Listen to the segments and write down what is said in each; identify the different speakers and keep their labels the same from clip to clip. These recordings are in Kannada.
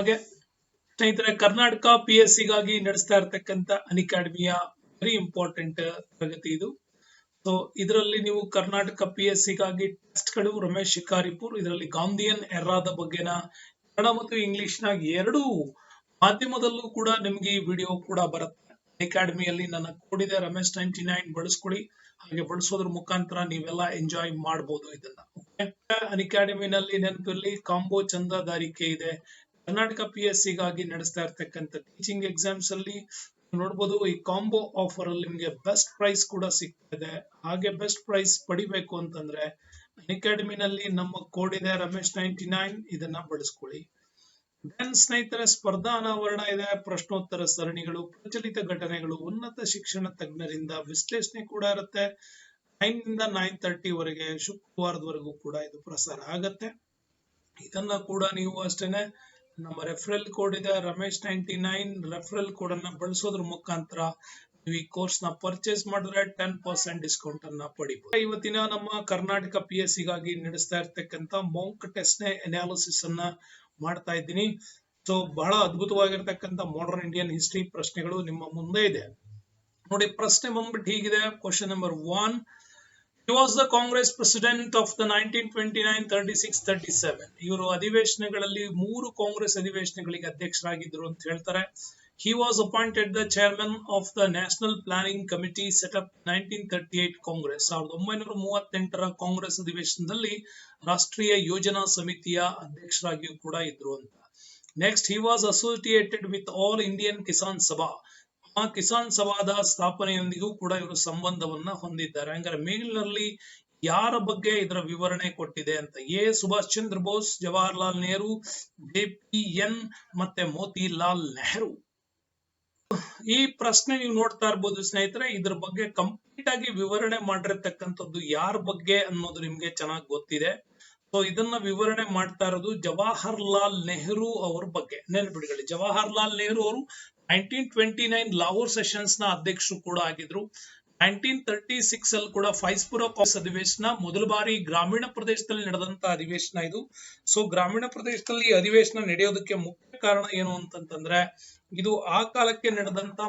Speaker 1: ಹಾಗೆ ಸ್ನೇಹಿತರೆ, ಕರ್ನಾಟಕ PSC ಗಾಗಿ ನಡೆಸ್ತಾ ಇರತಕ್ಕಂತ ಅನ್ಅಕಾಡೆಮಿಯ ವೆರಿ ಇಂಪಾರ್ಟೆಂಟ್ ತರಗತಿ ಇದು. ಸೊ ಇದರಲ್ಲಿ ನೀವು ಕರ್ನಾಟಕ PSC ಗಾಗಿ ಟೆಸ್ಟ್ ಗಳು ರಮೇಶ್ ಶಿಕಾರಿಪುರ್, ಇದರಲ್ಲಿ ಗಾಂಧಿಯನ್ ಎರಾದ ಬಗ್ಗೆನ ಕನ್ನಡ ಮತ್ತು ಇಂಗ್ಲಿಷ್ ನ ಎರಡೂ ಮಾಧ್ಯಮದಲ್ಲೂ ಕೂಡ ನಿಮ್ಗೆ ಈ ವಿಡಿಯೋ ಕೂಡ ಬರುತ್ತೆ. ಅಕಾಡೆಮಿಯಲ್ಲಿ ನನ್ನ ಕೋಡ್ ಇದೆ ರಮೇಶ್ 99 ಬಳಸ್ಕೊಳ್ಳಿ. ಹಾಗೆ ಬಳಸೋದ್ರ ಮುಖಾಂತರ ನೀವೆಲ್ಲ ಎಂಜಾಯ್ ಮಾಡಬಹುದು ಇದನ್ನ. ಅನ್ಅಕಾಡೆಮಿನಲ್ಲಿ ನೆನಪಿರಲಿ, ಕಾಂಬೋ ಚಂದಾದಾರಿಕೆ ಇದೆ. ಕರ್ನಾಟಕ PSC ಗಾಗಿ ನಡೆಸ್ತಾ ಇರ್ತಕ್ಕಂಥ ಟೀಚಿಂಗ್ ಎಕ್ಸಾಮ್ಸ್ ಅಲ್ಲಿ ನೋಡಬಹುದು, ಈ ಕಾಂಬೋ ಆಫರ್ ಅಲ್ಲಿ ನಿಮ್ಗೆ ಬೆಸ್ಟ್ ಪ್ರೈಸ್ ಕೂಡ ಸಿಗ್ತದೆ. ಹಾಗೆ ಬೆಸ್ಟ್ ಪ್ರೈಸ್ ಪಡಿಬೇಕು ಅಂತಂದ್ರೆ ಅನ್ಅಕಾಡೆಮಿನಲ್ಲಿ ನಮ್ಮ ಕೋಡ್ ಇದೆ ರಮೇಶ್ 99, ಇದನ್ನ ಬಳಸ್ಕೊಳ್ಳಿ. ದೆನ್ ಸ್ನೇಹಿತರೆ, ಸ್ಪರ್ಧಾ ಅನಾವರಣ ಇದೆ, ಪ್ರಶ್ನೋತ್ತರ ಸರಣಿಗಳು, ಪ್ರಚಲಿತ ಘಟನೆಗಳು, ಉನ್ನತ ಶಿಕ್ಷಣ ತಜ್ಞರಿಂದ ವಿಶ್ಲೇಷಣೆ ಕೂಡ ಇರುತ್ತೆ. 9 ರಿಂದ 9:30 ವರೆಗೆ ಶುಕ್ರವಾರದವರೆಗೂ ಕೂಡ ಇದು ಪ್ರಸಾರ ಆಗತ್ತೆ. ಇದನ್ನ ಕೂಡ ನೀವು ಅಷ್ಟೇನೆ ನಮ್ಮ ರೆಫರಲ್ ಕೋಡ್ ಇದೆ ರಮೇಶ್ 99, ರೆಫರಲ್ ಕೋಡ್ ಅನ್ನ ಬಳಸೋದ್ರ ಮುಖಾಂತರ ನೀವು ಈ ಕೋರ್ಸ್ ನ ಪರ್ಚೇಸ್ ಮಾಡಿದ್ರೆ 10% ಡಿಸ್ಕೌಂಟ್ ಅನ್ನ ಪಡಿಬಹುದು. ಇವತ್ತಿನ ನಮ್ಮ ಕರ್ನಾಟಕ PSC ಗಾಗಿ ನಡೆಸ್ತಾ ಇರ್ತಕ್ಕಂಥ ಮಾಕ್ ಟೆಸ್ಟ್ ನ ಅನಾಲಿಸಿಸ್ ಅನ್ನ ಮಾಡ್ತಾ ಇದ್ದೀನಿ. ಸೊ ಬಹಳ ಅದ್ಭುತವಾಗಿರ್ತಕ್ಕಂಥ ಮಾಡರ್ನ್ ಇಂಡಿಯನ್ ಹಿಸ್ಟ್ರಿ ಪ್ರಶ್ನೆಗಳು ನಿಮ್ಮ ಮುಂದೆ ಇದೆ ನೋಡಿ. ಪ್ರಶ್ನೆ ಬಂದ್ಬಿಟ್ಟು ಹೀಗಿದೆ. Question number 1, he was the Congress president of the 1929, 36, 37. ಇವರು ಅಧಿವೇಶನಗಳಲ್ಲಿ 3 ಕಾಂಗ್ರೆಸ್ ಅಧಿವೇಶನಗಳಿಗೆ ಅಧ್ಯಕ್ಷರಾಗಿದ್ದರು ಅಂತ ಹೇಳ್ತಾರೆ. He was appointed the chairman of the National Planning Committee set up 1938 Congress. 1938ರ Congress ಅಧಿವೇಶನದಲ್ಲಿ ರಾಷ್ಟ್ರೀಯ ಯೋಜನಾ ಸಮಿತಿಯ ಅಧ್ಯಕ್ಷರಾಗಿಯೂ ಕೂಡ ಇದ್ರು ಅಂತ. Next, he was associated with All Indian Kisan Sabha. ಆ ಕಿಸಾನ್ ಸಭಾದ ಸ್ಥಾಪನೆಯೊಂದಿಗೂ ಕೂಡ ಇವರು ಸಂಬಂಧವನ್ನ ಹೊಂದಿದ್ದಾರೆ. ಹಂಗಾರೆ ಮೇಲಿನಲ್ಲಿ ಯಾರ ಬಗ್ಗೆ ಇದರ ವಿವರಣೆ ಕೊಟ್ಟಿದೆ ಅಂತ. ಎ, ಸುಭಾಷ್ ಚಂದ್ರ ಬೋಸ್, ಜವಾಹರ್ಲಾಲ್ ನೆಹರು, JPN ಮತ್ತೆ ಮೋತಿಲಾಲ್ ನೆಹರು. ಈ ಪ್ರಶ್ನೆ ನೀವು ನೋಡ್ತಾ ಇರ್ಬೋದು ಸ್ನೇಹಿತರೆ, ಇದ್ರ ಬಗ್ಗೆ ಕಂಪ್ಲೀಟ್ ಆಗಿ ವಿವರಣೆ ಮಾಡಿರ್ತಕ್ಕಂಥದ್ದು ಯಾರ ಬಗ್ಗೆ ಅನ್ನೋದು ನಿಮ್ಗೆ ಚೆನ್ನಾಗಿ ಗೊತ್ತಿದೆ. ಸೊ ಇದನ್ನ ವಿವರಣೆ ಮಾಡ್ತಾ ಇರೋದು ಜವಾಹರ್ಲಾಲ್ ನೆಹರು ಅವ್ರ ಬಗ್ಗೆ. ನೆನಪಿಟ್ಕೊಳ್ಳಿ, ಜವಾಹರ್ಲಾಲ್ ನೆಹರು ಅವರು 1929 ಲಾಹೋರ್ ಸೆಷನ್ಸ್ ನ ಅಧ್ಯಕ್ಷರು ಕೂಡ ಆಗಿದ್ರು. 1936 ಅಲ್ಲಿ ಕೂಡ ಫೈಸ್ಪುರ ಕಾಂಗ್ರೆಸ್ ಅಧಿವೇಶನ ಮೊದಲ ಬಾರಿ ಗ್ರಾಮೀಣ ಪ್ರದೇಶದಲ್ಲಿ ನಡೆದಂತ ಅಧಿವೇಶನ ಇದು. ಸೊ ಗ್ರಾಮೀಣ ಪ್ರದೇಶದಲ್ಲಿ ಈ ಅಧಿವೇಶನ ನಡೆಯೋದಕ್ಕೆ ಮುಖ್ಯ ಕಾರಣ ಏನು ಅಂತಂತಂದ್ರೆ, ಇದು ಆ ಕಾಲಕ್ಕೆ ನಡೆದಂತ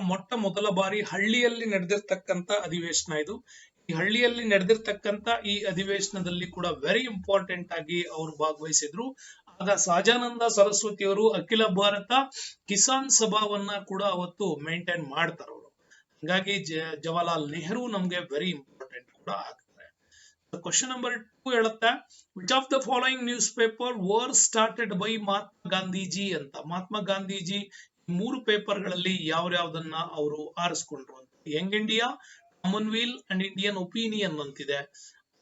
Speaker 1: ಮೊದಲ ಬಾರಿ ಹಳ್ಳಿಯಲ್ಲಿ ನಡೆದಿರ್ತಕ್ಕಂತ ಅಧಿವೇಶನ ಇದು. ಈ ಹಳ್ಳಿಯಲ್ಲಿ ನಡೆದಿರ್ತಕ್ಕಂತ ಈ ಅಧಿವೇಶನದಲ್ಲಿ ಕೂಡ ವೆರಿ ಇಂಪಾರ್ಟೆಂಟ್ ಆಗಿ ಅವರು ಭಾಗವಹಿಸಿದ್ರು. ಆಗ ಸಹಜಾನಂದ ಸರಸ್ವತಿ ಅವರು ಅಖಿಲ ಭಾರತ ಕಿಸಾನ್ ಸಭಾವನ್ನ ಕೂಡ ಅವತ್ತು ಮೇಂಟೈನ್ ಮಾಡ್ತಾರೆ ಅವರು. ಹಾಗಾಗಿ ಜವಾಹರ್ಲಾಲ್ ನೆಹರು ನಮ್ಗೆ ವೆರಿ ಇಂಪಾರ್ಟೆಂಟ್ ಕೂಡ ಆಗ್ತಾರೆ. ಕ್ವಶನ್ ನಂಬರ್ 2 ಹೇಳುತ್ತೆ, which of the following news paper were started by Mahatma Gandhiji ಅಂತ. ಮಹಾತ್ಮ ಗಾಂಧೀಜಿ 3 ಪೇಪರ್ಗಳಲ್ಲಿ ಯಾವ್ಯಾವ್ದನ್ನ ಅವರು ಆರಿಸ್ಕೊಂಡ್ರು ಅಂತ. Young India, Commonweal and Indian Opinion ಅಂತಿದೆ.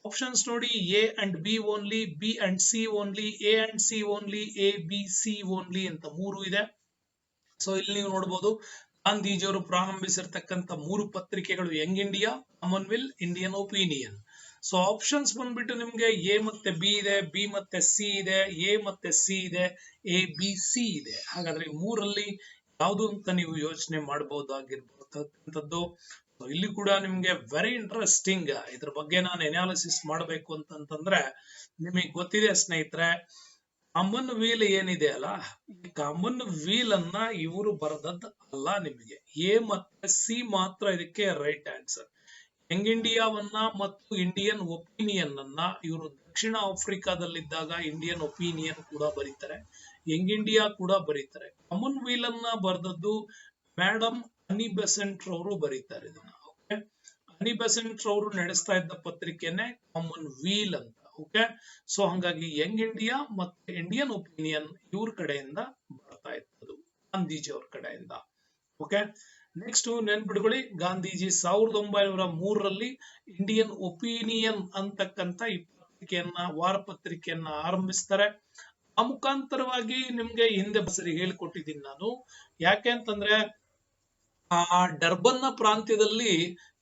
Speaker 1: ಆಪ್ಷನ್ಸ್ ನೋಡಿ, A and B only, B and C only, A and C only, A, B, C only ಅಂತ 3 ಇದೆ. ಸೊ ಇಲ್ಲಿ ನೀವು ನೋಡಬಹುದು ಗಾಂಧೀಜಿಯವರು ಪ್ರಾರಂಭಿಸಿರ್ತಕ್ಕಂಥ 3 ಪತ್ರಿಕೆಗಳು Young India, Commonweal, Indian Opinion. So options ಬಂದ್ಬಿಟ್ಟು ನಿಮ್ಗೆ A ಮತ್ತೆ B ಇದೆ, B ಮತ್ತೆ C ಇದೆ, A ಮತ್ತೆ C ಇದೆ, A, B, C ಇದೆ. ಹಾಗಾದ್ರೆ 3ರಲ್ಲಿ ಯಾವುದು ಅಂತ ನೀವು ಯೋಚನೆ ಮಾಡಬಹುದಾಗಿರ್ಬಹುದಂತದ್ದು. ಇಲ್ಲಿ ಕೂಡ ನಿಮ್ಗೆ ವೆರಿ ಇಂಟ್ರೆಸ್ಟಿಂಗ್, ಇದ್ರ ಬಗ್ಗೆ ನಾನು ಎನಾಲಿಸಿಸ್ ಮಾಡಬೇಕು ಅಂತಂದ್ರೆ ನಿಮಗೆ ಗೊತ್ತಿದೆ ಸ್ನೇಹಿತರೆ, ಕಾಮನ್ ವೀಲ್ ಏನಿದೆ ಅಲ್ಲ, ಈ ಕಾಮನ್ ವೀಲ್ ಅನ್ನ ಇವರು ಬರೆದದ್ದು ಅಲ್ಲ. ನಿಮಗೆ A ಮತ್ತೆ C ಮಾತ್ರ ಇದಕ್ಕೆ ರೈಟ್ ಆನ್ಸರ್. ಯಂಗ್ ಇಂಡಿಯಾವನ್ನ ಮತ್ತು ಇಂಡಿಯನ್ ಒಪಿನಿಯನ್ ಅನ್ನ ಇವರು ದಕ್ಷಿಣ ಆಫ್ರಿಕಾದಲ್ಲಿದ್ದಾಗ ಇಂಡಿಯನ್ ಒಪಿನಿಯನ್ ಕೂಡ ಬರೀತಾರೆ, ಯಂಗ್ ಇಂಡಿಯಾ ಕೂಡ ಬರೀತಾರೆ. ಕಾಮನ್ ವೀಲ್ ಅನ್ನ ಬರೆದದ್ದು ಮೇಡಮ್ ಅನಿ ಬೆಸೆಂಟ್ ರವರು ಬರೀತಾರೆ ಇದನ್ನ. ಓಕೆ, ಅನಿ ಬೆಸೆಂಟ್ ರವರು ನಡೆಸ್ತಾ ಇದ್ದ ಪತ್ರಿಕೆನೆ ಕಾಮನ್ ವೀಲ್ ಅಂತ. ಓಕೆ, ಸೊ ಹಂಗಾಗಿ ಯಂಗ್ ಇಂಡಿಯಾ ಮತ್ತೆ ಇಂಡಿಯನ್ ಒಪಿನಿಯನ್ ಇವ್ರ ಕಡೆಯಿಂದ ಬರ್ತಾ ಇತ್ತು, ಗಾಂಧೀಜಿ ಅವ್ರ ಕಡೆಯಿಂದ. ಓಕೆ, ನೆಕ್ಸ್ಟ್ ನೆನ್ಪಿಟ್ಕೊಳ್ಳಿ, ಗಾಂಧೀಜಿ 1903ರಲ್ಲಿ ಇಂಡಿಯನ್ ಒಪಿನಿಯನ್ ಅಂತಕ್ಕಂಥ ಈ ಪತ್ರಿಕೆಯನ್ನ, ವಾರ ಪತ್ರಿಕೆಯನ್ನ ಆರಂಭಿಸ್ತಾರೆ. ಆ ಮುಖಾಂತರವಾಗಿ ನಿಮ್ಗೆ ಹಿಂದೆ ಬಸರಿ ಹೇಳಿಕೊಟ್ಟಿದ್ದೀನಿ ನಾನು. ಯಾಕೆ ಅಂತಂದ್ರೆ ಆ ಡರ್ಬನ್ನ ಪ್ರಾಂತ್ಯದಲ್ಲಿ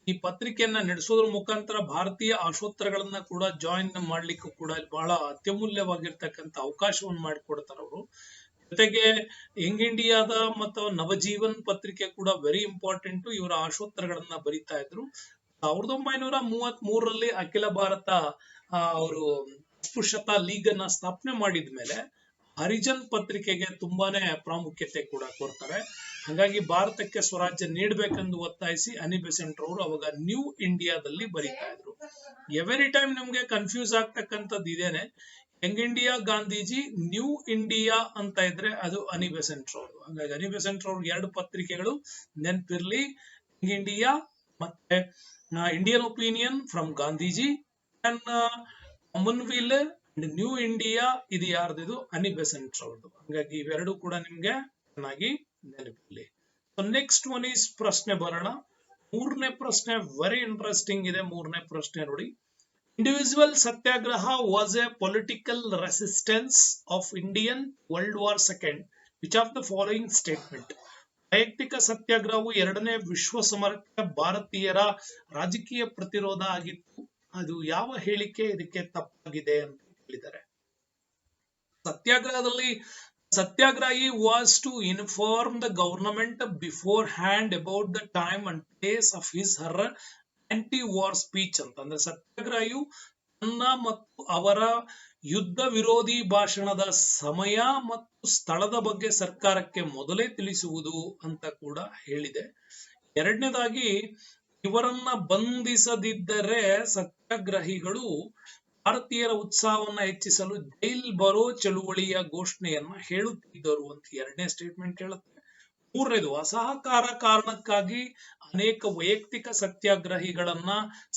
Speaker 1: ಈ ಪತ್ರಿಕೆಯನ್ನ ನಡೆಸೋದ್ರ ಮುಖಾಂತರ ಭಾರತೀಯ ಆಶೋತ್ತರಗಳನ್ನ ಕೂಡ ಜಾಯಿನ್ ಮಾಡ್ಲಿಕ್ಕೂ ಕೂಡ ಬಹಳ ಅತ್ಯಮೂಲ್ಯವಾಗಿರ್ತಕ್ಕಂಥ ಅವಕಾಶವನ್ನು ಮಾಡಿಕೊಡ್ತಾರೆ ಅವರು. ಜೊತೆಗೆ ಯಂಗ್ ಇಂಡಿಯಾದ ಮತ್ತು ನವಜೀವನ್ ಪತ್ರಿಕೆ ಕೂಡ ವೆರಿ ಇಂಪಾರ್ಟೆಂಟ್. ಇವರ ಆಶೋತ್ತರಗಳನ್ನ ಬರಿತಾ ಇದ್ರು. 1933ರಲ್ಲಿ ಅಖಿಲ ಭಾರತ ಅವರು ಅಸ್ಪೃಶ್ಯತಾ ಲೀಗ್ ಅನ್ನ ಸ್ಥಾಪನೆ ಮಾಡಿದ್ಮೇಲೆ ಹರಿಜನ್ ಪತ್ರಿಕೆಗೆ ತುಂಬಾನೇ ಪ್ರಾಮುಖ್ಯತೆ ಕೂಡ ಕೊಡ್ತಾರೆ. ಹಾಗಾಗಿ ಭಾರತಕ್ಕೆ ಸ್ವರಾಜ್ಯ ನೀಡಬೇಕೆಂದು ಒತ್ತಾಯಿಸಿ ಅನಿ ಬೆಸೆಂಟ್ ರವರು ಅವಾಗ ನ್ಯೂ ಇಂಡಿಯಾದಲ್ಲಿ ಬರೀತಾ ಇದ್ರು. ಎವರಿ ಟೈಮ್ ನಿಮ್ಗೆ ಕನ್ಫ್ಯೂಸ್ ಆಗ್ತಕ್ಕಂಥದ್ದು ಇದೇನೆ, Young India Gandhiji, new India ಅಂತ ಇದ್ರೆ ಅದು ಅನಿ ಬೆಸೆಂಟ್ ರವರು. ಹಾಗಾಗಿ ಅನಿ ಬೆಸೆಂಟ್ ರವ್ರಿಗೆ 2 ಪತ್ರಿಕೆಗಳು ನೆನಪಿರ್ಲಿ, ಯಂಗ್ ಇಂಡಿಯಾ ಮತ್ತೆ Indian Opinion from Gandhiji and Commonweal and New India. ಇದು ಯಾರ್ದು? ಅನಿ ಬೆಸೆಂಟ್ ರವ್ರದ್ದು. ಹಾಗಾಗಿ ಇವೆರಡು ಕೂಡ ನಿಮ್ಗೆ ಚೆನ್ನಾಗಿ ನೆನಪಿರ್ಲಿ. ಸೊ ನೆಕ್ಸ್ಟ್ ಒನ್ ಈಸ್ ಪ್ರಶ್ನೆ ಬರೋಣ. 3ನೇ ಪ್ರಶ್ನೆ ವೆರಿ ಇಂಟ್ರೆಸ್ಟಿಂಗ್ ಇದೆ. 3ನೇ ಪ್ರಶ್ನೆ ನೋಡಿ, individual satyagraha was A political resistance of Indian world war second which of the following statement. ವೈಯಕ್ತಿಕ ಸತ್ಯಾಗ್ರಹವು 2ನೇ ವಿಶ್ವ ಸಮರಕ್ಕೆ ಭಾರತೀಯರ ರಾಜಕೀಯ ಪ್ರತಿರೋಧ ಆಗಿತ್ತು. ಅದು ಯಾವ ಹೇಳಿಕೆ ಇದಕ್ಕೆ ತಪ್ಪಾಗಿದೆ ಅಂತ ಹೇಳಿದ್ದಾರೆ. ಸತ್ಯಾಗ್ರಹದಲ್ಲಿ satyagrahi was to inform the government beforehand about the time and place of his her anti war speech ಅಂತ. ಅಂದ್ರೆ ಸತ್ಯಾಗ್ರಹಿಯು ತನ್ನ ಮತ್ತು ಅವರ ಯುದ್ಧ ವಿರೋಧಿ ಭಾಷಣದ ಸಮಯ ಮತ್ತು ಸ್ಥಳದ ಬಗ್ಗೆ ಸರ್ಕಾರಕ್ಕೆ ಮೊದಲೇ ತಿಳಿಸುವುದು ಅಂತ ಕೂಡ ಹೇಳಿದೆ. 2ನೇದಾಗಿ, ಇವರನ್ನ ಬಂಧಿಸದಿದ್ದರೆ ಸತ್ಯಾಗ್ರಹಿಗಳು ಭಾರತೀಯರ ಉತ್ಸಾಹವನ್ನ ಹೆಚ್ಚಿಸಲು ಜೈಲ್ ಬರೋ ಚಳುವಳಿಯ ಘೋಷಣೆಯನ್ನ ಹೇಳುತ್ತಿದ್ದರು ಅಂತ 2ನೇ ಸ್ಟೇಟ್ಮೆಂಟ್ ಹೇಳುತ್ತೆ. 3ನೇದು, ಅಸಹಕಾರ ಕಾರಣಕ್ಕಾಗಿ ಅನೇಕ ವೈಯಕ್ತಿಕ ಸತ್ಯಾಗ್ರಹಿಗಳನ್ನ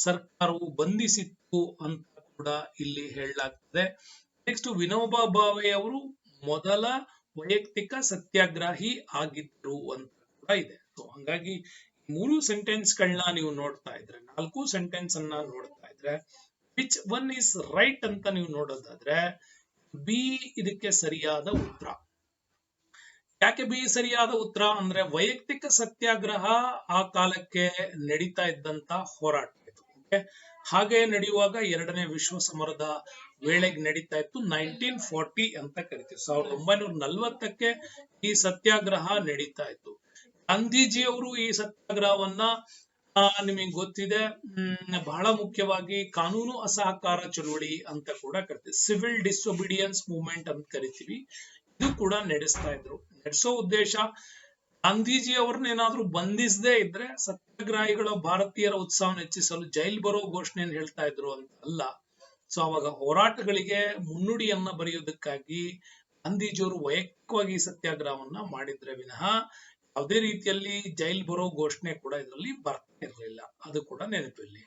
Speaker 1: ಸರ್ಕಾರವು ಬಂಧಿಸಿತ್ತು ಅಂತ ಕೂಡ ಇಲ್ಲಿ ಹೇಳಲಾಗ್ತದೆ. ನೆಕ್ಸ್ಟ್, ವಿನೋಬಾ ಭಾವೆ ಅವರು ಮೊದಲ ವೈಯಕ್ತಿಕ ಸತ್ಯಾಗ್ರಹಿ ಆಗಿದ್ರು ಅಂತ ಕೂಡ ಇದೆ. ಸೊ ಹಾಗಾಗಿ 3 ಸೆಂಟೆನ್ಸ್ ಗಳನ್ನ ನೀವು ನೋಡ್ತಾ ಇದ್ರೆ, 4 ಸೆಂಟೆನ್ಸ್ ಅನ್ನ ನೋಡ್ತಾ ಇದ್ರೆ ವಿಚ್ ಒನ್ ಇಸ್ ರೈಟ್ ಅಂತ ನೀವು ನೋಡೋದಾದ್ರೆ ಬಿ ಇದಕ್ಕೆ ಸರಿಯಾದ ಉತ್ತರ. ಯಾಕೆ ಬಿ ಸರಿಯಾದ ಉತ್ತರ ಅಂದ್ರೆ, ವೈಯಕ್ತಿಕ ಸತ್ಯಾಗ್ರಹ ಆ ಕಾಲಕ್ಕೆ ನಡೀತಾ ಇದ್ದಂತ ಹೋರಾಟ ಇದು. ಹಾಗೆ ನಡೆಯುವಾಗ 2ನೇ ವಿಶ್ವ ಸಮರದ ವೇಳೆಗೆ ನಡೀತಾ ಇತ್ತು. 1940 ಅಂತ ಕರಿತೀವಿ. 1940ಕ್ಕೆ ಈ ಸತ್ಯಾಗ್ರಹ ನಡೀತಾ ಇತ್ತು. ಗಾಂಧೀಜಿಯವರು ಈ ಸತ್ಯಾಗ್ರಹವನ್ನ ನಿಮಗೆ ಗೊತ್ತಿದೆ, ಬಹಳ ಮುಖ್ಯವಾಗಿ ಕಾನೂನು ಅಸಹಕಾರ ಚಳುವಳಿ ಅಂತ ಕೂಡ ಕರಿತೀವಿ. ಸಿವಿಲ್ ಡಿಸೊಬಿಡಿಯನ್ಸ್ ಮೂವ್ಮೆಂಟ್ ಅಂತ ಕರಿತೀವಿ. ಇದು ಕೂಡ ನಡೆಸ್ತಾ ಇದ್ರು. ನಡೆಸೋ ಉದ್ದೇಶ ಗಾಂಧೀಜಿ ಅವ್ರನ್ನೇನಾದ್ರೂ ಬಂಧಿಸದೇ ಇದ್ರೆ ಸತ್ಯಾಗ್ರಹಿಗಳ ಭಾರತೀಯರ ಉತ್ಸಾಹವನ್ನು ಹೆಚ್ಚಿಸಲು ಜೈಲ್ ಬರೋ ಘೋಷಣೆಯನ್ನು ಹೇಳ್ತಾ ಇದ್ರು ಅಂತ ಅಲ್ಲ. ಸೊ ಅವಾಗ ಹೋರಾಟಗಳಿಗೆ ಮುನ್ನುಡಿಯನ್ನ ಬರೆಯೋದಕ್ಕಾಗಿ ಗಾಂಧೀಜಿಯವರು ವೈಯಕ್ತಿಕವಾಗಿ ಸತ್ಯಾಗ್ರಹವನ್ನ ಮಾಡಿದ್ರೆ ವಿನಃ ಯಾವುದೇ ರೀತಿಯಲ್ಲಿ ಜೈಲ್ ಬರೋ ಘೋಷಣೆ ಕೂಡ ಇದರಲ್ಲಿ ಬರ್ತಾ ಇರಲಿಲ್ಲ. ಅದು ಕೂಡ ನೆನಪಿರ್ಲಿ.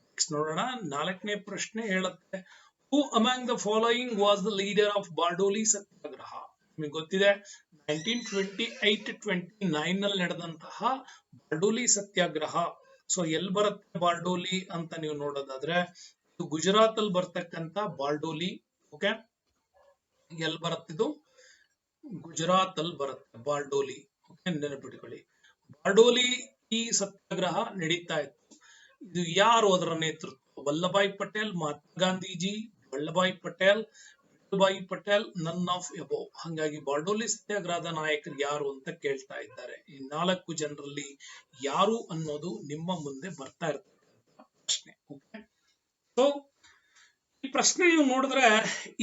Speaker 1: ನೆಕ್ಸ್ಟ್ ನೋಡೋಣ. 4ನೇ ಪ್ರಶ್ನೆ ಹೇಳುತ್ತೆ, who among the following was the leader of Bardoli Satyagraha. ನಿಮಗೆ ಗೊತ್ತಿದೆ 1928-29 ನಲ್ಲಿ ನಡೆದಂತಹ ಬಾರ್ಡೋಲಿ ಸತ್ಯಾಗ್ರಹ. ಸೊ ಎಲ್ಲಿ ಬರುತ್ತೆ ಬಾರ್ಡೋಲಿ ಅಂತ ನೀವು ನೋಡೋದಾದ್ರೆ, ಇದು ಗುಜರಾತ್ ಅಲ್ಲಿ ಬರ್ತಕ್ಕಂತ ಬಾರ್ಡೋಲಿ. ಓಕೆ, ಎಲ್ಲಿ ಬರುತ್ತಿದ್ದು? ಗುಜರಾತ್ ಅಲ್ಲಿ ಬರುತ್ತೆ ಬಾರ್ಡೋಲಿ. ನೆನಪಿಟ್ಕೊಳ್ಳಿ. ಬಾರ್ಡೋಲಿ ಈ ಸತ್ಯಾಗ್ರಹ ನಡೀತಾ ಇತ್ತು. ಇದು ಯಾರು ಅದರ ನೇತೃತ್ವ? Vallabhbhai Patel, Mahatma Gandhiji, Vallabhbhai Patel, ವಿಠಲ್ಭಾಯಿ Patel, none of above. ಹಾಗಾಗಿ ಬಾರ್ಡೋಲಿ ಸತ್ಯಾಗ್ರಹದ ನಾಯಕರು ಯಾರು ಅಂತ ಕೇಳ್ತಾ ಇದ್ದಾರೆ. ಈ 4 ಜನರಲ್ಲಿ ಯಾರು ಅನ್ನೋದು ನಿಮ್ಮ ಮುಂದೆ ಬರ್ತಾ ಇರ್ತಕ್ಕಂಥ ಪ್ರಶ್ನೆ. ಓಕೆ, ಸೊ ಈ ಪ್ರಶ್ನೆ ನೀವು ನೋಡಿದ್ರೆ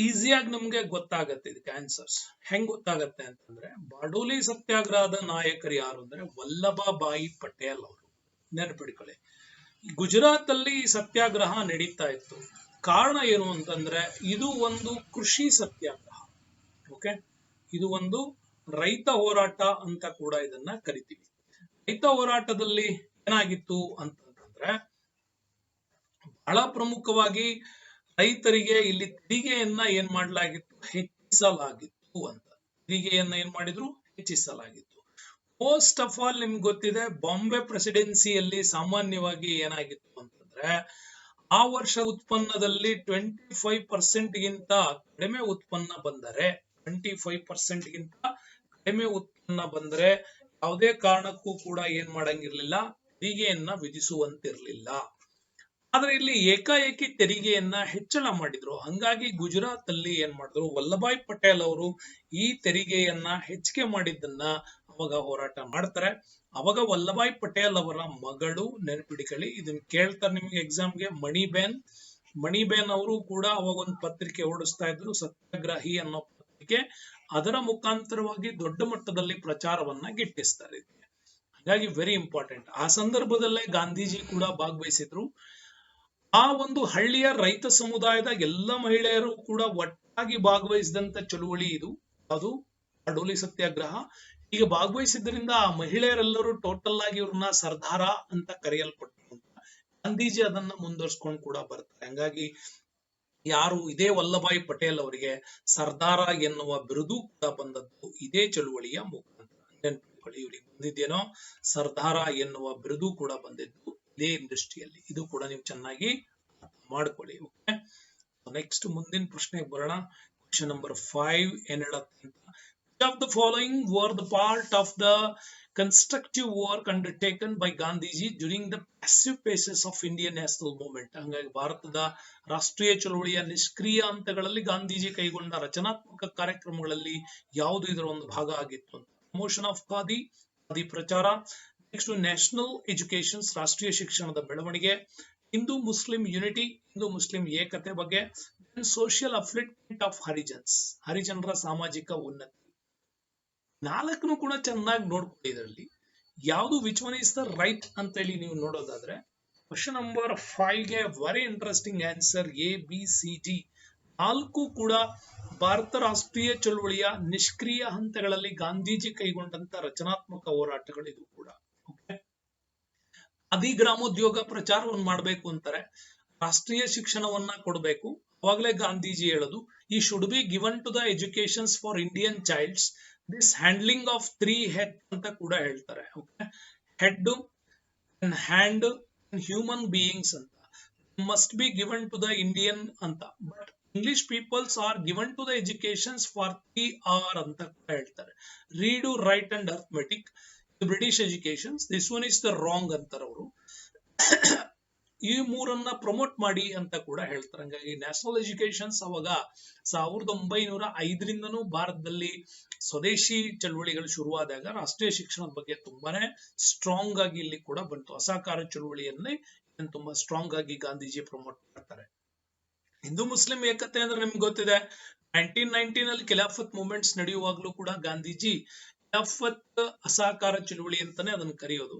Speaker 1: ಈಸಿಯಾಗಿ ನಮ್ಗೆ ಗೊತ್ತಾಗತ್ತೆ ಇದಕ್ಕೆ ಆನ್ಸರ್ಸ್. ಹೆಂಗ್ ಗೊತ್ತಾಗತ್ತೆ ಅಂತಂದ್ರೆ, ಬಾರ್ಡೋಲಿ ಸತ್ಯಾಗ್ರಹದ ನಾಯಕರು ಯಾರು ಅಂದ್ರೆ ವಲ್ಲಭಭಾಯಿ ಪಟೇಲ್ ಅವರು. ನೆನಪಿಟ್ಕೊಳ್ಳಿ. ಗುಜರಾತ್ ಅಲ್ಲಿ ಸತ್ಯಾಗ್ರಹ ನಡೀತಾ ಇತ್ತು. ಕಾರಣ ಏನು ಅಂತಂದ್ರೆ, ಇದು ಒಂದು ಕೃಷಿ ಸತ್ಯಾಗ್ರಹ. ಓಕೆ, ಇದು ಒಂದು ರೈತ ಹೋರಾಟ ಅಂತ ಕೂಡ ಇದನ್ನ ಕರಿತೀವಿ. ರೈತ ಹೋರಾಟದಲ್ಲಿ ಏನಾಗಿತ್ತು ಅಂತಂದ್ರೆ, ಬಹಳ ಪ್ರಮುಖವಾಗಿ ರೈತರಿಗೆ ಇಲ್ಲಿ ತೆರಿಗೆಯನ್ನ ಏನ್ ಮಾಡಲಾಗಿತ್ತು? ಹೆಚ್ಚಿಸಲಾಗಿತ್ತು ಅಂತ. ತೆರಿಗೆಯನ್ನ ಏನ್ ಮಾಡಿದ್ರು? ಹೆಚ್ಚಿಸಲಾಗಿತ್ತು. ಮೋಸ್ಟ್ ಆಫ್ ಆಲ್ ನಿಮ್ಗೆ ಗೊತ್ತಿದೆ, ಬಾಂಬೆ ಪ್ರೆಸಿಡೆನ್ಸಿಯಲ್ಲಿ ಸಾಮಾನ್ಯವಾಗಿ ಏನಾಗಿತ್ತು ಅಂತಂದ್ರೆ, ಆ ವರ್ಷ ಉತ್ಪನ್ನದಲ್ಲಿ 25% ಗಿಂತ ಕಡಿಮೆ ಉತ್ಪನ್ನ ಬಂದರೆ 25% ಗಿಂತ ಕಡಿಮೆ ಉತ್ಪನ್ನ ಬಂದ್ರೆ ಯಾವುದೇ ಕಾರಣಕ್ಕೂ ಕೂಡ ಏನ್ ಮಾಡಂಗಿರ್ಲಿಲ್ಲ? ತೆರಿಗೆಯನ್ನ ವಿಧಿಸುವಂತಿರ್ಲಿಲ್ಲ. ಆದ್ರೆ ಇಲ್ಲಿ ಏಕಾಏಕಿ ತೆರಿಗೆಯನ್ನ ಹೆಚ್ಚಳ ಮಾಡಿದ್ರು. ಹಂಗಾಗಿ ಗುಜರಾತ್ ಅಲ್ಲಿ ಏನ್ ಮಾಡಿದ್ರು? ವಲ್ಲಭಾಯ್ ಪಟೇಲ್ ಅವರು ಈ ತೆರಿಗೆಯನ್ನ ಹೆಚ್ಚಿಗೆ ಮಾಡಿದ್ದನ್ನ ಅವಾಗ ಹೋರಾಟ ಮಾಡ್ತಾರೆ. ಅವಾಗ ವಲ್ಲಭಾಯ್ ಪಟೇಲ್ ಅವರ ಮಗಳು, ನೆನಪಿಡಿಕೊಳ್ಳಿ, ಇದನ್ನ ಕೇಳ್ತಾರೆ ನಿಮ್ಗೆ ಎಕ್ಸಾಮ್ಗೆ, ಮಣಿಬೇನ್ ಅವರು ಕೂಡ ಅವಾಗ ಒಂದು ಪತ್ರಿಕೆ ಓಡಿಸ್ತಾ ಇದ್ರು, ಸತ್ಯಾಗ್ರಹಿ ಅನ್ನೋ ಪತ್ರಿಕೆ. ಅದಕ್ಕೆ ಅದರ ಮುಖಾಂತರವಾಗಿ ದೊಡ್ಡ ಮಟ್ಟದಲ್ಲಿ ಪ್ರಚಾರವನ್ನ ಗಿಟ್ಟಿಸ್ತಾರೆ. ಹಾಗಾಗಿ ವೆರಿ ಇಂಪಾರ್ಟೆಂಟ್. ಆ ಸಂದರ್ಭದಲ್ಲೇ ಗಾಂಧೀಜಿ ಕೂಡ ಭಾಗವಹಿಸಿದ್ರು. ಆ ಒಂದು ಹಳ್ಳಿಯ ರೈತ ಸಮುದಾಯದ ಎಲ್ಲ ಮಹಿಳೆಯರು ಕೂಡ ಒಟ್ಟಾಗಿ ಭಾಗವಹಿಸಿದಂತ ಚಳುವಳಿ ಇದು. ಅದು ಅಡೋಲಿ ಸತ್ಯಾಗ್ರಹ. ಈಗ ಭಾಗವಹಿಸಿದ್ರಿಂದ ಆ ಮಹಿಳೆಯರೆಲ್ಲರೂ ಟೋಟಲ್ ಆಗಿ ಇವ್ರನ್ನ ಸರ್ದಾರ ಅಂತ ಕರೆಯಲ್ಪಟ್ಟರು. ಗಾಂಧೀಜಿ ಅದನ್ನ ಮುಂದುವರ್ಸ್ಕೊಂಡು ಕೂಡ ಬರ್ತಾರೆ. ಹಂಗಾಗಿ ಯಾರು ಇದೇ ವಲ್ಲಭಾಯಿ ಪಟೇಲ್ ಅವರಿಗೆ ಸರ್ದಾರ ಎನ್ನುವ ಬಿರುದು ಕೂಡ ಬಂದದ್ದು ಇದೇ ಚಳುವಳಿಯ ಮುಖಾಂತರ. ನೆನಪಿಟ್ಕೊಳ್ಳಿ, ಇವ್ರಿಗೆ ಬಂದಿದ್ದೇನೋ ಸರ್ದಾರ ಎನ್ನುವ ಬಿರುದು ಕೂಡ ಬಂದಿದ್ದು ಇದೇ ಇಂಡಸ್ಟ್ರಿಯಲ್ಲಿ. ಇದು ಕೂಡ ನೀವು ಚೆನ್ನಾಗಿ ಮಾಡ್ಕೊಳ್ಳಿ. ಓಕೆ, ನೆಕ್ಸ್ಟ್ ಮುಂದಿನ ಪ್ರಶ್ನೆಗೆ ಬರೋಣ. ಕ್ವಶನ್ ನಂಬರ್ 5 ಏನ್ ಹೇಳತ್ತೆ ಅಂತ. Which of the following were the part of the constructive work undertaken by Gandhiji during the passive phases of Indian national movement? ಹಂಗಾಗಿ ಭಾರತದ ರಾಷ್ಟ್ರೀಯ ಚಳವಳಿಯ ನಿಷ್ಕ್ರಿಯ ಹಂತಗಳಲ್ಲಿ ಗಾಂಧೀಜಿ ಕೈಗೊಂಡ ರಚನಾತ್ಮಕ ಕಾರ್ಯಕ್ರಮಗಳಲ್ಲಿ ಯಾವುದು ಇದರ ಒಂದು ಭಾಗ ಆಗಿತ್ತು ಅಂತ. ಪ್ರಮೋಷನ್ ಆಫ್ ಖಾದಿ, ಖಾದಿ ಪ್ರಚಾರ. ನೆಕ್ಸ್ಟ್ ನ್ಯಾಷನಲ್ ಎಜುಕೇಶನ್, ರಾಷ್ಟ್ರೀಯ ಶಿಕ್ಷಣದ ಬೆಳವಣಿಗೆ. Hindu Muslim unity, Hindu Muslim ಏಕತೆ ಬಗ್ಗೆ. ಸೋಷಿಯಲ್ ಅಪ್ಲಿಟ್ಮೆಂಟ್ ಆಫ್ ಹರಿಜನ್ಸ್, ಹರಿಜನರ ಸಾಮಾಜಿಕ ಉನ್ನತಿ. ನಾಲ್ಕನು ಕೂಡ ಚೆನ್ನಾಗಿ ನೋಡ್ಕೊಳ್ಳಿ. ಇದರಲ್ಲಿ ಯಾವುದು which one is the right ಅಂತ ಹೇಳಿ ನೀವು ನೋಡೋದಾದ್ರೆ ಕ್ವಶನ್ ನಂಬರ್ 5 ಗೆ ವೆರಿ ಇಂಟ್ರೆಸ್ಟಿಂಗ್ ಆನ್ಸರ್ ABCD. ನಾಲ್ಕು ಕೂಡ ಭಾರತ ರಾಷ್ಟ್ರೀಯ ಚಳವಳಿಯ ನಿಷ್ಕ್ರಿಯ ಹಂತಗಳಲ್ಲಿ ಗಾಂಧೀಜಿ ಕೈಗೊಂಡಂತ ರಚನಾತ್ಮಕ ಹೋರಾಟಗಳು ಇದು ಕೂಡ. ಓಕೆ, ಖಾದಿ ಗ್ರಾಮೋದ್ಯೋಗ ಪ್ರಚಾರವನ್ನು ಮಾಡಬೇಕು ಅಂತಾರೆ. ರಾಷ್ಟ್ರೀಯ ಶಿಕ್ಷಣವನ್ನ ಕೊಡಬೇಕು. ಅವಾಗಲೇ ಗಾಂಧೀಜಿ ಹೇಳೋದು ಈ should be given to the educations for Indian childs, this handling of 3 head ಅಂತ ಕೂಡ ಹೇಳ್ತಾರೆ. Okay, head, hand, human beings ಅಂತ must be given to the Indian ಅಂತ. But English peoples are given to the educations for 3R ಅಂತ ಕೂಡ ಹೇಳ್ತಾರೆ. Read, write and arithmetic. British educations, this one is the wrong ಅಂತಾರೆ ಅವರು. ಈ ಮೂರನ್ನ ಪ್ರಮೋಟ್ ಮಾಡಿ ಅಂತ ಕೂಡ ಹೇಳ್ತಾರೆ. ಹಂಗಾಗಿ ನ್ಯಾಷನಲ್ ಎಜುಕೇಶನ್ಸ್ ಅವಾಗ 1905ರಿಂದನೂ ಭಾರತದಲ್ಲಿ ಸ್ವದೇಶಿ ಚಳುವಳಿಗಳು ಶುರುವಾದಾಗ ರಾಷ್ಟ್ರೀಯ ಶಿಕ್ಷಣದ ಬಗ್ಗೆ ತುಂಬಾನೇ ಸ್ಟ್ರಾಂಗ್ ಆಗಿ ಇಲ್ಲಿ ಕೂಡ ಬಂತು. ಅಸಹಕಾರ ಚಳುವಳಿಯನ್ನೇ ತುಂಬಾ ಸ್ಟ್ರಾಂಗ್ ಆಗಿ ಗಾಂಧೀಜಿ ಪ್ರಮೋಟ್ ಮಾಡ್ತಾರೆ. ಹಿಂದೂ ಮುಸ್ಲಿಂ ಏಕತೆ ಅಂದ್ರೆ ನಿಮ್ಗೆ ಗೊತ್ತಿದೆ, 1919 ಖಿಲಾಫತ್ ಮೂವ್ಮೆಂಟ್ಸ್ ನಡೆಯುವಾಗ್ಲೂ ಕೂಡ ಗಾಂಧೀಜಿ ಖಿಲಾಫತ್ ಅಸಹಕಾರ ಚಳುವಳಿ ಅಂತಾನೆ ಅದನ್ನ ಕರೆಯೋದು.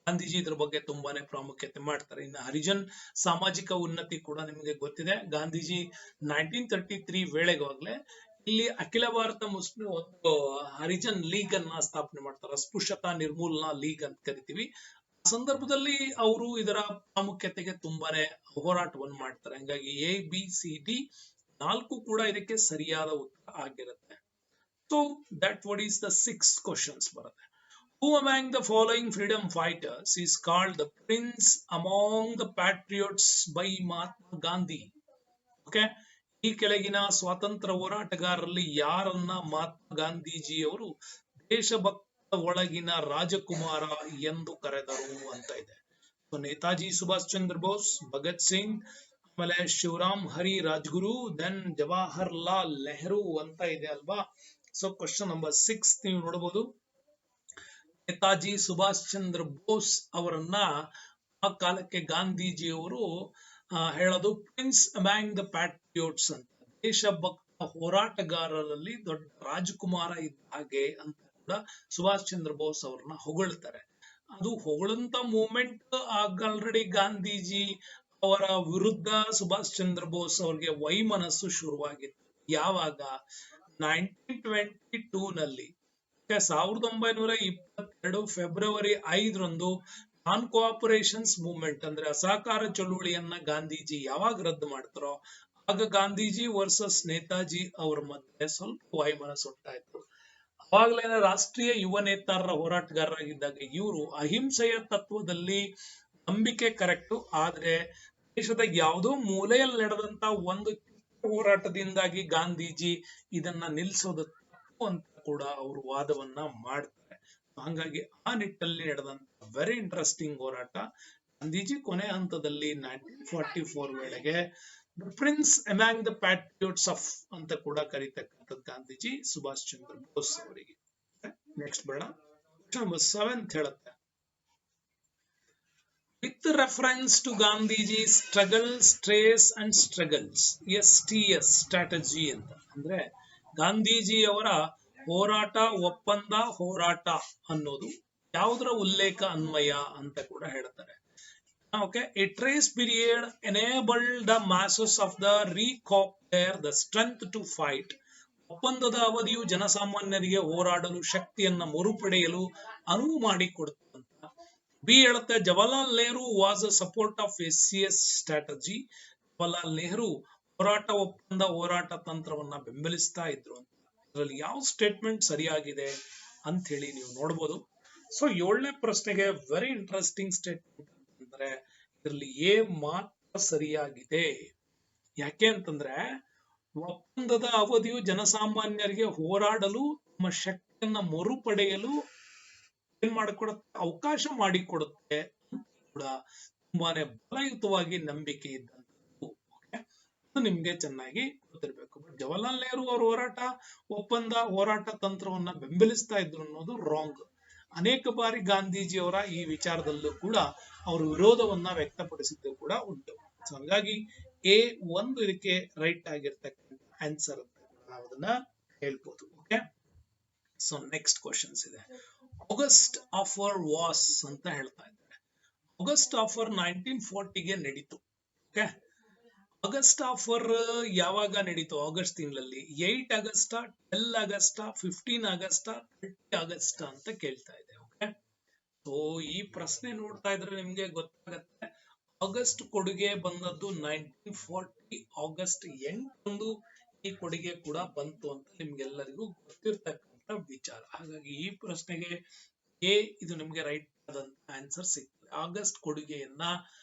Speaker 1: ಗಾಂಧೀಜಿ ಇದ್ರ ಬಗ್ಗೆ ತುಂಬಾನೇ ಪ್ರಾಮುಖ್ಯತೆ ಮಾಡ್ತಾರೆ. ಇನ್ನು ಹರಿಜನ್ ಸಾಮಾಜಿಕ ಉನ್ನತಿ ಕೂಡ ನಿಮಗೆ ಗೊತ್ತಿದೆ. ಗಾಂಧೀಜಿ 1933 ವೇಳೆಗಾಗ್ಲೇ ಇಲ್ಲಿ ಅಖಿಲ ಭಾರತ ಮುಸ್ಲಿಂ ಒಂದು ಹರಿಜನ್ ಲೀಗ್ ಅನ್ನ ಸ್ಥಾಪನೆ ಮಾಡ್ತಾರೆ. ಅಸ್ಪೃಶ್ಯತಾ ನಿರ್ಮೂಲನಾ ಲೀಗ್ ಅಂತ ಕರಿತೀವಿ. ಆ ಸಂದರ್ಭದಲ್ಲಿ ಅವರು ಇದರ ಪ್ರಾಮುಖ್ಯತೆಗೆ ತುಂಬಾನೇ ಹೋರಾಟವನ್ನು ಮಾಡ್ತಾರೆ. ಹಂಗಾಗಿ ABCD 4 ಕೂಡ ಇದಕ್ಕೆ ಸರಿಯಾದ ಉತ್ತರ ಆಗಿರುತ್ತೆ. So that what is the 6 questions ಬರುತ್ತೆ. Who among the following freedom fighters is called the prince among the patriots by Mahatma Gandhi? Okay, ಈ ಕೆಳಗಿನ ಸ್ವಾತಂತ್ರ್ಯ ಹೋರಾಟಗಾರರಲ್ಲಿ ಯಾರನ್ನ ಮಹಾತ್ಮ ಗಾಂಧೀಜಿಯವರು ದೇಶಭಕ್ತ ಒಳಗಿನ ರಾಜಕುಮಾರ ಎಂದು ಕರೆದರು ಅಂತ ಇದೆ. ನೇತಾಜಿ ಸುಭಾಷ್ ಚಂದ್ರ ಬೋಸ್, ಭಗತ್ ಸಿಂಗ್, ಆಮೇಲೆ ಶಿವರಾಮ್ ಹರಿ ರಾಜ್ಗುರು, ದೆನ್ ಜವಾಹರ್ಲಾಲ್ ನೆಹರು ಅಂತ ಇದೆ ಅಲ್ವಾ. ಸೊ ಕ್ವಶನ್ ನಂಬರ್ 6 ನೀವು ನೋಡಬಹುದು. ನೇತಾಜಿ ಸುಭಾಷ್ ಚಂದ್ರ ಬೋಸ್ ಅವರನ್ನ ಆ ಕಾಲಕ್ಕೆ ಗಾಂಧೀಜಿಯವರು ಹೇಳೋದು ಪ್ರಿನ್ಸ್ ಅಮಾಂಗ್ ದ ಪ್ಯಾಟ್ರಿಯೋಟ್ಸ್ ಅಂತ. ದೇಶಭಕ್ತ ಹೋರಾಟಗಾರರಲ್ಲಿ ದೊಡ್ಡ ರಾಜಕುಮಾರ ಇದ್ದ ಹಾಗೆ ಅಂತ ಕೂಡ ಸುಭಾಷ್ ಚಂದ್ರ ಬೋಸ್ ಅವ್ರನ್ನ ಹೊಗಳ್ತಾರೆ. ಅದು ಹೊಗಳಂತ ಮೂಮೆಂಟ್ ಆಲ್ರೆಡಿ ಗಾಂಧೀಜಿ ಅವರ ವಿರುದ್ಧ ಸುಭಾಷ್ ಚಂದ್ರ ಬೋಸ್ ಅವ್ರಿಗೆ ವೈಮನಸ್ಸು ಶುರುವಾಗಿತ್ತು. ಯಾವಾಗ 1922 ನಲ್ಲಿ 1922 ಫೆಬ್ರವರಿ 5ರಂದು ನಾನ್ ಕೋಆಪರೇಷನ್ಸ್ ಮೂವ್ಮೆಂಟ್ ಅಂದ್ರೆ ಅಸಹಕಾರ ಚಳುವಳಿಯನ್ನ ಗಾಂಧೀಜಿ ಯಾವಾಗ ರದ್ದು ಮಾಡ್ತಾರೋ ಆಗ ಗಾಂಧೀಜಿ ವರ್ಸಸ್ ನೇತಾಜಿ ಅವರ ಮಧ್ಯೆ ಸ್ವಲ್ಪ ವೈಮನಸ್ಸು ಉಂಟಾಯ್ತು. ಅವಾಗ್ಲೇನೆ ರಾಷ್ಟ್ರೀಯ ಯುವ ನೇತಾರರ ಹೋರಾಟಗಾರರಾಗಿದ್ದಾಗ ಇವರು ಅಹಿಂಸೆಯ ತತ್ವದಲ್ಲಿ ನಂಬಿಕೆ ಕರೆಕ್ಟ್, ಆದ್ರೆ ದೇಶದ ಯಾವುದೋ ಮೂಲೆಯಲ್ಲಿ ನಡೆದಂತ ಒಂದು ಹೋರಾಟದಿಂದಾಗಿ ಗಾಂಧೀಜಿ ಇದನ್ನ ನಿಲ್ಲಿಸೋದು ತಪ್ಪು ಅಂತ ಕೂಡ ಅವರು ವಾದವನ್ನ ಮಾಡ್ತಾರೆ. ಹಾಗಾಗಿ ಆ ನಿಟ್ಟಲ್ಲಿ ನಡೆದಂತ ವೆರಿ ಇಂಟ್ರೆಸ್ಟಿಂಗ್ ಹೋರಾಟ. ಗಾಂಧೀಜಿ ಕೊನೆ ಹಂತದಲ್ಲಿ 1944 ವೇಳೆಗೆ ಪ್ರಿನ್ಸ್ ಅಮಾಂಗ್ ದ ಪ್ಯಾಟ್ರಿಯೋಟ್ಸ್ ಆಫ್ ಅಂತ ಕೂಡ ಕರೀತಕ್ಕಂಥದ್ದು ಗಾಂಧೀಜಿ ಸುಭಾಷ್ ಚಂದ್ರ ಬೋಸ್ ಅವರಿಗೆ. ನೆಕ್ಸ್ಟ್ ಬೇಡ, ನಂಬರ್ 7 ಹೇಳುತ್ತೆ. With reference to Gandhiji's struggle, stress and struggles, STS strategy ಅಂತ ಅಂದ್ರೆ ಗಾಂಧೀಜಿಯವರ ಹೋರಾಟ ಒಪ್ಪಂದ ಹೋರಾಟ ಅನ್ನೋದು ಯಾವುದರ ಉಲ್ಲೇಖ ಅನ್ವಯ ಅಂತ ಕೂಡ ಹೇಳ್ತಾರೆ. Okay, a trace period enabled the masses of the reconquer the strength to fight. ಒಪ್ಪಂದದ ಅವಧಿಯು ಜನಸಾಮಾನ್ಯರಿಗೆ ಹೋರಾಡಲು ಶಕ್ತಿಯನ್ನ ಮರುಪಡೆಯಲು ಅನುವು ಮಾಡಿಕೊಡುತ್ತಂತ. ಬಿ ಹೇಳುತ್ತೆ Jawaharlal Nehru was a support of SCS strategy. Jawaharlal Nehru ಹೋರಾಟ ತಂತ್ರವನ್ನ ಬೆಂಬಲಿಸ್ತಾ ಇದ್ರು ಅಂತ. ಅದರಲ್ಲಿ ಯಾವ ಸ್ಟೇಟ್ಮೆಂಟ್ ಸರಿಯಾಗಿದೆ ಅಂತ ಹೇಳಿ ನೀವು ನೋಡ್ಬೋದು. ಸೊ 7ನೇ ಪ್ರಶ್ನೆಗೆ ವೆರಿ ಇಂಟ್ರೆಸ್ಟಿಂಗ್ ಸ್ಟೇಟ್ಮೆಂಟ್ ಅಂತಂದ್ರೆ ಇದರಲ್ಲಿ ಎ ಮಾತ್ರ ಸರಿಯಾಗಿದೆ. ಯಾಕೆ ಅಂತಂದ್ರೆ ಒಪ್ಪಂದದ ಅವಧಿಯು ಜನಸಾಮಾನ್ಯರಿಗೆ ಹೋರಾಡಲು ತಮ್ಮ ಶಕ್ತಿಯನ್ನ ಮರುಪಡೆಯಲು ಏನ್ ಮಾಡಿಕೊಡುತ್ತೆ, ಅವಕಾಶ ಮಾಡಿಕೊಡುತ್ತೆ ಅಂತ ಕೂಡ ತುಂಬಾನೇ ಬಲಯುತವಾಗಿ ನಂಬಿಕೆ ಇದ್ದಂಥದ್ದು. ಅದು ನಿಮ್ಗೆ ಚೆನ್ನಾಗಿ ಗೊತ್ತಿರಬೇಕು. ಬಟ್ ಜವಾಹರ್ಲಾಲ್ ನೆಹರು ಅವರ ಹೋರಾಟ ತಂತ್ರವನ್ನ ಬೆಂಬಲಿಸ್ತಾ ಇದ್ರು ಅನ್ನೋದು ರಾಂಗ್. ಅನೇಕ ಬಾರಿ ಗಾಂಧೀಜಿಯವರ ಈ ವಿಚಾರದಲ್ಲೂ ಕೂಡ ಅವರು ವಿರೋಧವನ್ನ ವ್ಯಕ್ತಪಡಿಸಿದ್ದು ಕೂಡ ಉಂಟು. ಸೊ ಹಾಗಾಗಿ A1 ಇದಕ್ಕೆ ರೈಟ್ ಆಗಿರ್ತಕ್ಕಂಥ ಆನ್ಸರ್ ಅಂತ ನಾವು ಅದನ್ನ ಹೇಳ್ಬೋದು. ಓಕೆ, ಸೊ ನೆಕ್ಸ್ಟ್ ಕ್ವಶನ್ಸ್ ಇದೆ. ಆಗಸ್ಟ್ ಆಫರ್ ವಾಸ್ ಅಂತ ಹೇಳ್ತಾ ಇದ್ದಾರೆ. ಆಗಸ್ಟ್ ಆಫರ್ 1940ಗೆ ನಡೀತು. ಓಕೆ, ಆಗಸ್ಟ್ ಆಫರ್ ಯಾವಾಗ ನಡೀತು? ಆಗಸ್ಟ್ ತಿಂಗಳಲ್ಲಿ 8 ಆಗಸ್ಟ್, 12 ಆಗಸ್ಟ್, 15 ಆಗಸ್ಟ್, 30 ಆಗಸ್ಟ್ ಅಂತ ಕೇಳ್ತಾ ಇದೆ. ಓಕೆ, ಸೊ ಈ ಪ್ರಶ್ನೆ ನೋಡ್ತಾ ಇದ್ರೆ ನಿಮ್ಗೆ ಗೊತ್ತಾಗತ್ತೆ ಆಗಸ್ಟ್ ಕೊಡುಗೆ ಬಂದದ್ದು 1940 ಆಗಸ್ಟ್ 8 ಈ ಕೊಡುಗೆ ಕೂಡ ಬಂತು ಅಂತ ನಿಮ್ಗೆಲ್ಲರಿಗೂ ಗೊತ್ತಿರ್ತಕ್ಕಂಥ ವಿಚಾರ. ಹಾಗಾಗಿ ಈ ಪ್ರಶ್ನೆಗೆ ಇದು ನಿಮ್ಗೆ ರೈಟ್ ಆದಂತ ಆನ್ಸರ್ ಸಿಗ್ತದೆ. ಆಗಸ್ಟ್ ಕೊಡುಗೆಯನ್ನ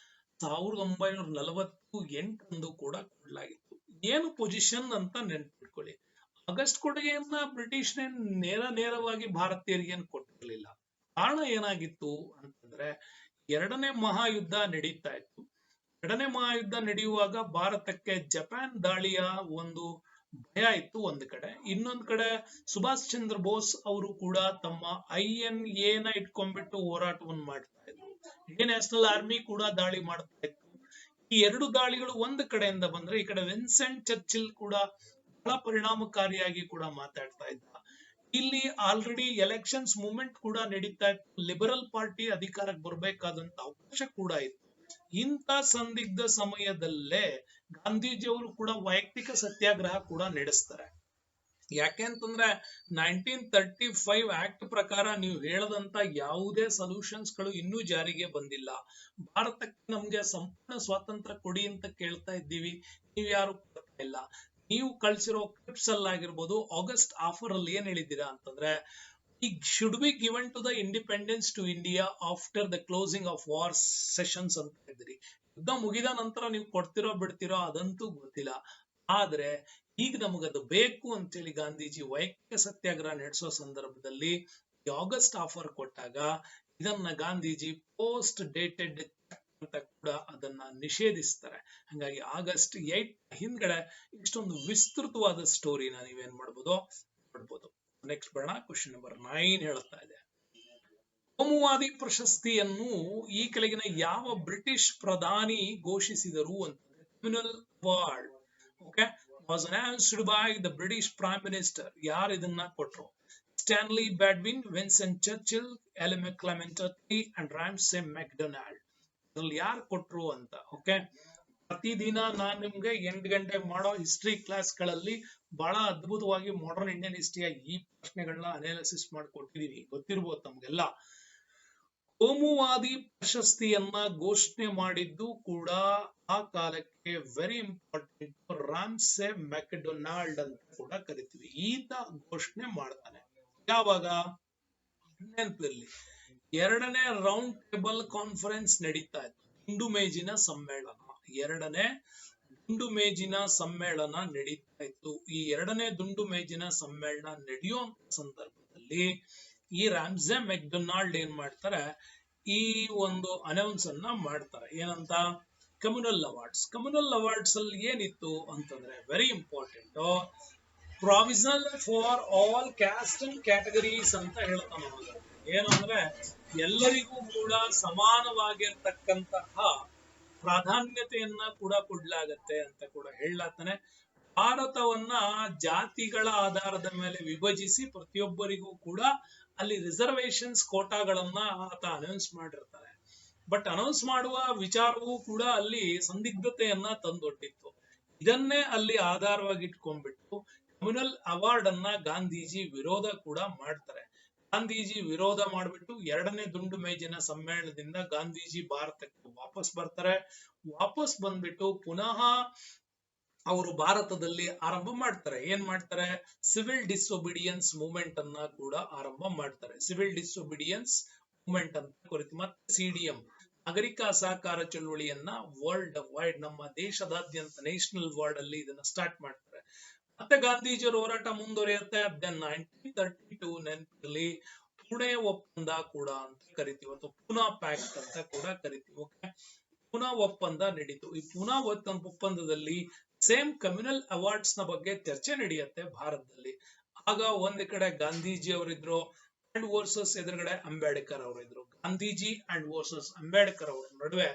Speaker 1: 1948 ಕೂಡ ಕೊಡಲಾಗಿತ್ತು. ಏನು ಪೊಸಿಷನ್ ಅಂತ ನೆನ್ಪಿಟ್ಕೊಳ್ಳಿ. ಆಗಸ್ಟ್ ಕೊಡುಗೆಯನ್ನ ಬ್ರಿಟಿಷ್ ನೇರವಾಗಿ ಭಾರತೀಯರಿಗೆ ಕೊಟ್ಟಿರಲಿಲ್ಲ. ಕಾರಣ ಏನಾಗಿತ್ತು ಅಂತಂದ್ರೆ 2ನೇ ಮಹಾಯುದ್ಧ ನಡೀತಾ ಇತ್ತು. 2ನೇ ಮಹಾಯುದ್ಧ ನಡೆಯುವಾಗ ಭಾರತಕ್ಕೆ ಜಪಾನ್ ದಾಳಿಯ ಒಂದು ಭಯ ಇತ್ತು ಒಂದ್ ಕಡೆ. ಇನ್ನೊಂದ್ ಕಡೆ ಸುಭಾಷ್ ಚಂದ್ರ ಬೋಸ್ ಅವರು ಕೂಡ ತಮ್ಮ INA ನ ಇಟ್ಕೊಂಡ್ಬಿಟ್ಟು ಹೋರಾಟವನ್ನು ಮಾಡ್ತಾ ಇದ್ರು. ಇಂಡಿಯನ್ ನ್ಯಾಷನಲ್ ಆರ್ಮಿ ಕೂಡ ದಾಳಿ ಮಾಡ್ತಾ ಇತ್ತು. ಈ 2 ದಾಳಿಗಳು ಒಂದ್ ಕಡೆಯಿಂದ ಬಂದ್ರೆ ಈ ಕಡೆ ವಿನ್ಸೆಂಟ್ ಚರ್ಚಿಲ್ ಕೂಡ ಬಹಳ ಪರಿಣಾಮಕಾರಿಯಾಗಿ ಕೂಡ ಮಾತಾಡ್ತಾ ಇದ್ದ. ಇಲ್ಲಿ ಆಲ್ರೆಡಿ ಎಲೆಕ್ಷನ್ಸ್ ಮೂವ್ಮೆಂಟ್ ಕೂಡ ನಡೀತಾ ಇತ್ತು. ಲಿಬರಲ್ ಪಾರ್ಟಿ ಅಧಿಕಾರಕ್ಕೆ ಬರಬೇಕಾದಂತ ಅವಕಾಶ ಕೂಡ ಇತ್ತು. ಇಂಥ ಸಂದಿಗ್ಧ ಸಮಯದಲ್ಲೇ ಗಾಂಧೀಜಿಯವರು ಕೂಡ ವೈಯಕ್ತಿಕ ಸತ್ಯಾಗ್ರಹ ಕೂಡ ನಡೆಸ್ತಾರೆ. ಯಾಕೆ ಅಂತಂದ್ರೆ 1935 ಆಕ್ಟ್ ಪ್ರಕಾರ ನೀವು ಹೇಳದಂತ ಯಾವುದೇ ಸೊಲ್ಯೂಷನ್ಸ್ ಗಳು ಇನ್ನೂ ಜಾರಿಗೆ ಬಂದಿಲ್ಲ. ಭಾರತಕ್ಕೆ ನಮ್ಗೆ ಸಂಪೂರ್ಣ ಸ್ವಾತಂತ್ರ್ಯ ಕೊಡಿ ಅಂತ ಕೇಳ್ತಾ ಇದ್ದೀವಿ, ನೀವು ಯಾರು ಕೊಡ್ತಾ ಇಲ್ಲ. ನೀವು ಕಳ್ಸಿರೋ ಕ್ಲಿಪ್ಸ್ ಅಲ್ಲಾಗಿರ್ಬೋದು, ಆಗಸ್ಟ್ ಆಫರ್ ಅಲ್ಲಿ ಏನ್ ಹೇಳಿದ್ದೀರಾ ಅಂತಂದ್ರೆ should be given to the independence to India after the closing of war sessions ಅಂತ ಇದ್ರಿ. ಯುದ್ಧ ಮುಗಿದ ನಂತರ ನೀವು ಕೊಡ್ತಿರೋ ಬಿಡ್ತಿರೋ ಅದಂತೂ ಗೊತ್ತಿಲ್ಲ. ಆದ್ರೆ ಈಗ ನಮಗದು ಬೇಕು ಅಂತೇಳಿ ಗಾಂಧೀಜಿ ವೈಯಕ್ತಿಕ ಸತ್ಯಾಗ್ರಹ ನಡೆಸೋ ಸಂದರ್ಭದಲ್ಲಿ ಆಗಸ್ಟ್ ಆಫರ್ ಕೊಟ್ಟಾಗ ಇದನ್ನ ಗಾಂಧೀಜಿ ಪೋಸ್ಟ್ ಡೇಟೆಡ್ ಅಂತ ಕೂಡ ಅದನ್ನ ನಿಷೇಧಿಸ್ತಾರೆ. ಹಾಗಾಗಿ ಆಗಸ್ಟ್ 8 ಹಿಂದ್ಗಡೆ ಇಷ್ಟೊಂದು ವಿಸ್ತೃತವಾದ ಸ್ಟೋರಿನ ನೀವೇನ್ ಮಾಡ್ಬೋದು ನೋಡ್ಬೋದು. ನೆಕ್ಸ್ಟ್ ಬರೋಣ. ಕ್ವಶನ್ ನಂಬರ್ 9 ಹೇಳ್ತಾ ಇದೆ, ಕೋಮುವಾದಿ ಪ್ರಶಸ್ತಿಯನ್ನು ಈ ಕೆಳಗಿನ ಯಾವ ಬ್ರಿಟಿಷ್ ಪ್ರಧಾನಿ ಘೋಷಿಸಿದರು ಅಂತಂದ್ರೆ communal award. Okay, was announced by the British prime minister. ಯಾರು ಇದನ್ನ ಕೊಟ್ರು? ಸ್ಟ್ಯಾನ್ಲಿ ಬ್ಯಾಡ್ವಿನ್, ವಿನ್ಸೆಂಟ್ ಚರ್ಚಿಲ್, ಎಲ್ಮೆ Clement Attlee and Ramsay MacDonald. ಇದ್ರಲ್ಲಿ ಯಾರು ಕೊಟ್ರು ಅಂತ. ಓಕೆ, ಪ್ರತಿದಿನ ನಾನ್ ನಿಮ್ಗೆ 8 ಗಂಟೆ ಮಾಡೋ ಹಿಸ್ಟ್ರಿ ಕ್ಲಾಸ್ ಗಳಲ್ಲಿ ಬಹಳ ಅದ್ಭುತವಾಗಿ ಮಾಡರ್ನ್ ಇಂಡಿಯನ್ ಹಿಸ್ಟ್ರಿಯ ಈ ಪ್ರಶ್ನೆಗಳನ್ನ ಅನಾಲಿಸಿಸ್ ಮಾಡಿಕೊಟ್ಟಿದೀನಿ, ಗೊತ್ತಿರ್ಬೋದು ತಮ್ಗೆಲ್ಲ. ಕೋಮುವಾದಿ ಪ್ರಶಸ್ತಿಯನ್ನ ಘೋಷಣೆ ಮಾಡಿದ್ದು ಕೂಡ ಆ ಕಾಲಕ್ಕೆ ವೆರಿ ಇಂಪಾರ್ಟೆಂಟ್, ರಾಮ್ಸೆ ಮೆಕ್ಡೊನಾಲ್ಡ್ ಅಂತ ಕೂಡ ಕರಿತೀವಿ. ಈತ ಘೋಷಣೆ ಮಾಡ್ತಾನೆ. ಯಾವಾಗ? ನೆನಪಿರ್ಲಿ, 2ನೇ ರೌಂಡ್ ಟೇಬಲ್ ಕಾನ್ಫರೆನ್ಸ್ ನಡೀತಾ ಇತ್ತು, ದುಂಡು ಮೇಜಿನ ಸಮ್ಮೇಳನ. 2ನೇ ದುಂಡು ಮೇಜಿನ ಸಮ್ಮೇಳನ ನಡೀತಾ ಇತ್ತು. ಈ 2ನೇ ದುಂಡು ಮೇಜಿನ ಸಮ್ಮೇಳನ ನಡೆಯುವಂತ ಸಂದರ್ಭದಲ್ಲಿ ಈ ರಾಮ್ಸೆ ಮೆಕ್ಡೊನಾಲ್ಡ್ ಏನ್ ಮಾಡ್ತಾರೆ, ಈ ಒಂದು ಅನೌನ್ಸ್ ಅನ್ನ ಮಾಡ್ತಾರೆ. ಏನಂತ? Communal awards. ಕಮ್ಯುನಲ್ ಅವಾರ್ಡ್ಸ್ ಅಲ್ಲಿ ಏನಿತ್ತು ಅಂತಂದ್ರೆ very important, provisional for all caste and categories ಅಂತ ಹೇಳ್ತಾನೆ. ಏನಂದ್ರೆ ಎಲ್ಲರಿಗೂ ಕೂಡ ಸಮಾನವಾಗಿರ್ತಕ್ಕಂತಹ ಪ್ರಾಧಾನ್ಯತೆಯನ್ನ ಕೂಡ ಕೊಡ್ಲಾಗತ್ತೆ ಅಂತ ಕೂಡ ಹೇಳತ್ತಾನೆ. ಭಾರತವನ್ನ ಜಾತಿಗಳ ಆಧಾರದ ಮೇಲೆ ವಿಭಜಿಸಿ ಪ್ರತಿಯೊಬ್ಬರಿಗೂ ಕೂಡ ಅಲ್ಲಿ ರಿಸರ್ವೇಶನ್ಸ್ ಕೋಟಾಗಳನ್ನ ಆತ ಅನೌನ್ಸ್ ಮಾಡಿರ್ತಾರೆ. ಬಟ್ ಅನೌನ್ಸ್ ಮಾಡುವ ವಿಚಾರವೂ ಕೂಡ ಅಲ್ಲಿ ಸಂದಿಗ್ಧತೆಯನ್ನ ತಂದೊಡ್ಡಿತ್ತು. ಇದನ್ನೇ ಅಲ್ಲಿ ಆಧಾರವಾಗಿ ಇಟ್ಕೊಂಡ್ಬಿಟ್ಟು ಕಮ್ಯುನಲ್ ಅವಾರ್ಡ್ ಅನ್ನ ಗಾಂಧೀಜಿ ವಿರೋಧ ಕೂಡ ಮಾಡ್ತಾರೆ. ಗಾಂಧೀಜಿ ವಿರೋಧ ಮಾಡ್ಬಿಟ್ಟು ಎರಡನೇ ದುಂಡು ಮೇಜಿನ ಸಮ್ಮೇಳನದಿಂದ ಗಾಂಧೀಜಿ ಭಾರತಕ್ಕೆ ವಾಪಸ್ ಬರ್ತಾರೆ. ವಾಪಸ್ ಬಂದ್ಬಿಟ್ಟು ಪುನಃ ಅವರು ಭಾರತದಲ್ಲಿ ಆರಂಭ ಮಾಡ್ತಾರೆ. ಏನ್ ಮಾಡ್ತಾರೆ? ಸಿವಿಲ್ ಡಿಸೊಬಿಡಿಯನ್ಸ್ ಮೂವ್ಮೆಂಟ್ ಅನ್ನ ಕೂಡ ಆರಂಭ ಮಾಡ್ತಾರೆ. ಸಿವಿಲ್ ಡಿಸೊಬಿಡಿಯನ್ಸ್ ಮೂವ್ಮೆಂಟ್ ಅಂತ ಕರಿತೀವಿ. ಮತ್ತೆ ಸಿಡಿಎಂ ನಾಗರಿಕ ಅಸಹಕಾರ ಚಳುವಳಿಯನ್ನ ವರ್ಲ್ಡ್ ವೈಡ್, ನಮ್ಮ ದೇಶದಾದ್ಯಂತ ನ್ಯಾಷನಲ್ ವರ್ಲ್ಡ್ ಅಲ್ಲಿ ಇದನ್ನ ಸ್ಟಾರ್ಟ್ ಮಾಡ್ತಾರೆ. ಮತ್ತೆ ಗಾಂಧೀಜಿಯವರ ಹೋರಾಟ ಮುಂದುವರಿಯುತ್ತೆ. 1932 ನೆನಪಿರಲಿ ಪುಣೆ ಒಪ್ಪಂದ ಕೂಡ ಅಂತ ಕರಿತೀವಿ, ಅಥವಾ ಪೂನಾ ಪ್ಯಾಕ್ಟ್ ಅಂತ ಕೂಡ ಕರಿತೀವಿ. ಓಕೆ, ಪೂನಾ ಒಪ್ಪಂದ ನಡೀತು. ಈ ಪೂನಾ ಒಪ್ಪಂದದಲ್ಲಿ ಸೇಮ್ ಕಮ್ಯುನಲ್ ಅವಾರ್ಡ್ಸ್ ನ ಬಗ್ಗೆ ಚರ್ಚೆ ನಡೆಯುತ್ತೆ ಭಾರತದಲ್ಲಿ. ಆಗ ಒಂದ್ ಕಡೆ ಗಾಂಧೀಜಿ ಅವರಿದ್ರು ಅಂಡ್ ವರ್ಸಸ್ ಎದುರುಗಡೆ ಅಂಬೇಡ್ಕರ್ ಅವರಿದ್ರು. ಗಾಂಧೀಜಿ ಅಂಡ್ ವರ್ಸಸ್ ಅಂಬೇಡ್ಕರ್ ಅವರ ನಡುವೆ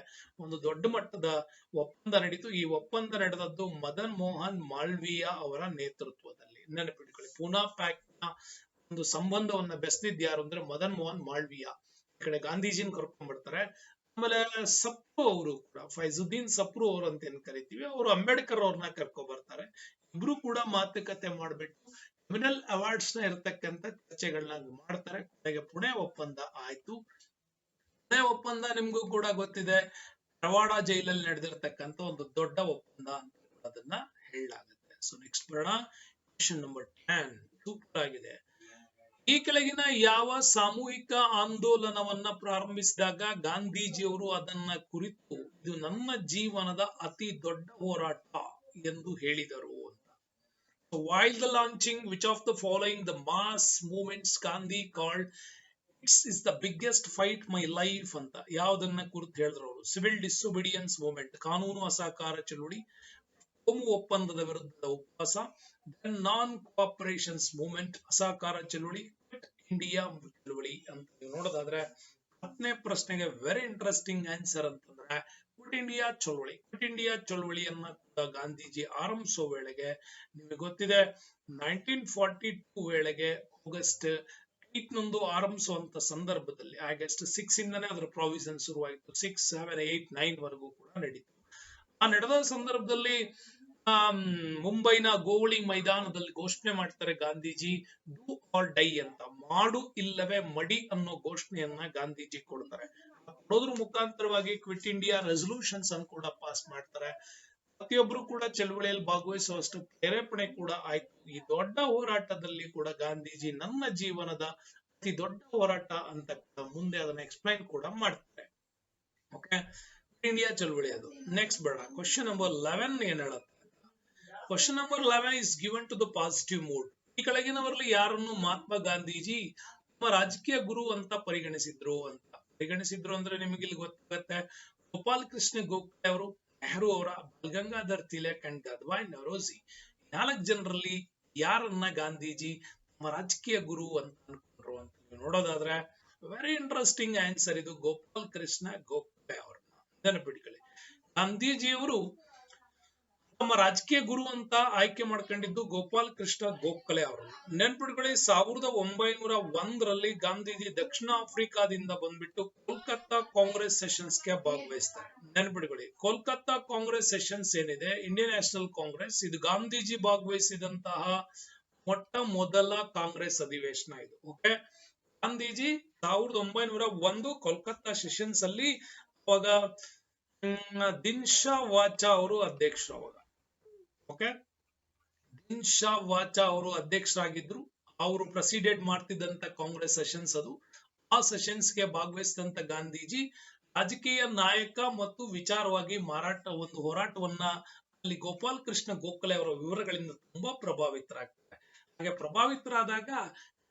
Speaker 1: ಒಂದು ದೊಡ್ಡ ಮಟ್ಟದ ಒಪ್ಪಂದ ನಡೀತು. ಈ ಒಪ್ಪಂದ ನಡೆದದ್ದು ಮದನ್ ಮೋಹನ್ ಮಾಲ್ವೀಯ ಅವರ ನೇತೃತ್ವದಲ್ಲಿ. ನೆನಪಿಟ್ಕೊಳ್ಳಿ, ಪೂನಾ ಪ್ಯಾಕ್ಟ್ ನ ಒಂದು ಸಂಬಂಧವನ್ನ ಬೆಸೆದಿದ್ದು ಯಾರು ಅಂದ್ರೆ ಮದನ್ ಮೋಹನ್ ಮಾಲ್ವೀಯ. ಈ ಕಡೆ ಗಾಂಧೀಜಿನ ಕರ್ಕೊಂಡ್ ಬರ್ತಾರೆ. ಆಮೇಲೆ ಸಪ್ರು ಅವರು ಕೂಡ, ಫೈಜುದ್ದೀನ್ ಸಪ್ರು ಅವರು ಅಂತ ಏನ್ ಕರಿತೀವಿ, ಅವರು ಅಂಬೇಡ್ಕರ್ ಅವ್ರನ್ನ ಕರ್ಕೊ ಬರ್ತಾರೆ. ಇಬ್ರು ಕೂಡ ಮಾತುಕತೆ ಮಾಡ್ಬಿಟ್ಟು ಕಮ್ಯುನಲ್ ಅವಾರ್ಡ್ಸ್ ನ ಇರತಕ್ಕಂತ ಚರ್ಚೆಗಳನ್ನ ಮಾಡ್ತಾರೆ. ಕೊನೆಗೆ ಪುಣೆ ಒಪ್ಪಂದ ಆಯ್ತು. ಪುಣೆ ಒಪ್ಪಂದ ನಿಮ್ಗೂ ಕೂಡ ಗೊತ್ತಿದೆ, ಧಾರವಾಡ ಜೈಲಲ್ಲಿ ನಡೆದಿರ್ತಕ್ಕಂಥ ಒಂದು ದೊಡ್ಡ ಒಪ್ಪಂದ ಅಂತ ಅದನ್ನ ಹೇಳಲಾಗುತ್ತೆ. ಸೊ ನೆಕ್ಸ್ಟ್ ಬರೋಣ, ಕ್ವೆಶ್ಚನ್ ನಂಬರ್ 10. ಸೂಪರ್ ಆಗಿದೆ. ಈ ಕೆಳಗಿನ ಯಾವ ಸಾಮೂಹಿಕ ಆಂದೋಲನವನ್ನ ಪ್ರಾರಂಭಿಸಿದಾಗ ಗಾಂಧೀಜಿಯವರು ಅದನ್ನ ಕುರಿತು ಇದು ನನ್ನ ಜೀವನದ ಅತಿ ದೊಡ್ಡ ಹೋರಾಟ ಎಂದು ಹೇಳಿದರು ಅಂತ. While the launching which of the following the mass movements Gandhi called is the biggest fight my life ಅಂತ ಯಾವ್ದನ್ನ ಕುರಿತು ಹೇಳಿದ್ರು ಅವರು? ಸಿವಿಲ್ ಡಿಸೊಬಿಡಿಯನ್ಸ್ ಮೂವ್ಮೆಂಟ್, ಕಾನೂನು ಅಸಹಕಾರ ಚಳುವಳಿ, ಕೋಮು ಒಪ್ಪಂದದ ವಿರುದ್ಧದ ಉಪವಾಸ, ನಾನ್ ಕೋಆಪರೇಷನ್ಸ್ ಮೂವ್ಮೆಂಟ್ ಅಸಹಕಾರ ಚಳುವಳಿ, ಕ್ವಿಟ್ ಇಂಡಿಯಾ ಚಳುವಳಿ ಅಂತ ನೀವು ನೋಡೋದಾದ್ರೆ 10ನೇ ಪ್ರಶ್ನೆಗೆ ವೆರಿ ಇಂಟ್ರೆಸ್ಟಿಂಗ್ ಆನ್ಸರ್ ಅಂತಂದ್ರೆ ಕ್ವಿಟ್ ಇಂಡಿಯಾ ಚಳುವಳಿ. ಕ್ವಿಟ್ ಇಂಡಿಯಾ ಚಳುವಳಿಯನ್ನ ಕೂಡ ಗಾಂಧೀಜಿ ಆರಂಭಿಸೋ ವೇಳೆಗೆ ನಿಮಗೆ ಗೊತ್ತಿದೆ 1942 ವೇಳೆಗೆ ಆಗಸ್ಟ್ 8 ಆರಂಭಿಸುವಂತ ಸಂದರ್ಭದಲ್ಲಿ ಆಗಸ್ಟ್ 6 ಇಂದನೇ ಅದರ ಪ್ರಾವಿಷನ್ ಶುರುವಾಯಿತು. 6, 7, 8, 9 ವರೆಗೂ ಕೂಡ ನಡೀತು. ಆ ನಡೆದ ಸಂದರ್ಭದಲ್ಲಿ ಮುಂಬೈನ ಗೋವಳಿ ಮೈದಾನದಲ್ಲಿ ಘೋಷಣೆ ಮಾಡ್ತಾರೆ ಗಾಂಧೀಜಿ, ಡೂ ಆರ್ ಡೈ ಅಂತ, ಮಾಡು ಇಲ್ಲವೇ ಮಡಿ ಅನ್ನೋ ಘೋಷಣೆಯನ್ನ ಗಾಂಧೀಜಿ ಕೊಡ್ತಾರೆ. ಕೊಡೋದ್ರ ಮುಖಾಂತರವಾಗಿ ಕ್ವಿಟ್ ಇಂಡಿಯಾ ರೆಸಲ್ಯೂಷನ್ಸ್ ಅನ್ನು ಕೂಡ ಪಾಸ್ ಮಾಡ್ತಾರೆ. ಪ್ರತಿಯೊಬ್ರು ಕೂಡ ಚಳುವಳಿಯಲ್ಲಿ ಭಾಗವಹಿಸುವಷ್ಟು ಪ್ರೇರೇಪಣೆ ಕೂಡ ಆಯ್ತು. ಈ ದೊಡ್ಡ ಹೋರಾಟದಲ್ಲಿ ಕೂಡ ಗಾಂಧೀಜಿ ನನ್ನ ಜೀವನದ ಅತಿ ದೊಡ್ಡ ಹೋರಾಟ ಅಂತ ಮುಂದೆ ಅದನ್ನ ಎಕ್ಸ್ಪ್ಲೈನ್ ಕೂಡ ಮಾಡ್ತಾರೆ. ಓಕೆ, ಇಂಡಿಯಾ ಚಳುವಳಿ ಅದು. ನೆಕ್ಸ್ಟ್ ಬೇಡ, ಕ್ವಶನ್ ನಂಬರ್ 11 ಏನ್ ಹೇಳುತ್ತೆ? Question number 11 is given to the positive mood. ಈ ಕೆಳಗಿನವರಲ್ಲಿ ಯಾರನ್ನು ಮಹಾತ್ಮ ಗಾಂಧೀಜಿ ತಮ್ಮ ರಾಜಕೀಯ ಗುರು ಅಂತ ಪರಿಗಣಿಸಿದ್ರು ಅಂದ್ರೆ ನಿಮಗೆ ಇಲ್ಲಿ ಗೊತ್ತಾಗತ್ತೆ. ಗೋಪಾಲ್ ಕೃಷ್ಣ ಗೋಖಲೆ ಅವರು, ನೆಹರು ಅವರ, ಬಾಲಗಂಗಾಧರ್ ತಿಲಕ್ ಅಂಡ್ ಗದವಾಯಿ ನರೋಜಿ, 4 ಜನರಲ್ಲಿ ಯಾರನ್ನ ಗಾಂಧೀಜಿ ತಮ್ಮ ರಾಜಕೀಯ ಗುರು ಅಂತ ಅನ್ಕೊಂಡ್ರು ಅಂತ ನೀವು ನೋಡೋದಾದ್ರೆ ವೆರಿ ಇಂಟ್ರೆಸ್ಟಿಂಗ್ ಆನ್ಸರ್ ಇದು, ಗೋಪಾಲ್ ಕೃಷ್ಣ ಗೋಖಲೆ ಅವ್ರನ್ನ ನೆನಪಿಟ್ಕೊಳ್ಳಿ. ಗಾಂಧೀಜಿಯವರು ತಮ್ಮ ರಾಜಕೀಯ ಗುರು ಅಂತ ಆಯ್ಕೆ ಮಾಡ್ಕೊಂಡಿದ್ದು ಗೋಪಾಲ್ ಕೃಷ್ಣ ಗೋಖಲೆ ಅವರನ್ನ ನೆನ್ಪಿಟ್ಕೊಳ್ಳಿ. 1901ರಲ್ಲಿ ಗಾಂಧೀಜಿ ದಕ್ಷಿಣ ಆಫ್ರಿಕಾದಿಂದ ಬಂದ್ಬಿಟ್ಟು ಕೋಲ್ಕತ್ತಾ ಕಾಂಗ್ರೆಸ್ ಸೆಷನ್ಸ್ ಗೆ ಭಾಗವಹಿಸ್ತಾರೆ. ನೆನ್ಪಿಟ್ಕೊಳ್ಳಿ, ಕೋಲ್ಕತ್ತಾ ಕಾಂಗ್ರೆಸ್ ಸೆಷನ್ಸ್ ಏನಿದೆ, ಇಂಡಿಯನ್ ನ್ಯಾಷನಲ್ ಕಾಂಗ್ರೆಸ್, ಇದು ಗಾಂಧೀಜಿ ಭಾಗವಹಿಸಿದಂತಹ ಮೊಟ್ಟ ಮೊದಲ ಕಾಂಗ್ರೆಸ್ ಅಧಿವೇಶನ ಇದು. ಓಕೆ, ಗಾಂಧೀಜಿ 1901 ಕೋಲ್ಕತ್ತಾ ಸೆಷನ್ಸ್ ಅಲ್ಲಿ ಅವಾಗ ದಿನ್ ಶಾ ವಾಚಾ ಅವರು ಅಧ್ಯಕ್ಷರು. ಅವಾಗ ಓಕೆ, ದಿನ್ ಶಾ ವಾಚಾ ಅವರು ಅಧ್ಯಕ್ಷರಾಗಿದ್ರು. ಅವರು ಪ್ರೆಸಿಡೆಂಟ್ ಮಾಡ್ತಿದ್ದಂತ ಕಾಂಗ್ರೆಸ್ ಸೆಷನ್ಸ್ ಅದು. ಆ ಸೆಷನ್ಸ್ ಗೆ ಭಾಗವಹಿಸಿದಂತ ಗಾಂಧೀಜಿ ರಾಜಕೀಯ ನಾಯಕ ಮತ್ತು ವಿಚಾರವಾಗಿ ಒಂದು ಹೋರಾಟವನ್ನ ಅಲ್ಲಿ ಗೋಪಾಲ್ ಕೃಷ್ಣ ಗೋಖಲೆ ಅವರ ವಿವರಗಳಿಂದ ತುಂಬಾ ಪ್ರಭಾವಿತರಾಗ್ತಾರೆ. ಹಾಗೆ ಪ್ರಭಾವಿತರಾದಾಗ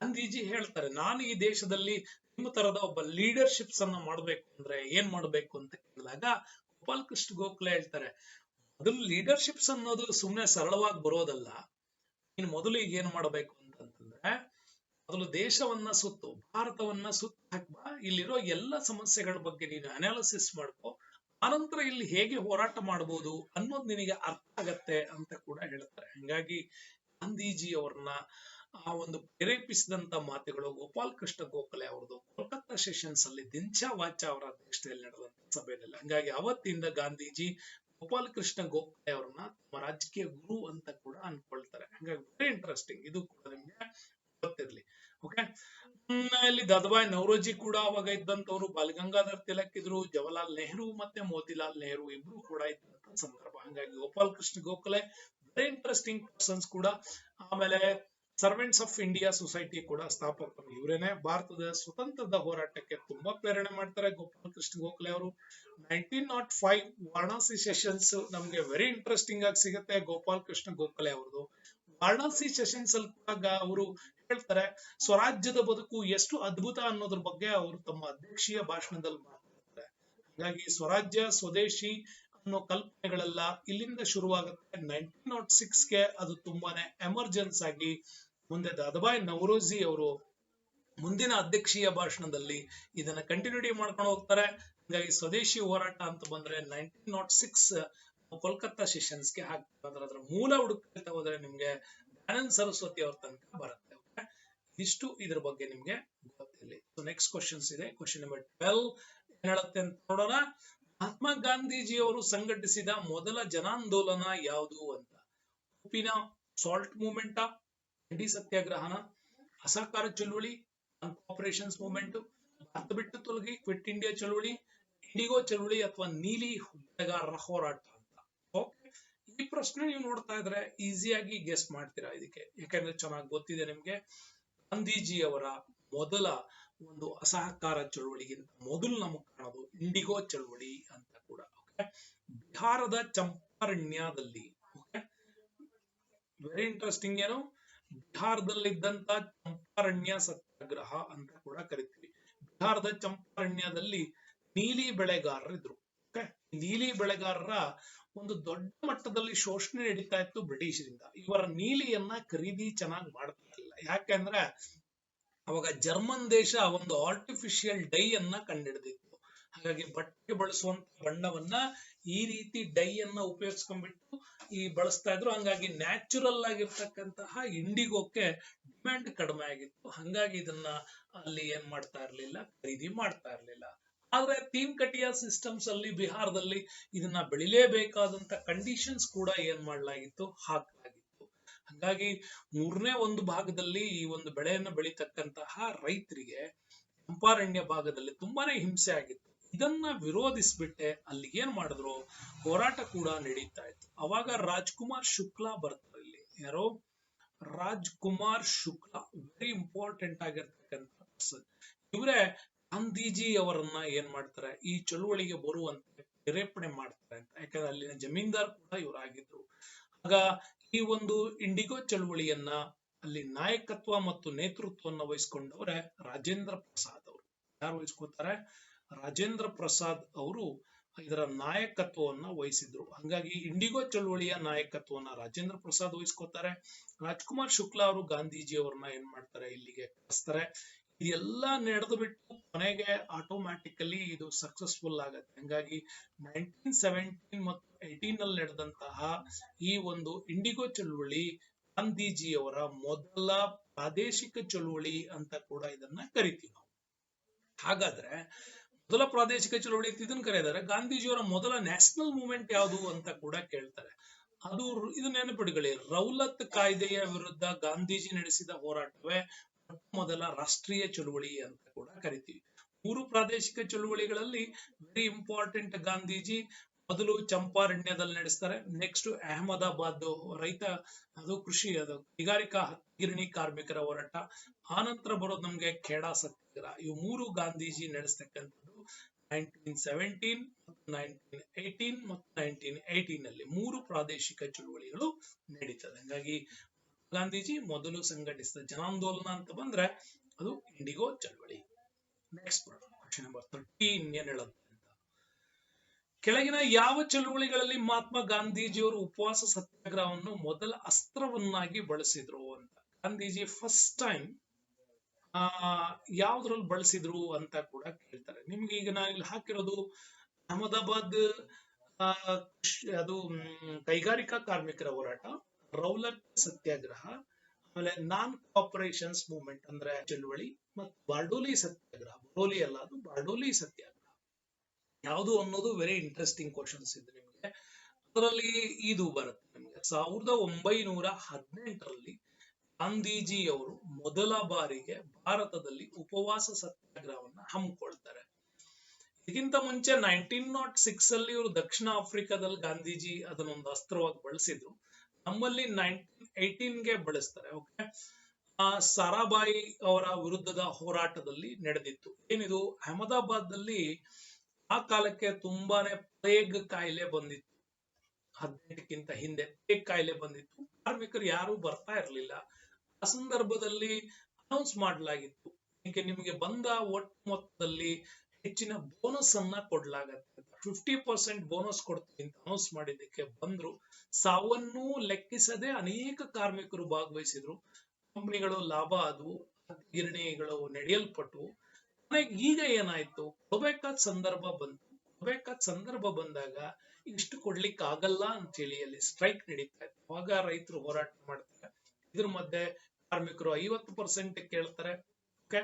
Speaker 1: ಗಾಂಧೀಜಿ ಹೇಳ್ತಾರೆ, ನಾನು ಈ ದೇಶದಲ್ಲಿ ನಿಮ್ಮ ತರದ ಒಬ್ಬ ಲೀಡರ್ಶಿಪ್ಸ್ ಅನ್ನ ಮಾಡ್ಬೇಕು ಅಂದ್ರೆ ಏನ್ ಮಾಡ್ಬೇಕು ಅಂತ ಕೇಳಿದಾಗ ಗೋಪಾಲ್ ಕೃಷ್ಣ ಗೋಖಲೆ ಹೇಳ್ತಾರೆ, ಮೊದಲು ಲೀಡರ್ಶಿಪ್ಸ್ ಅನ್ನೋದು ಸುಮ್ಮನೆ ಸರಳವಾಗಿ ಬರೋದಲ್ಲ. ನೀನು ಮೊದಲು ಈಗ ಏನ್ ಮಾಡ್ಬೇಕು ಅಂತಂದ್ರೆ ಮೊದಲು ದೇಶವನ್ನ ಭಾರತವನ್ನ ಹಾಕ್ಬಾ, ಇಲ್ಲಿರೋ ಎಲ್ಲ ಸಮಸ್ಯೆಗಳ ಬಗ್ಗೆ ನೀನು ಅನಾಲಿಸಿಸ್ ಮಾಡ್ಕೋ, ಆನಂತರ ಇಲ್ಲಿ ಹೇಗೆ ಹೋರಾಟ ಮಾಡಬಹುದು ಅನ್ನೋದು ನಿನಗೆ ಅರ್ಥ ಆಗತ್ತೆ ಅಂತ ಕೂಡ ಹೇಳ್ತಾರೆ. ಹಂಗಾಗಿ ಗಾಂಧೀಜಿ ಅವ್ರನ್ನ ಆ ಒಂದು ಪ್ರೇರೇಪಿಸಿದಂತ ಮಾತುಗಳು ಗೋಪಾಲ್ ಕೃಷ್ಣ ಗೋಖಲೆ ಅವ್ರದ್ದು ಕೋಲ್ಕತ್ತಾ ಸೆಷನ್ಸ್ ಅಲ್ಲಿ ದಿನ್ಶಾ ವಾಚ ಅವರ ಅಧ್ಯಕ್ಷತೆಯಲ್ಲಿ ನಡೆದಂತ ಸಭೆಯಲ್ಲಿ. ಹಂಗಾಗಿ ಅವತ್ತಿಂದ ಗಾಂಧೀಜಿ ಗೋಪಾಲ್ ಕೃಷ್ಣ ಗೋಖಲೆ ಅವ್ರನ್ನ ತಮ್ಮ ರಾಜಕೀಯ ಗುರು ಅಂತ ಕೂಡ ಅನ್ಕೊಳ್ತಾರೆ. ಹಂಗಾಗಿ ವೆರಿ ಇಂಟ್ರೆಸ್ಟಿಂಗ್, ಇದು ಕೂಡ ನಿಮ್ಗೆ ಗೊತ್ತಿರ್ಲಿ. ಓಕೆ, ಇಲ್ಲಿ ದಾದಾಬಾಯಿ ನವರೋಜಿ ಕೂಡ ಅವಾಗ ಇದ್ದಂತವ್ರು, ಬಾಲ್ ಗಂಗಾಧರ್ ತಿಲಕ್ ಇದ್ರು, ಜವಾಹರ್ಲಾಲ್ ನೆಹರು ಮತ್ತೆ ಮೋತಿಲಾಲ್ ನೆಹರು ಇಬ್ರು ಕೂಡ ಇದ್ದಂತ ಸಂದರ್ಭ. ಹಂಗಾಗಿ Gopal Krishna Gokhale very interesting persons ಕೂಡ. ಆಮೇಲೆ ಸರ್ವೆಂಟ್ಸ್ ಆಫ್ ಇಂಡಿಯಾ ಸೊಸೈಟಿ ಕೂಡ ಸ್ಥಾಪಕರು ಇವರೇನೆ. ಭಾರತದ ಸ್ವತಂತ್ರದ ಹೋರಾಟಕ್ಕೆ ತುಂಬಾ ಪ್ರೇರಣೆ ಮಾಡ್ತಾರೆ ಗೋಪಾಲ್ ಕೃಷ್ಣ ಗೋಖಲೆ ಅವರು. 1905 ವಾರಣಾಸಿ ಸೆಷನ್ಸ್ ನಮ್ಗೆ ವೆರಿ ಇಂಟ್ರೆಸ್ಟಿಂಗ್ ಆಗಿ ಸಿಗುತ್ತೆ ಗೋಪಾಲ್ ಕೃಷ್ಣ ಗೋಖಲೆ ಅವ್ರದ್ದು. ವಾರಣಾಸಿ ಸೆಷನ್ಸ್ ಅಲ್ಲಿ ಕೂಡ ಅವರು ಹೇಳ್ತಾರೆ ಸ್ವರಾಜ್ಯದ ಬದುಕು ಎಷ್ಟು ಅದ್ಭುತ ಅನ್ನೋದ್ರ ಬಗ್ಗೆ ಅವರು ತಮ್ಮ ಅಧ್ಯಕ್ಷೀಯ ಭಾಷಣದಲ್ಲಿ ಮಾತಾಡ್ತಾರೆ. ಹಾಗಾಗಿ ಸ್ವರಾಜ್ಯ ಸ್ವದೇಶಿ ಅನ್ನೋ ಕಲ್ಪನೆಗಳೆಲ್ಲ ಇಲ್ಲಿಂದ ಶುರುವಾಗುತ್ತೆ. 1906ಗೆ ಅದು ತುಂಬಾನೇ ಎಮರ್ಜೆನ್ಸ್ ಆಗಿ ಮುಂದೆ ದಾದಾಬಾಯಿ ನವರೋಜಿ ಅವರು ಮುಂದಿನ ಅಧ್ಯಕ್ಷೀಯ ಭಾಷಣದಲ್ಲಿ ಇದನ್ನ ಕಂಟಿನ್ಯೂಟಿ ಮಾಡ್ಕೊಂಡು ಹೋಗ್ತಾರೆ. ಹಾಗಾಗಿ ಸ್ವದೇಶಿ ಹೋರಾಟ ಅಂತ ಬಂದ್ರೆ 1906 ಕೋಲ್ಕತ್ತಾ ಸೆಷನ್ಸ್ಗೆ ಹಾಕ್ತಾರೆ. ಅದರ ಮೂಲ ಹುಡುಕ್ತಾ ಹೋದ್ರೆ ನಿಮ್ಗೆ ದಯಾನಂದ ಸರಸ್ವತಿ ಅವ್ರ ತನಕ ಬರುತ್ತೆ. ಇಷ್ಟು ಇದ್ರ ಬಗ್ಗೆ ನಿಮ್ಗೆ ಗೊತ್ತಿಲ್ಲ. ನೆಕ್ಸ್ಟ್ ಕ್ವಶನ್ಸ್ ಇದೆ. ಕ್ವಶನ್ ನಂಬರ್ 12 ಏನ್ ಹೇಳುತ್ತೆ ಅಂತ ನೋಡೋಣ. ಮಹಾತ್ಮ ಗಾಂಧೀಜಿ ಅವರು ಸಂಘಟಿಸಿದ ಮೊದಲ ಜನಾಂದೋಲನ ಯಾವುದು ಅಂತ. ಉಪ್ಪಿನ ಸಾಲ್ಟ್ ಮೂವ್ಮೆಂಟ್, ದಂಡಿ ಸತ್ಯಾಗ್ರಹನ, ಅಸಹಕಾರ ಚಳುವಳಿ, ಆಪರೇಷನ್ಸ್ ಮೂವ್ಮೆಂಟ್, ಭಾರತ ಬಿಟ್ಟು ತೊಲಗಿ ಕ್ವಿಟ್ ಇಂಡಿಯಾ ಚಳುವಳಿ, ಇಂಡಿಗೋ ಚಳುವಳಿ ಅಥವಾ ನೀಲಿ ಬೆಳೆಗಾರರ ಹೋರಾಟ ಅಂತ. ಓಕೆ, ಈ ಪ್ರಶ್ನೆ ನೀವು ನೋಡ್ತಾ ಇದ್ರೆ ಈಸಿಯಾಗಿ ಗೆಸ್ ಮಾಡ್ತೀರಾ ಇದಕ್ಕೆ, ಯಾಕಂದ್ರೆ ಚೆನ್ನಾಗಿ ಗೊತ್ತಿದೆ ನಿಮ್ಗೆ. ಗಾಂಧೀಜಿ ಅವರ ಮೊದಲ ಒಂದು ಅಸಹಕಾರ ಚಳುವಳಿಗಿಂತ ಮೊದಲು ನಮಗೆ ಕಾಣೋದು ಇಂಡಿಗೋ ಚಳುವಳಿ ಅಂತ ಕೂಡ. ಓಕೆ, ಬಿಹಾರದ ಚಂಪಾರಣ್ಯದಲ್ಲಿ, ಓಕೆ ವೆರಿ ಇಂಟ್ರೆಸ್ಟಿಂಗ್, ಏನು ಬಿಹಾರದಲ್ಲಿದ್ದಂತ ಚಂಪಾರಣ್ಯ ಸತ್ಯಾಗ್ರಹ ಅಂತ ಕೂಡ ಕರಿತೀವಿ. ಬಿಹಾರದ ಚಂಪಾರಣ್ಯದಲ್ಲಿ ನೀಲಿ ಬೆಳೆಗಾರರಿದ್ರು. ಓಕೆ, ನೀಲಿ ಬೆಳೆಗಾರರ ಒಂದು ದೊಡ್ಡ ಮಟ್ಟದಲ್ಲಿ ಶೋಷಣೆ ನಡೀತಾ ಇತ್ತು ಬ್ರಿಟಿಷರಿಂದ. ಇವರ ನೀಲಿಯನ್ನ ಖರೀದಿ ಚೆನ್ನಾಗಿ ಮಾಡ್ತಾ ಇಲ್ಲ. ಯಾಕೆಂದ್ರೆ ಅವಾಗ ಜರ್ಮನ್ ದೇಶ ಒಂದು ಆರ್ಟಿಫಿಷಿಯಲ್ ಡೈ ಅನ್ನ ಕಂಡಿಡಿದಿತ್ತು. ಹಾಗಾಗಿ ಬಟ್ಟೆಗೆ ಬಳಸುವಂತ ಬಣ್ಣವನ್ನ ಈ ರೀತಿ ಡೈ ಅನ್ನ ಉಪಯೋಗಿಸ್ಕೊಂಡ್ಬಿಟ್ಟು ಬಳಸ್ತಾ ಇದ್ರು. ಹಂಗಾಗಿ ನ್ಯಾಚುರಲ್ ಆಗಿರ್ತಕ್ಕಂತಹ ಇಂಡಿಗೋಕ್ಕೆ ಡಿಮ್ಯಾಂಡ್ ಕಡಿಮೆ ಆಗಿತ್ತು. ಹಂಗಾಗಿ ಇದನ್ನ ಅಲ್ಲಿ ಏನ್ ಮಾಡ್ತಾ ಇರ್ಲಿಲ್ಲ, ಖರೀದಿ ಮಾಡ್ತಾ ಇರ್ಲಿಲ್ಲ. ಆದ್ರೆ ತೀನ್ ಕಟಿಯಾ ಸಿಸ್ಟಮ್ಸ್ ಅಲ್ಲಿ ಬಿಹಾರದಲ್ಲಿ ಇದನ್ನ ಬೆಳಿಲೇಬೇಕಾದಂತ ಕಂಡೀಷನ್ಸ್ ಕೂಡ ಏನ್ ಮಾಡಲಾಗಿತ್ತು, ಹಾಕಲಾಗಿತ್ತು. ಹಾಗಾಗಿ ಮೂರನೇ ಒಂದು ಭಾಗದಲ್ಲಿ ಈ ಒಂದು ಬೆಳೆಯನ್ನು ಬೆಳೀತಕ್ಕಂತಹ ರೈತರಿಗೆ ಚಂಪಾರಣ್ಯ ಭಾಗದಲ್ಲಿ ತುಂಬಾನೇ ಹಿಂಸೆ ಆಗಿತ್ತು. ಇದನ್ನ ವಿರೋಧಿಸ್ಬಿಟ್ಟೆ ಅಲ್ಲಿ ಏನ್ ಮಾಡಿದ್ರು, ಹೋರಾಟ ಕೂಡ ನಡೀತಾ ಇತ್ತು. ಅವಾಗ ರಾಜ್ಕುಮಾರ್ ಶುಕ್ಲಾ ಬರ್ತಾರೆ ಇಲ್ಲಿ. ಯಾರೋ ರಾಜ್ಕುಮಾರ್ ಶುಕ್ಲಾ, ವೆರಿ ಇಂಪಾರ್ಟೆಂಟ್ ಆಗಿರ್ತಕ್ಕಂಥ ಪರ್ಸನ್. ಇವರೇ ಗಾಂಧೀಜಿ ಅವರನ್ನ ಏನ್ ಮಾಡ್ತಾರೆ, ಈ ಚಳುವಳಿಗೆ ಬರುವಂತೆ ಪ್ರೇರೇಪಣೆ ಮಾಡ್ತಾರೆ ಅಂತ. ಯಾಕಂದ್ರೆ ಅಲ್ಲಿನ ಜಮೀನ್ದಾರ್ ಕೂಡ ಇವರಾಗಿದ್ರು. ಆಗ ಈ ಒಂದು ಇಂಡಿಗೋ ಚಳುವಳಿಯನ್ನ ಅಲ್ಲಿ ನಾಯಕತ್ವ ಮತ್ತು ನೇತೃತ್ವವನ್ನು ವಹಿಸಿಕೊಂಡವ್ರೆ ರಾಜೇಂದ್ರ ಪ್ರಸಾದ್ ಅವರು. ಯಾರು ವಹಿಸ್ಕೊತಾರೆ, ರಾಜೇಂದ್ರ ಪ್ರಸಾದ್ ಅವರು ಇದರ ನಾಯಕತ್ವವನ್ನ ವಹಿಸಿದ್ರು. ಹಂಗಾಗಿ ಇಂಡಿಗೋ ಚಳುವಳಿಯ ನಾಯಕತ್ವವನ್ನ ರಾಜೇಂದ್ರ ಪ್ರಸಾದ್ ವಹಿಸ್ಕೊತಾರೆ. ರಾಜ್ಕುಮಾರ್ ಶುಕ್ಲಾ ಅವರು ಗಾಂಧೀಜಿ ಅವ್ರನ್ನ ಏನ್ ಮಾಡ್ತಾರೆ, ಇಲ್ಲಿಗೆ ಕಳಿಸ್ತಾರೆ. ಇದೆಲ್ಲ ನಡೆದು ಬಿಟ್ಟು ಕೊನೆಗೆ ಆಟೋಮ್ಯಾಟಿಕಲಿ ಇದು ಸಕ್ಸಸ್ಫುಲ್ ಆಗತ್ತೆ. ಹಂಗಾಗಿ 1917 ಮತ್ತು 18 ನಲ್ಲಿ ನಡೆದಂತಹ ಈ ಒಂದು ಇಂಡಿಗೋ ಚಳುವಳಿ ಗಾಂಧೀಜಿಯವರ ಮೊದಲ ಪ್ರಾದೇಶಿಕ ಚಳುವಳಿ ಅಂತ ಕೂಡ ಇದನ್ನ ಕರಿತೀವಿ ನಾವು. ಹಾಗಾದ್ರೆ ಮೊದಲ ಪ್ರಾದೇಶಿಕ ಚಳುವಳಿ ಅಂತ ಇದನ್ನ ಕರೆಯಿದ್ದಾರೆ. ಗಾಂಧೀಜಿಯವರ ಮೊದಲ ನ್ಯಾಷನಲ್ ಮೂವ್ಮೆಂಟ್ ಯಾವುದು ಅಂತ ಕೂಡ ಕೇಳ್ತಾರೆ. ಅದು ಇದು ನೆನಪಿಟ್ಕೊಳ್ಳಿ, ರೌಲತ್ ಕಾಯ್ದೆಯ ವಿರುದ್ಧ ಗಾಂಧೀಜಿ ನಡೆಸಿದ ಹೋರಾಟವೇ ಮೊದಲ ರಾಷ್ಟ್ರೀಯ ಚಳುವಳಿ ಅಂತ ಕೂಡ ಕರಿತೀವಿ. ಮೂರು ಪ್ರಾದೇಶಿಕ ಚಳುವಳಿಗಳಲ್ಲಿ ವೆರಿ ಇಂಪಾರ್ಟೆಂಟ್. ಗಾಂಧೀಜಿ ಮೊದಲು ಚಂಪಾರಣ್ಯದಲ್ಲಿ ನಡೆಸ್ತಾರೆ. ನೆಕ್ಸ್ಟ್ ಅಹಮದಾಬಾದ್ ರೈತ, ಅದು ಕೃಷಿ, ಅದು ಕೈಗಾರಿಕಾ ಗಿರಣಿ ಕಾರ್ಮಿಕರ ಹೋರಾಟ. ಆನಂತರ ಬರೋದು ನಮ್ಗೆ ಖೇಡಾ ಸತ್ಯಾಗ್ರಹ. ಇವು ಮೂರು ಗಾಂಧೀಜಿ ನಡೆಸ್ತಕ್ಕಂಥದ್ದು 1917, 1918 ಮತ್ತು 1918 ನಲ್ಲಿ ಮೂರು ಪ್ರಾದೇಶಿಕ ಚಳುವಳಿಗಳು ನಡೀತದೆ. ಹಾಗಾಗಿ ಗಾಂಧೀಜಿ ಮೊದಲು ಸಂಘಟಿಸಿದ ಜನಾಂದೋಲನ ಅಂತ ಬಂದ್ರೆ ಅದು ಇಂಡಿಗೋ ಚಳವಳಿ. ನೆಕ್ಸ್ಟ್ ಕ್ವೆಶ್ಚನ್ ನಂಬರ್ 13 ಏನ್ ಹೇಳುತ್ತೆ ಅಂತ. ಕೆಳಗಿನ ಯಾವ ಚಳುವಳಿಗಳಲ್ಲಿ ಮಹಾತ್ಮ ಗಾಂಧೀಜಿಯವರು ಉಪವಾಸ ಸತ್ಯಾಗ್ರಹವನ್ನು ಮೊದಲ ಅಸ್ತ್ರವನ್ನಾಗಿ ಬಳಸಿದ್ರು ಅಂತ. ಗಾಂಧೀಜಿ ಫಸ್ಟ್ ಟೈಮ್ ಯಾವ್ದ್ರಲ್ಲಿ ಬಳಸಿದ್ರು ಅಂತ ಕೂಡ ಕೇಳ್ತಾರೆ. ನಿಮ್ಗೆ ಈಗ ನಾನು ಇಲ್ಲಿ ಹಾಕಿರೋದು ಅಹಮದಾಬಾದ್ ಆ, ಅದು ಕೈಗಾರಿಕಾ ಕಾರ್ಮಿಕರ ಹೋರಾಟ, ರೌಲಟ್ ಸತ್ಯಾಗ್ರಹ, ಆಮೇಲೆ ನಾನ್ ಕೋಆಪರೇಷನ್ಸ್ ಮೂವ್ಮೆಂಟ್ ಅಂದ್ರೆ ಚಳುವಳಿ, ಮತ್ತು ಬಾರ್ಡೋಲಿ ಸತ್ಯಾಗ್ರಹ. ಬರೋಲಿ ಅಲ್ಲ, ಅದು ಬಾರ್ಡೋಲಿ ಸತ್ಯಾಗ್ರಹ ಯಾವುದು ಅನ್ನೋದು ವೆರಿ ಇಂಟ್ರೆಸ್ಟಿಂಗ್ ಕ್ವಶನ್ಸ್ ಇದೆ ನಿಮಗೆ. ಅದರಲ್ಲಿ ಇದು ಬರುತ್ತೆ ನಿಮಗೆ 1918ರಲ್ಲಿ ಗಾಂಧೀಜಿ ಅವರು ಮೊದಲ ಬಾರಿಗೆ ಭಾರತದಲ್ಲಿ ಉಪವಾಸ ಸತ್ಯಾಗ್ರಹವನ್ನ ಹಮ್ಮಿಕೊಳ್ತಾರೆ. ಇದಕ್ಕಿಂತ ಮುಂಚೆ 1906 ಅಲ್ಲಿ ಇವರು ದಕ್ಷಿಣ ಆಫ್ರಿಕಾದಲ್ಲಿ ಗಾಂಧೀಜಿ ಅದನ್ನೊಂದು ಅಸ್ತ್ರವಾಗಿ ಬಳಸಿದ್ರು. ನಮ್ಮಲ್ಲಿ 1918ಗೆ ಬಳಸ್ತಾರೆ. ಓಕೆ, ಸಾರಾಬಾಯಿ ಅವರ ವಿರುದ್ಧದ ಹೋರಾಟದಲ್ಲಿ ನಡೆದಿತ್ತು. ಏನಿದು, ಅಹಮದಾಬಾದ್ ನಲ್ಲಿ ಆ ಕಾಲಕ್ಕೆ ತುಂಬಾನೇ ಪ್ಲೇಗ್ ಕಾಯಿಲೆ ಬಂದಿತ್ತು. 18ಕ್ಕಿಂತ ಹಿಂದೆ ಪ್ಲೇಗ್ ಕಾಯಿಲೆ ಬಂದಿತ್ತು. ಕಾರ್ಮಿಕರು ಯಾರು ಬರ್ತಾ ಇರಲಿಲ್ಲ. ಆ ಸಂದರ್ಭದಲ್ಲಿ ಅನೌನ್ಸ್ ಮಾಡಲಾಗಿತ್ತು, ನಿಮಗೆ ಬಂದ ಒಟ್ಟು ಮೊತ್ತದಲ್ಲಿ ಹೆಚ್ಚಿನ ಬೋನಸ್ ಅನ್ನ ಕೊಡ್ಲಾಗತ್ತೆ, 50% ಬೋನಸ್ ಕೊಡ್ತೀವಿ ಅಂತ ಅನೌನ್ಸ್ ಮಾಡಿದ್ದಕ್ಕೆ ಬಂದ್ರು. ಸಾವನ್ನೂ ಲೆಕ್ಕಿಸದೆ ಅನೇಕ ಕಾರ್ಮಿಕರು ಭಾಗವಹಿಸಿದ್ರು. ಕಂಪನಿಗಳು ಲಾಭ ಆದವು, ಗಿರಣಿಗಳು ನಡೆಯಲ್ಪಟ್ಟವು. ಈಗ ಏನಾಯ್ತು, ಕೊಡಬೇಕಾದ ಸಂದರ್ಭ ಬಂದಾಗ ಇಷ್ಟು ಕೊಡ್ಲಿಕ್ಕೆ ಆಗಲ್ಲ ಅಂತೇಳಿ ಅಲ್ಲಿ ಸ್ಟ್ರೈಕ್ ನಡೀತಾ ಇತ್ತು. ಅವಾಗ ರೈತರು ಹೋರಾಟ ಮಾಡ್ತಾರೆ. ಇದ್ರ ಮಧ್ಯೆ ಕಾರ್ಮಿಕರು 50% ಕೇಳ್ತಾರೆ. ಓಕೆ,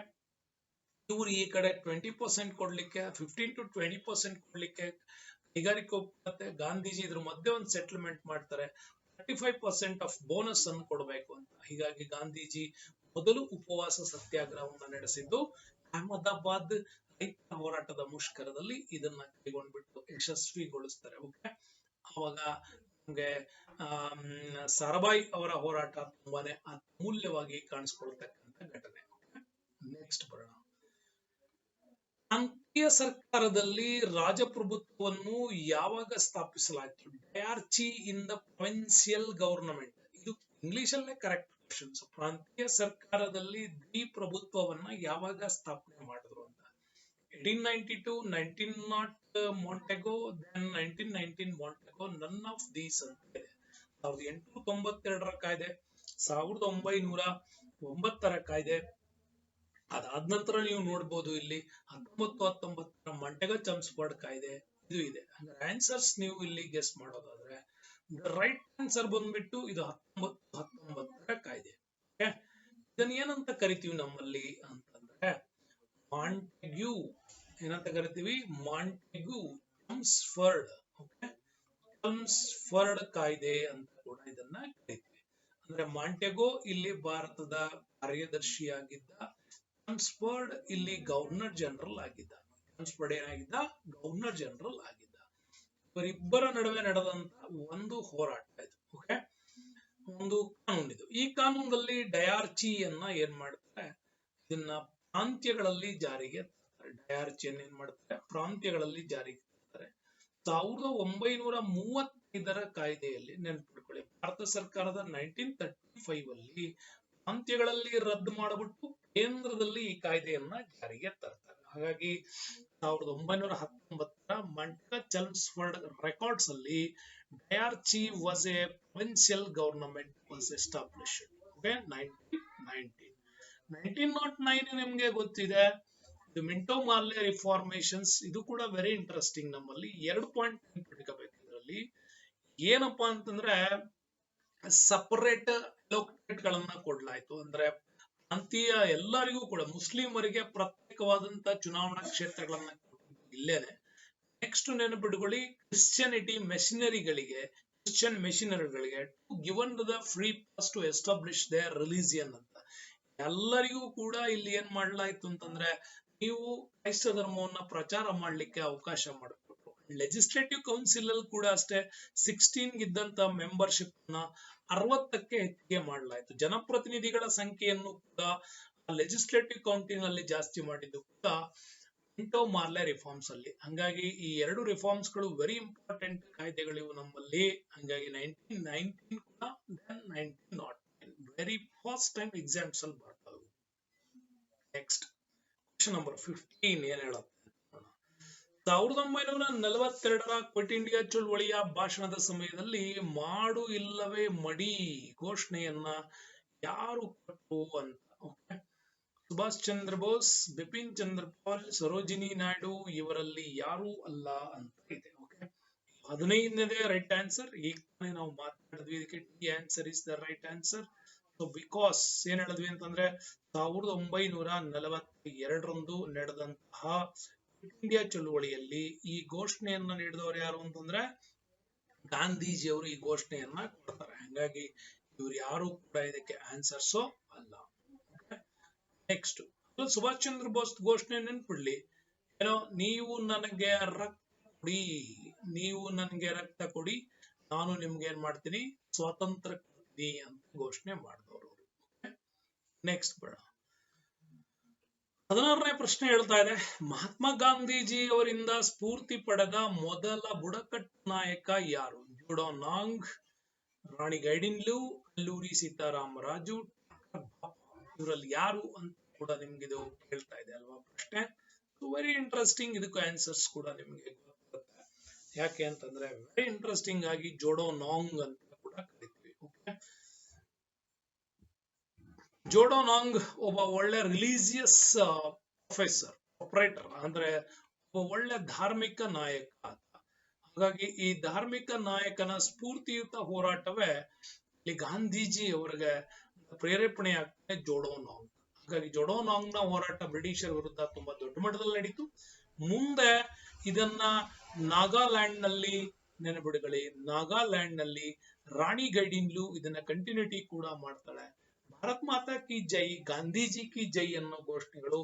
Speaker 1: ಇವರು ಈ ಕಡೆ 20% ಕೊಡ್ಲಿಕ್ಕೆ, 15 to 20% ಕೊಡ್ಲಿಕ್ಕೆ ಕೈಗಾರಿಕೆ ಒಪ್ಪುತ್ತೆ. ಗಾಂಧೀಜಿ ಇದ್ರ ಮಧ್ಯೆ ಒಂದು ಸೆಟಲ್ಮೆಂಟ್ ಮಾಡ್ತಾರೆ, 35% ಆಫ್ ಬೋನಸ್ ಅನ್ನು ಕೊಡಬೇಕು ಅಂತ. ಹೀಗಾಗಿ ಗಾಂಧೀಜಿ ಮೊದಲು ಉಪವಾಸ ಸತ್ಯಾಗ್ರಹವನ್ನು ನಡೆಸಿದ್ದು ಅಹಮದಾಬಾದ್ ರೈತ ಹೋರಾಟದ ಮುಷ್ಕರದಲ್ಲಿ. ಇದನ್ನ ಕೈಗೊಂಡ್ಬಿಟ್ಟು ಯಶಸ್ವಿಗೊಳಿಸ್ತಾರೆ. ಓಕೆ, ಅವಾಗ ನಮ್ಗೆ ಸಾರಾಭಾಯಿ ಅವರ ಹೋರಾಟ ತುಂಬಾನೇ ಅಮೂಲ್ಯವಾಗಿ ಕಾಣಿಸ್ಕೊಳ್ತಕ್ಕಂಥ ಘಟನೆ. ನೆಕ್ಸ್ಟ್ ಬರೋಣ. ಪ್ರಾಂತೀಯ ಸರ್ಕಾರದಲ್ಲಿ ರಾಜಪ್ರಭುತ್ವವನ್ನು ಯಾವಾಗ ಸ್ಥಾಪಿಸಲಾಯಿತು? ಡಯಾರ್ಚಿ ಇನ್ ದ ಪ್ರೊವಿನ್ಸಿಯಲ್ ಗವರ್ನಮೆಂಟ್. ಇದು ಇಂಗ್ಲಿಷ್ ಅಲ್ಲೇ ಕರೆಕ್ಟ್ ಕ್ವಶನ್ಸ್. ಪ್ರಾಂತೀಯ ಸರ್ಕಾರದಲ್ಲಿ ದ್ವಿಪ್ರಭುತ್ವವನ್ನ ಯಾವಾಗ ಸ್ಥಾಪನೆ ಮಾಡಿದ್ರು ಅಂತ. 1892, 1900 ಮಾಂಟೆಗೋ, ದೆನ್ 1919 ಮಾಂಟೆಗೋ, ನನ್ ಆಫ್ ದೀಸ್ ಅಂತ ಇದೆ. 1892ರ ಕಾಯ್ದೆ, 1909ರ ಕಾಯ್ದೆ. ಅದಾದ ನಂತರ ನೀವು ನೋಡ್ಬೋದು ಇಲ್ಲಿ 1919ರ ಮಾಂಟೆಗೋ ಚಮ್ಸ್ಫರ್ಡ್ ಕಾಯ್ದೆ ಇದು ಇದೆ. ಅಂದ್ರೆ ಆನ್ಸರ್ಸ್ ನೀವು ಇಲ್ಲಿ ಗೆಸ್ ಮಾಡೋದಾದ್ರೆ ರೈಟ್ ಆನ್ಸರ್ ಬಂದ್ಬಿಟ್ಟು ಇದು 1919ರ ಕಾಯ್ದೆ. ಇದನ್ನ ಏನಂತ ಕರಿತೀವಿ ನಮ್ಮಲ್ಲಿ ಅಂತಂದ್ರೆ ಮಾಂಟೆಗ್ಯೂ. ಏನಂತ ಕರಿತೀವಿ? ಮಾಂಟೆಗ್ಯೂ ಚಮ್ಸ್ಫರ್ಡ್. ಓಕೆ, ಚಮ್ಸ್ಫರ್ಡ್ ಕಾಯ್ದೆ ಅಂತ ಕೂಡ ಇದನ್ನ ಕರಿತೀವಿ. ಅಂದ್ರೆ ಮಾಂಟೆಗೋ ಇಲ್ಲಿ ಭಾರತದ ಕಾರ್ಯದರ್ಶಿಯಾಗಿದ್ದ, ಚಮ್ಸ್ಫರ್ಡ್ ಇಲ್ಲಿ ಗವರ್ನರ್ ಜನರಲ್ ಆಗಿದ್ದ. ಚಮ್ಸ್ಫರ್ಡ್ ಏನಾಗಿದ್ದ? ಗವರ್ನರ್ ಜನರಲ್ ಆಗಿದ್ದ. ಇವರಿಬ್ಬರ ನಡುವೆ ನಡೆದಂತ ಒಂದು ಹೋರಾಟ ಇದು. ಓಕೆ, ಒಂದು ಕಾನೂನು ಇದು. ಈ ಕಾನೂನಲ್ಲಿ ಡಯಾರ್ಚಿಯನ್ನ ಏನ್ ಮಾಡ್ತಾರೆ, ಇದನ್ನ ಪ್ರಾಂತ್ಯಗಳಲ್ಲಿ ಜಾರಿಗೆ ತರ್ತಾರೆ. ಡಯಾರ್ಚಿಯನ್ನ ಏನ್ ಮಾಡ್ತಾರೆ? ಪ್ರಾಂತ್ಯಗಳಲ್ಲಿ ಜಾರಿಗೆ ತರ್ತಾರೆ. 1935ರ ಕಾಯ್ದೆಯಲ್ಲಿ ನೆನ್ಪಿಟ್ಕೊಳ್ಳಿ, ಭಾರತ ಸರ್ಕಾರದ 1935 ಅಲ್ಲಿ ಪ್ರಾಂತ್ಯಗಳಲ್ಲಿ ರದ್ದು ಮಾಡಿಬಿಟ್ಟು ಕೇಂದ್ರದಲ್ಲಿ ಈ ಕಾಯ್ದೆಯನ್ನ ಜಾರಿಗೆ ತರ್ತಾರೆ. ಹಾಗಾಗಿ 1919ರ ಮಾಂಟೆಗೋ ಚಮ್ಸ್ಫರ್ಡ್ ರೆಕಾರ್ಡ್ಸ್ ಅಲ್ಲಿ diarchy was a provincial government was established. Okay, 1909 ನಿಮ್ಗೆ ಗೊತ್ತಿದೆ, ಇದು ಮಿಂಟೋ ಮಾರ್ಲೆ ರಿಫಾರ್ಮೇಶನ್ಸ್. ಇದು ಕೂಡ ವೆರಿ ಇಂಟ್ರೆಸ್ಟಿಂಗ್. ನಮ್ಮಲ್ಲಿ 2 ಪಾಯಿಂಟ್ ನೆನ್ಪಿಟ್ಕೋಬೇಕು ಇದರಲ್ಲಿ. ಏನಪ್ಪಾ ಅಂತಂದ್ರೆ ಸಪರೇಟ್ ಅಲೋಕೇಟ್ ಗಳನ್ನ ಕೊಡ್ಲಾಯ್ತು. ಅಂದ್ರೆ ಪ್ರಾಂತೀಯ ಎಲ್ಲರಿಗೂ ಕೂಡ, ಮುಸ್ಲಿಮರಿಗೆ ಪ್ರತ್ಯೇಕವಾದಂತ ಚುನಾವಣಾ ಕ್ಷೇತ್ರಗಳನ್ನ ಇಲ್ಲೇನೆ. ನೆಕ್ಸ್ಟ್ ನೆನಪಿಟ್ಕೊಳ್ಳಿ, ಕ್ರಿಶ್ಚಿಯನ್ ಮೆಷಿನರಿಗಳಿಗೆ given the free pass to establish their religion ಅಂತ. ಎಲ್ಲರಿಗೂ ಕೂಡ ಇಲ್ಲಿ ಏನ್ ಮಾಡ್ಲಾಯ್ತು ಅಂತಂದ್ರೆ, ನೀವು ಕ್ರೈಸ್ತ ಧರ್ಮವನ್ನ ಪ್ರಚಾರ ಮಾಡ್ಲಿಕ್ಕೆ ಅವಕಾಶ ಮಾಡಿಕೊಟ್ರು. ಲೆಜಿಸ್ಲೇಟಿವ್ ಕೌನ್ಸಿಲ್ ಅಲ್ಲಿ ಕೂಡ ಅಷ್ಟೇ 16 ಇದ್ದಂತ ಮೆಂಬರ್ಶಿಪ್ ನ 60ಕ್ಕೆ ಹೆಚ್ಚಿಗೆ ಮಾಡಲಾಯಿತು. ಜನಪ್ರತಿನಿಧಿಗಳ ಸಂಖ್ಯೆಯನ್ನು ಕೂಡ ಲೆಜಿಸ್ಲೇಟಿವ್ ಕೌನ್ಸಿಲ್ ನಲ್ಲಿ ಜಾಸ್ತಿ ಮಾಡಿದ್ದು ಕೂಡ ಮಿಂಟೋ ಮಾರ್ಲೆ ರಿಫಾರ್ಮ್ಸ್ ಅಲ್ಲಿ. ಹಂಗಾಗಿ ಈ 2 ರಿಫಾರ್ಮ್ಸ್ ಗಳು ವೆರಿ ಇಂಪಾರ್ಟೆಂಟ್ ಕಾಯ್ದೆಗಳಿವು ನಮ್ಮಲ್ಲಿ. ಹಂಗಾಗಿ 1919 ಕೂಡ, then 1909 very first time exams ಅಲ್ಲಿ ಬರ್ತವೆ. ನೆಕ್ಸ್ಟ್ ಕ್ವಶನ್ ನಂಬರ್ 15 ಏನ್ ಹೇಳುತ್ತೆ? 1942ರ ಕ್ವಿಟ್ ಇಂಡಿಯಾ ಚಳುವಳಿಯ ಭಾಷಣದ ಸಮಯದಲ್ಲಿ ಮಾಡು ಇಲ್ಲವೇ ಮಡಿ ಘೋಷಣೆಯನ್ನ ಯಾರು ಕೊಟ್ಟರು ಅಂತ. ಓಕೆ, ಸುಭಾಷ್ ಚಂದ್ರ ಬೋಸ್, ಬಿಪಿನ್ ಚಂದ್ರ ಪಾಲ್, ಸರೋಜಿನಿ ನಾಯ್ಡು ಇವರಲ್ಲಿ ಯಾರು ಅಲ್ಲ ಅಂತ ಇದೆ. ಓಕೆ, 15ನೇದೇ ರೈಟ್ ಆನ್ಸರ್. ಈಗ ನಾವು ಮಾತಾಡಿದ್ವಿ, ಇದಕ್ಕೆ D answer is the right answer. So because ಏನ್ ಹೇಳಿದ್ವಿ ಅಂತಂದ್ರೆ 1942ರಂದು ನಡೆದಂತಹ ಇಂಡಿಯಾ ಚಳುವಳಿಯಲ್ಲಿ ಈ ಘೋಷಣೆಯನ್ನ ನೀಡಿದವರು ಯಾರು ಅಂತಂದ್ರೆ ಗಾಂಧೀಜಿಯವರು ಈ ಘೋಷಣೆಯನ್ನ ಕೊಡ್ತಾರೆ. ಹಾಗಾಗಿ ಇವ್ರು ಯಾರು ಕೂಡ ಇದಕ್ಕೆ ಆನ್ಸರ್ಸೋ ಅಲ್ಲ. ನೆಕ್ಸ್ಟ್, ಸುಭಾಷ್ ಚಂದ್ರ ಬೋಸ್ ಘೋಷಣೆ ನೆನ್ಪಿಡ್ಲಿ, ಏನೋ ನೀವು ನನಗೆ ರಕ್ತ ಕೊಡಿ, ನೀವು ನನಗೆ ರಕ್ತ ಕೊಡಿ, ನಾನು ನಿಮ್ಗೆ ಏನ್ ಮಾಡ್ತೀನಿ, ಸ್ವಾತಂತ್ರ್ಯ ಕೊಡ್ತೀನಿ ಅಂತ ಘೋಷಣೆ ಮಾಡಿದವರು. ನೆಕ್ಸ್ಟ್ ಬೇಡ, 16ನೇ ಪ್ರಶ್ನೆ ಹೇಳ್ತಾ ಇದೆ, ಮಹಾತ್ಮ ಗಾಂಧೀಜಿ ಅವರಿಂದ ಸ್ಫೂರ್ತಿ ಪಡೆದ ಮೊದಲ ಬುಡಕಟ್ಟು ನಾಯಕ ಯಾರು? ಜೋಡೋನಾಂಗ್, ರಾಣಿ ಗೈಡಿನ್ಲು, ಅಲ್ಲೂರಿ ಸೀತಾರಾಮರಾಜು, ಇವರಲ್ಲಿ ಯಾರು ಅಂತ ಕೂಡ ನಿಮ್ಗೆ ಇದು ಕೇಳ್ತಾ ಇದೆ ಅಲ್ವಾ ಪ್ರಶ್ನೆ. ವೆರಿ ಇಂಟ್ರೆಸ್ಟಿಂಗ್, ಇದಕ್ಕೂ ಆನ್ಸರ್ಸ್ ಕೂಡ ನಿಮ್ಗೆ ಗೊತ್ತಾಗುತ್ತೆ. ಯಾಕೆ ಅಂತಂದ್ರೆ ವೆರಿ ಇಂಟ್ರೆಸ್ಟಿಂಗ್ ಆಗಿ ಜೋಡೋನಾಂಗ್ ಅಂತ ಕೂಡ ಕರಿತೀವಿ. ಓಕೆ, ಜೋಡೋನಾಂಗ್ ಒಬ್ಬ ಒಳ್ಳೆ ರಿಲಿಜಿಯಸ್ ಪ್ರೊಫೆಸರ್, ಆಪರೇಟರ್, ಅಂದ್ರೆ ಒಬ್ಬ ಒಳ್ಳೆ ಧಾರ್ಮಿಕ ನಾಯಕ ಅಂತ. ಹಾಗಾಗಿ ಈ ಧಾರ್ಮಿಕ ನಾಯಕನ ಸ್ಫೂರ್ತಿಯುತ ಹೋರಾಟವೇ ಇಲ್ಲಿ ಗಾಂಧೀಜಿ ಅವರಿಗೆ ಪ್ರೇರೇಪಣೆ ಆಗ್ತದೆ ಜೋಡೋನಾಂಗ್. ಹಾಗಾಗಿ ಜೋಡೋನಾಂಗ್ ನ ಹೋರಾಟ ಬ್ರಿಟಿಷರ ವಿರುದ್ಧ ತುಂಬಾ ದೊಡ್ಡ ಮಟ್ಟದಲ್ಲಿ ನಡೀತು. ಮುಂದೆ ಇದನ್ನ ನಾಗಾಲ್ಯಾಂಡ್ ನಲ್ಲಿ, ನೆನಪಿಡುಗಳಿ, ನಾಗಾಲ್ಯಾಂಡ್ ನಲ್ಲಿ ರಾಣಿ ಗೈಡಿನ್ಲು ಇದನ್ನ ಕಂಟಿನ್ಯೂಟಿ ಕೂಡ ಮಾಡ್ತಾಳೆ. ಭಾರತ್ ಮಾತಾ ಕಿ ಜೈ, ಗಾಂಧೀಜಿ ಕಿ ಜೈ ಅನ್ನೋ ಘೋಷಣೆಗಳು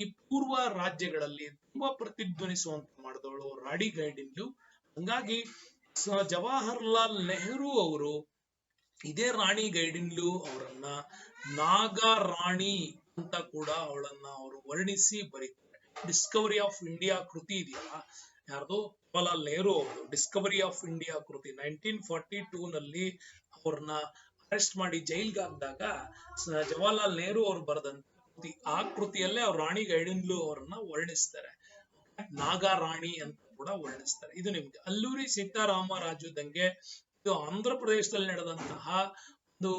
Speaker 1: ಈ ಪೂರ್ವ ರಾಜ್ಯಗಳಲ್ಲಿ ತುಂಬಾ ಪ್ರತಿಧ್ವನಿಸುವಂತೆ ಮಾಡಿದವಳು ರಾಣಿ ಗೈಡಿನ್ಲು. ಹಂಗಾಗಿ ಜವಾಹರ್ಲಾಲ್ ನೆಹರು ಅವರು ಇದೇ ರಾಣಿ ಗೈಡಿನ್ಲು ಅವರನ್ನ ನಾಗರಾಣಿ ಅಂತ ಕೂಡ ಅವರು ವರ್ಣಿಸಿ ಬರೀತಾರೆ. ಡಿಸ್ಕವರಿ ಆಫ್ ಇಂಡಿಯಾ ಕೃತಿ ಇದೆಯಲ್ಲ, ಯಾರ್ದು, ಜವಾಹರ್ಲಾಲ್ ನೆಹರು ಅವರು ಡಿಸ್ಕವರಿ ಆಫ್ ಇಂಡಿಯಾ ಕೃತಿ 1942 ನಲ್ಲಿ ಅವ್ರನ್ನ ಅರೆಸ್ಟ್ ಮಾಡಿ ಜೈಲ್ಗೆ ಹಾಕಿದಾಗ ಜವಾಹರ್ಲಾಲ್ ನೆಹರು ಅವರು ಬರೆದಂತ ಕೃತಿ, ಆ ಕೃತಿಯಲ್ಲೇ ಅವ್ರು ರಾಣಿ ಗೈಡಿನ್ಲು ಅವರನ್ನ ವರ್ಣಿಸ್ತಾರೆ, ನಾಗರಾಣಿ ಅಂತ ಕೂಡ ವರ್ಣಿಸ್ತಾರೆ. ಇದು ನಿಮ್ಗೆ ಅಲ್ಲೂರಿ ಸೀತಾರಾಮರಾಜು ದಂಗೆ, ಇದು ಆಂಧ್ರ ಪ್ರದೇಶದಲ್ಲಿ ನಡೆದಂತಹ ಒಂದು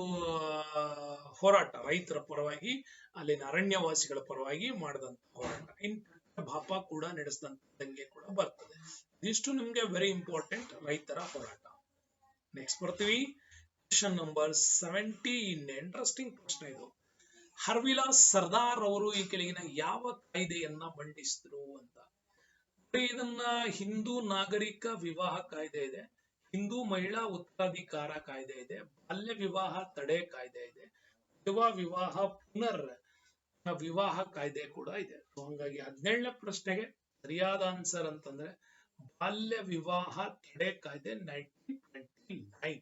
Speaker 1: ಹೋರಾಟ, ರೈತರ ಪರವಾಗಿ, ಅಲ್ಲಿನ ಅರಣ್ಯವಾಸಿಗಳ ಪರವಾಗಿ ಮಾಡಿದಂತ ಹೋರಾಟ. ಇನ್ ಭಾಪ ಕೂಡ ನಡೆಸಿದಂತ ದಂಗೆ ಕೂಡ ಬರ್ತದೆ. ಇದಿಷ್ಟು ನಿಮ್ಗೆ ವೆರಿ ಇಂಪಾರ್ಟೆಂಟ್ ರೈತರ ಹೋರಾಟ. ನೆಕ್ಸ್ಟ್ ಬರ್ತೀವಿ, ಕ್ವೆಶ್ಚನ್ ನಂಬರ್ 17. ಇಂಟ್ರೆಸ್ಟಿಂಗ್ ಪ್ರಶ್ನೆ ಇದು. ಹರ್ವಿಲಾಸ್ ಸರ್ದಾರ್ ಅವರು ಈ ಕೆಳಗಿನ ಯಾವ ಕಾಯ್ದೆಯನ್ನ ಮಂಡಿಸಿದ್ರು ಅಂತ. ಇದನ್ನ ಹಿಂದೂ ನಾಗರಿಕ ವಿವಾಹ ಕಾಯ್ದೆ ಇದೆ, ಹಿಂದೂ ಮಹಿಳಾ ಉತ್ತರಾಧಿಕಾರ ಕಾಯ್ದೆ ಇದೆ, ಬಾಲ್ಯ ವಿವಾಹ ತಡೆ ಕಾಯ್ದೆ ಇದೆ, ವಿಧವಾ ವಿವಾಹ ಪುನರ್ ವಿವಾಹ ಕಾಯ್ದೆ ಕೂಡ ಇದೆ. ಹಾಗಾಗಿ 17ನೇ ಪ್ರಶ್ನೆಗೆ ಸರಿಯಾದ ಆನ್ಸರ್ ಅಂತಂದ್ರೆ ಬಾಲ್ಯ ವಿವಾಹ ತಡೆ ಕಾಯ್ದೆ 1929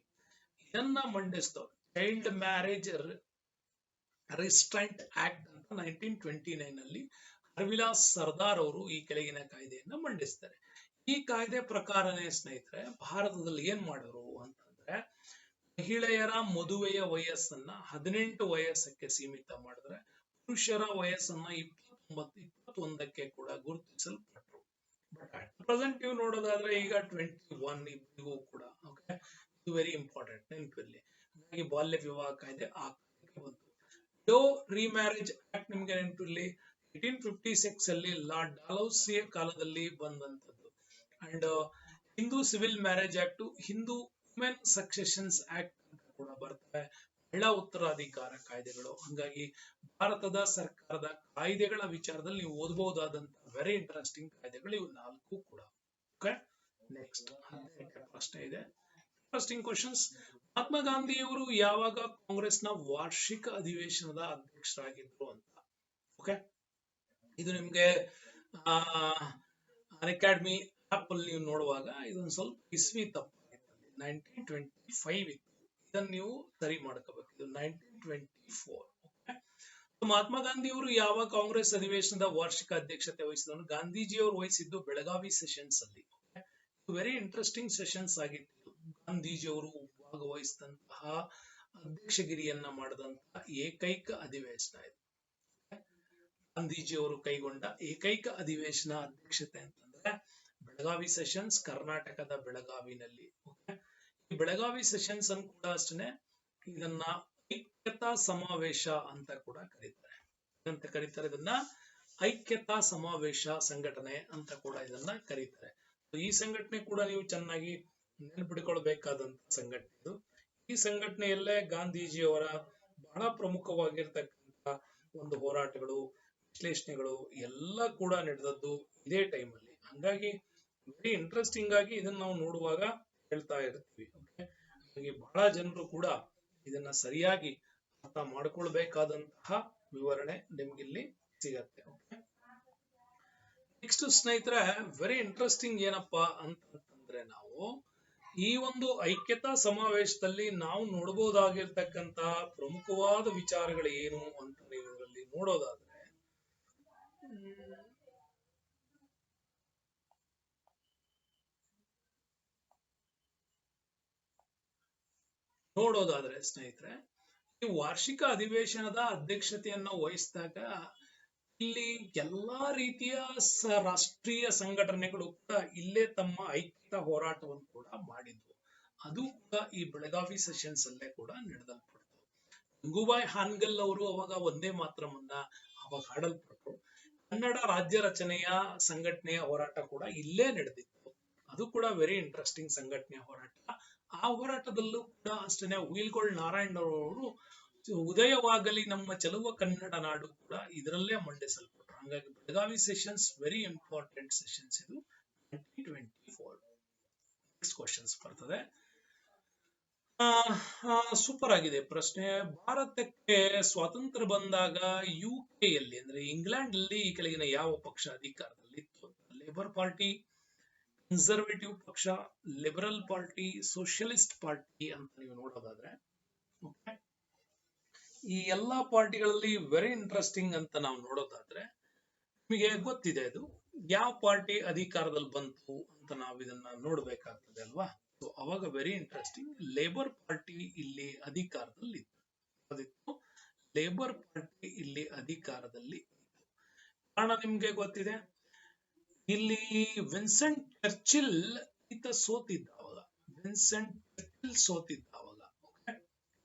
Speaker 1: ಇದನ್ನ ಮಂಡಿಸ್ತವ್ರು. ಚೈಲ್ಡ್ ಮ್ಯಾರೇಜ್ ರಿಸ್ಟ್ರೈಂಟ್ ಆಕ್ಟ್ ಅಂತ 1929 ಅಲ್ಲಿ ಹರ್ವಿಲಾಸ್ ಸರ್ದಾರ್ ಅವರು ಈ ಕೆಳಗಿನ ಕಾಯ್ದೆಯನ್ನ ಮಂಡಿಸ್ತಾರೆ. ಈ ಕಾಯ್ದೆ ಪ್ರಕಾರನೇ ಸ್ನೇಹಿತರೆ ಭಾರತದಲ್ಲಿ ಏನ್ ಮಾಡಿದ್ರು ಅಂತಂದ್ರೆ, ಮಹಿಳೆಯರ ಮದುವೆಯ ವಯಸ್ಸನ್ನ 18 ವಯಸ್ಸಕ್ಕೆ ಸೀಮಿತ ಮಾಡಿದ್ರೆ, ಪುರುಷರ ವಯಸ್ಸನ್ನ 21ಕ್ಕೆ ಕೂಡ ಗುರುತಿಸಲ್ಪಟ್ರು. ಬಟ್ ಅಟ್ ಪ್ರೆಸೆಂಟ್ ನೀವು ನೋಡೋದಾದ್ರೆ ಈಗ 21 ಇಬ್ಬರಿಗೂ ಕೂಡ. ಓಕೆ, ಇದು ವೆರಿ ಇಂಪಾರ್ಟೆಂಟ್ ನೆನಪಿರಲಿ. ಹಾಗಾಗಿ ಬಾಲ್ಯ ವಿವಾಹ ಕಾಯ್ದೆ ಆ ಕಾಯ್ದೆಗೆ ಬಂತು. ಲೋ ರಿಮ್ಯಾರೇಜ್ ಆಕ್ಟ್ ನಿಮ್ಗೆ ನೆನಪಿರಲಿ, 1856 ಅಲ್ಲಿ ಲಾರ್ಡ್ ಡಾಲೌಸಿಯ ಕಾಲದಲ್ಲಿ ಬಂದಂತದ್ದು. And Hindu civil marriage act, Hindu women successions act ಅಂತ ಕೂಡ ಬರ್ತವೆ, ಮಹಿಳಾ ಉತ್ತರಾಧಿಕಾರ ಕಾಯ್ದೆಗಳು. ಹಂಗಾಗಿ ಭಾರತದ ಸರ್ಕಾರದ ಕಾಯ್ದೆಗಳ ವಿಚಾರದಲ್ಲಿ ನೀವು ಓದಬಹುದಾದಂತ ವೆರಿ ಇಂಟ್ರೆಸ್ಟಿಂಗ್ ಕಾಯ್ದೆಗಳು ಇವು 4 ಕೂಡ. ಓಕೆ, ನೆಕ್ಸ್ಟ್ 18ನೇ ಪ್ರಶ್ನೆ ಇದೆ, ಇಂಟ್ರೆಸ್ಟಿಂಗ್ ಕ್ವಶನ್ಸ್. ಮಹಾತ್ಮ ಗಾಂಧಿಯವರು ಯಾವಾಗ ಕಾಂಗ್ರೆಸ್ನ ವಾರ್ಷಿಕ ಅಧಿವೇಶನದ ಅಧ್ಯಕ್ಷರಾಗಿದ್ರು ಅಂತ. ಓಕೆ, ಇದು ನಿಮ್ಗೆ ಅಕಾಡೆಮಿ ಆಪ್ ಅಲ್ಲಿ ನೀವು ನೋಡುವಾಗ ಇದೊಂದು ಸ್ವಲ್ಪ ಇಸ್ವಿ ತಪ್ಪಾಗಿತ್ತು, 1925 ಇತ್ತು. ಇದನ್ನು ನೀವು ಸರಿ ಮಾಡ್ಕೋಬೇಕು, ಇದು 1924. ಮಹಾತ್ಮ ಗಾಂಧಿ ಅವರು ಯಾವ ಕಾಂಗ್ರೆಸ್ ಅಧಿವೇಶನದ ವಾರ್ಷಿಕ ಅಧ್ಯಕ್ಷತೆ ವಹಿಸಿದ್ರು? ಗಾಂಧೀಜಿಯವರು ವಹಿಸಿದ್ದು ಬೆಳಗಾವಿ ಸೆಷನ್ಸ್ ಅಲ್ಲಿ. ವೆರಿ ಇಂಟ್ರೆಸ್ಟಿಂಗ್ ಸೆಷನ್ಸ್ ಆಗಿತ್ತು. ಗಾಂಧೀಜಿಯವರು ಭಾಗವಹಿಸಿದಂತಹ ಅಧ್ಯಕ್ಷಗಿರಿಯನ್ನ ಮಾಡಿದಂತಹ ಏಕೈಕ ಅಧಿವೇಶನ ಇದು. ಗಾಂಧೀಜಿಯವರು ಕೈಗೊಂಡ ಏಕೈಕ ಅಧಿವೇಶನ ಅಧ್ಯಕ್ಷತೆ ಅಂತಂದ್ರೆ ಬೆಳಗಾವಿ ಸೆಷನ್ಸ್, ಕರ್ನಾಟಕದ ಬೆಳಗಾವಿನಲ್ಲಿ. ಈ ಬೆಳಗಾವಿ ಸೆಷನ್ಸ್ ಅನ್ನು ಕೂಡ ಅಷ್ಟೇ ಇದನ್ನ ಐಕ್ಯತಾ ಸಮಾವೇಶ ಅಂತ ಕೂಡ ಕರೀತಾರೆ. ಅಂತ ಕರೀತಾರೆ. ಇದನ್ನ ಐಕ್ಯತಾ ಸಮಾವೇಶ ಸಂಘಟನೆ ಅಂತ ಕೂಡ ಇದನ್ನ ಕರೀತಾರೆ. ಈ ಸಂಘಟನೆ ಕೂಡ ನೀವು ಚೆನ್ನಾಗಿ ನೆನಪಿಟ್ಕೊಳ್ಬೇಕಾದಂತ ಸಂಘಟನೆ ಇದು. ಈ ಸಂಘಟನೆಯಲ್ಲೇ ಗಾಂಧೀಜಿಯವರ ಬಹಳ ಪ್ರಮುಖವಾಗಿರ್ತಕ್ಕಂಥ ಒಂದು ಹೋರಾಟಗಳು, ವಿಶ್ಲೇಷಣೆಗಳು ಎಲ್ಲ ಕೂಡ ನಡೆದದ್ದು ಇದೇ ಟೈಮಲ್ಲಿ. ಹಂಗಾಗಿ ವೆರಿ ಇಂಟ್ರೆಸ್ಟಿಂಗ್ ಆಗಿ ಇದನ್ನ ನಾವು ನೋಡುವಾಗ ಹೇಳ್ತಾ ಇರ್ತೀವಿ. ಹಾಗಾಗಿ ಬಹಳ ಜನರು ಕೂಡ ಇದನ್ನ ಸರಿಯಾಗಿ ಅರ್ಥ ಮಾಡ್ಕೊಳ್ಬೇಕಾದಂತಹ ವಿವರಣೆ ನಿಮ್ಗಿಲ್ಲಿ ಸಿಗತ್ತೆ. ನೆಕ್ಸ್ಟ್ ಸ್ನೇಹಿತರೆ, ವೆರಿ ಇಂಟ್ರೆಸ್ಟಿಂಗ್ ಏನಪ್ಪಾ ಅಂತಂದ್ರೆ, ನಾವು ಈ ಒಂದು ಐಕ್ಯತಾ ಸಮಾವೇಶದಲ್ಲಿ ನಾವು ನೋಡಬಹುದಾಗಿರ್ತಕ್ಕಂತಹ ಪ್ರಮುಖವಾದ ವಿಚಾರಗಳು ಏನು ಅಂತ ನೀವು ಇದರಲ್ಲಿ ನೋಡೋದಾದ್ರೆ, ಸ್ನೇಹಿತರೆ, ಈ ವಾರ್ಷಿಕ ಅಧಿವೇಶನದ ಅಧ್ಯಕ್ಷತೆಯನ್ನು ವಹಿಸಿದಾಗ ಇಲ್ಲಿ ಎಲ್ಲಾ ರೀತಿಯ ರಾಷ್ಟ್ರೀಯ ಸಂಘಟನೆಗಳು ಕೂಡ ಇಲ್ಲೇ ತಮ್ಮ ಐಕ್ಯತಾ ಹೋರಾಟವನ್ನು ಕೂಡ ಮಾಡಿದ್ವು. ಅದು ಕೂಡ ಈ ಬೆಳಗಾವಿ ಸೆಷನ್ಸ್ ಅಲ್ಲೇ ಕೂಡ ನಡೆದಲ್ಪಡ್ತು. ಗಂಗೂಬಾಯಿ ಹಾನ್ಗಲ್ ಅವರು ಅವಾಗ ಒಂದೇ ಮಾತ್ರಮನ್ನ ಅವಾಗ ಹಾಡಲ್ಪಟ್ಟರು. ಕನ್ನಡ ರಾಜ್ಯ ರಚನೆಯ ಸಂಘಟನೆಯ ಹೋರಾಟ ಕೂಡ ಇಲ್ಲೇ ನಡೆದಿತ್ತು. ಅದು ಕೂಡ ವೆರಿ ಇಂಟ್ರೆಸ್ಟಿಂಗ್ ಸಂಘಟನೆಯ ಹೋರಾಟ. ಆ ಹೋರಾಟದಲ್ಲೂ ಕೂಡ ಅಷ್ಟೇ ಉಯಿಲ್ಗೊಳ್ ನಾರಾಯಣ್ ಅವರು ಉದಯವಾಗಲಿ ನಮ್ಮ ಚೆಲುವ ಕನ್ನಡ ನಾಡು ಕೂಡ ಇದರಲ್ಲೇ ಮಂಡಿಸಲ್ಪಟ್ರು. ಹಾಗಾಗಿ Belagavi sessions very important sessions ಇದು 2024. ನೆಕ್ಸ್ಟ್ ಕ್ವಶನ್ಸ್ ಬರ್ತದೆ. ಸೂಪರ್ ಆಗಿದೆ ಪ್ರಶ್ನೆ. ಭಾರತಕ್ಕೆ ಸ್ವಾತಂತ್ರ್ಯ ಬಂದಾಗ UK ಯಲ್ಲಿ ಅಂದ್ರೆ ಇಂಗ್ಲೆಂಡ್ ಅಲ್ಲಿ ಈ ಕೆಳಗಿನ ಯಾವ ಪಕ್ಷ ಅಧಿಕಾರದಲ್ಲಿತ್ತು? ಲೇಬರ್ ಪಾರ್ಟಿ, ಕನ್ಸರ್ವೇಟಿವ್ ಪಕ್ಷ, ಲಿಬರಲ್ ಪಾರ್ಟಿ, ಸೋಷಿಯಲಿಸ್ಟ್ ಪಾರ್ಟಿ ಅಂತ ನೀವು ನೋಡೋದಾದ್ರೆ, ಈ ಎಲ್ಲಾ ಪಾರ್ಟಿಗಳಲ್ಲಿ ವೆರಿ ಇಂಟ್ರೆಸ್ಟಿಂಗ್ ಅಂತ ನಾವು ನೋಡೋದಾದ್ರೆ ನಿಮಗೆ ಗೊತ್ತಿದೆ ಅದು ಯಾವ ಪಾರ್ಟಿ ಅಧಿಕಾರದಲ್ಲಿ ಬಂತು ಅಂತ ನಾವು ಇದನ್ನ ನೋಡ್ಬೇಕಾಗ್ತದೆ ಅಲ್ವಾ. ಸೊ ಅವಾಗ ವೆರಿ ಇಂಟ್ರೆಸ್ಟಿಂಗ್, ಲೇಬರ್ ಪಾರ್ಟಿ ಇಲ್ಲಿ ಅಧಿಕಾರದಲ್ಲಿ ಇತ್ತು. ಲೇಬರ್ ಪಾರ್ಟಿ ಇಲ್ಲಿ ಅಧಿಕಾರದಲ್ಲಿ ಇತ್ತು. ಕಾರಣ ನಿಮ್ಗೆ ಗೊತ್ತಿದೆ, ಇಲ್ಲಿ ವಿನ್ಸೆಂಟ್ ಚರ್ಚಿಲ್ ಈತ ಸೋತಿದ್ದ ಅವಾಗ. ವಿನ್ಸೆಂಟ್ ಚರ್ಚಿಲ್ ಸೋತಿದ್ದ ಅವಾಗ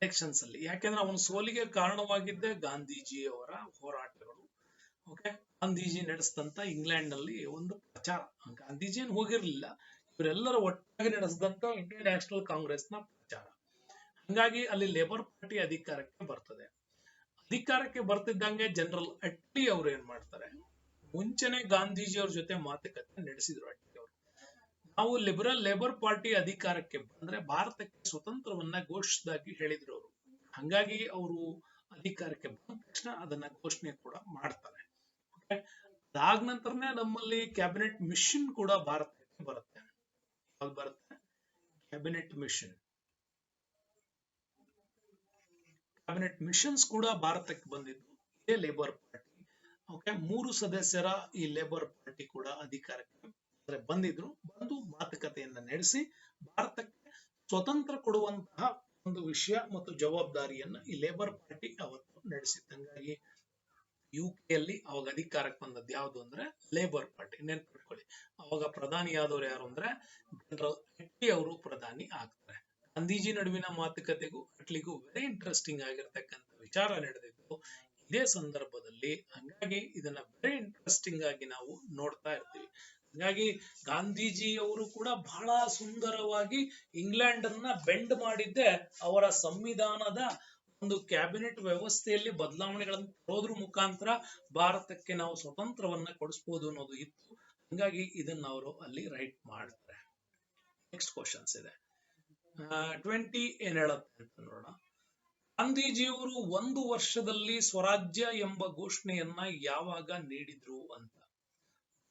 Speaker 1: ಎಲೆಕ್ಷನ್ಸ್ ಅಲ್ಲಿ. ಯಾಕೆಂದ್ರೆ ಅವನ ಸೋಲಿಗೆ ಕಾರಣವಾಗಿದ್ದೆ ಗಾಂಧೀಜಿಯವರ ಹೋರಾಟಗಳು. ಗಾಂಧೀಜಿ ನಡೆಸಿದಂತ ಇಂಗ್ಲೆಂಡ್ ನಲ್ಲಿ ಒಂದು ಪ್ರಚಾರ. ಗಾಂಧೀಜಿ ಏನು ಹೋಗಿರ್ಲಿಲ್ಲ, ಇವರೆಲ್ಲರ ಒಟ್ಟಾಗಿ ನಡೆಸಿದಂತ ಇಂಡಿಯನ್ ನ್ಯಾಷನಲ್ ಕಾಂಗ್ರೆಸ್ ನ ಪ್ರಚಾರ. ಹಂಗಾಗಿ ಅಲ್ಲಿ ಲೇಬರ್ ಪಾರ್ಟಿ ಅಧಿಕಾರಕ್ಕೆ ಬರ್ತದೆ. ಅಧಿಕಾರಕ್ಕೆ ಬರ್ತಿದ್ದಂಗೆ ಜನರಲ್ ಅಟ್ಲಿ ಅವ್ರು ಏನ್ ಮಾಡ್ತಾರೆ, ಮುಂಚೆನೆ ಗಾಂಧೀಜಿ ಅವ್ರ ಜೊತೆ ಮಾತುಕತೆ ನಡೆಸಿದ್ರು. ಅಟ್ಲಿ ಅವರು, ನಾವು ಲೇಬರ್ ಪಾರ್ಟಿ ಅಧಿಕಾರಕ್ಕೆ ಬಂದ್ರೆ ಭಾರತಕ್ಕೆ ಸ್ವತಂತ್ರವನ್ನ ಘೋಷಿಸಿದಾಗಿ ಹೇಳಿದ್ರು ಅವರು. ಹಂಗಾಗಿ ಅವರು ಅಧಿಕಾರಕ್ಕೆ ಬಂದ ತಕ್ಷಣ ಅದನ್ನ ಘೋಷಣೆ ಕೂಡ ಮಾಡ್ತಾರೆ. ಅದಾದ ನಂತರನೇ ನಮ್ಮಲ್ಲಿ ಕ್ಯಾಬಿನೆಟ್ ಮಿಷನ್ ಕೂಡ ಭಾರತಕ್ಕೆ ಬರುತ್ತೆ. ಯಾವ್ದು ಬರುತ್ತೆ? Cabinet mission. ಕ್ಯಾಬಿನೆಟ್ ಮಿಷನ್ಸ್ ಕೂಡ ಭಾರತಕ್ಕೆ ಬಂದಿದ್ದು ಇದೇ ಲೇಬರ್ ಪಾರ್ಟಿ. 3 ಸದಸ್ಯರ ಈ ಲೇಬರ್ ಪಾರ್ಟಿ ಕೂಡ ಅಧಿಕಾರಕ್ಕೆ ಬಂದಿದ್ರು. ಬಂದು ಮಾತುಕತೆಯನ್ನ ನಡೆಸಿ ಭಾರತಕ್ಕೆ ಸ್ವತಂತ್ರ ಕೊಡುವಂತಹ ಒಂದು ವಿಷಯ ಮತ್ತು ಜವಾಬ್ದಾರಿಯನ್ನ ಈ ಲೇಬರ್ ಪಾರ್ಟಿ ಅವತ್ತು ನಡೆಸಿತ್ತು. ಹಂಗಾಗಿ UK ಯಲ್ಲಿ ಅವಾಗ ಅಧಿಕಾರಕ್ಕೆ ಬಂದದ್ದು ಯಾವುದು ಅಂದ್ರೆ ಲೇಬರ್ ಪಾರ್ಟಿ. ನೆನ್ಪಿಟ್ಕೊಳ್ಳಿ, ಅವಾಗ ಪ್ರಧಾನಿ ಆದವರು ಯಾರು ಅಂದ್ರೆ ಜನರಲ್ ಅಟ್ಲಿ ಅವರು ಪ್ರಧಾನಿ ಆಗ್ತಾರೆ. ಗಾಂಧೀಜಿ ನಡುವಿನ ಮಾತುಕತೆಗೂ ಅಟ್ಲಿಗೂ ವೆರಿ ಇಂಟ್ರೆಸ್ಟಿಂಗ್ ಆಗಿರ್ತಕ್ಕಂಥ ವಿಚಾರ ನಡೆದಿತ್ತು ಇದೇ ಸಂದರ್ಭದಲ್ಲಿ. ಹಂಗಾಗಿ ಇದನ್ನ ವೆರಿ ಇಂಟ್ರೆಸ್ಟಿಂಗ್ ಆಗಿ ನಾವು ನೋಡ್ತಾ ಇರ್ತೀವಿ. ಹಾಗಾಗಿ ಗಾಂಧೀಜಿ ಅವರು ಕೂಡ ಬಹಳ ಸುಂದರವಾಗಿ ಇಂಗ್ಲೆಂಡ್ ಅನ್ನ ಬೆಂಡ್ ಮಾಡಿದ್ದೆ ಅವರ ಸಂವಿಧಾನದ ಒಂದು ಕ್ಯಾಬಿನೆಟ್ ವ್ಯವಸ್ಥೆಯಲ್ಲಿ ಬದಲಾವಣೆಗಳನ್ನು ತರೋದ್ರ ಮುಖಾಂತರ ಭಾರತಕ್ಕೆ ನಾವು ಸ್ವತಂತ್ರವನ್ನ ಕೊಡಿಸಬಹುದು ಅನ್ನೋದು ಇತ್ತು. ಹಂಗಾಗಿ ಇದನ್ನ ಅವರು ಅಲ್ಲಿ ರೈಟ್ ಮಾಡ್ತಾರೆ. ನೆಕ್ಸ್ಟ್ ಕ್ವಶನ್ಸ್ ಇದೆ. 20 ಏನ್ ಹೇಳುತ್ತೆ ಅಂತ ನೋಡೋಣ. ಗಾಂಧೀಜಿಯವರು 1 ವರ್ಷದಲ್ಲಿ ಸ್ವರಾಜ್ಯ ಎಂಬ ಘೋಷಣೆಯನ್ನ ಯಾವಾಗ ನೀಡಿದ್ರು ಅಂತ?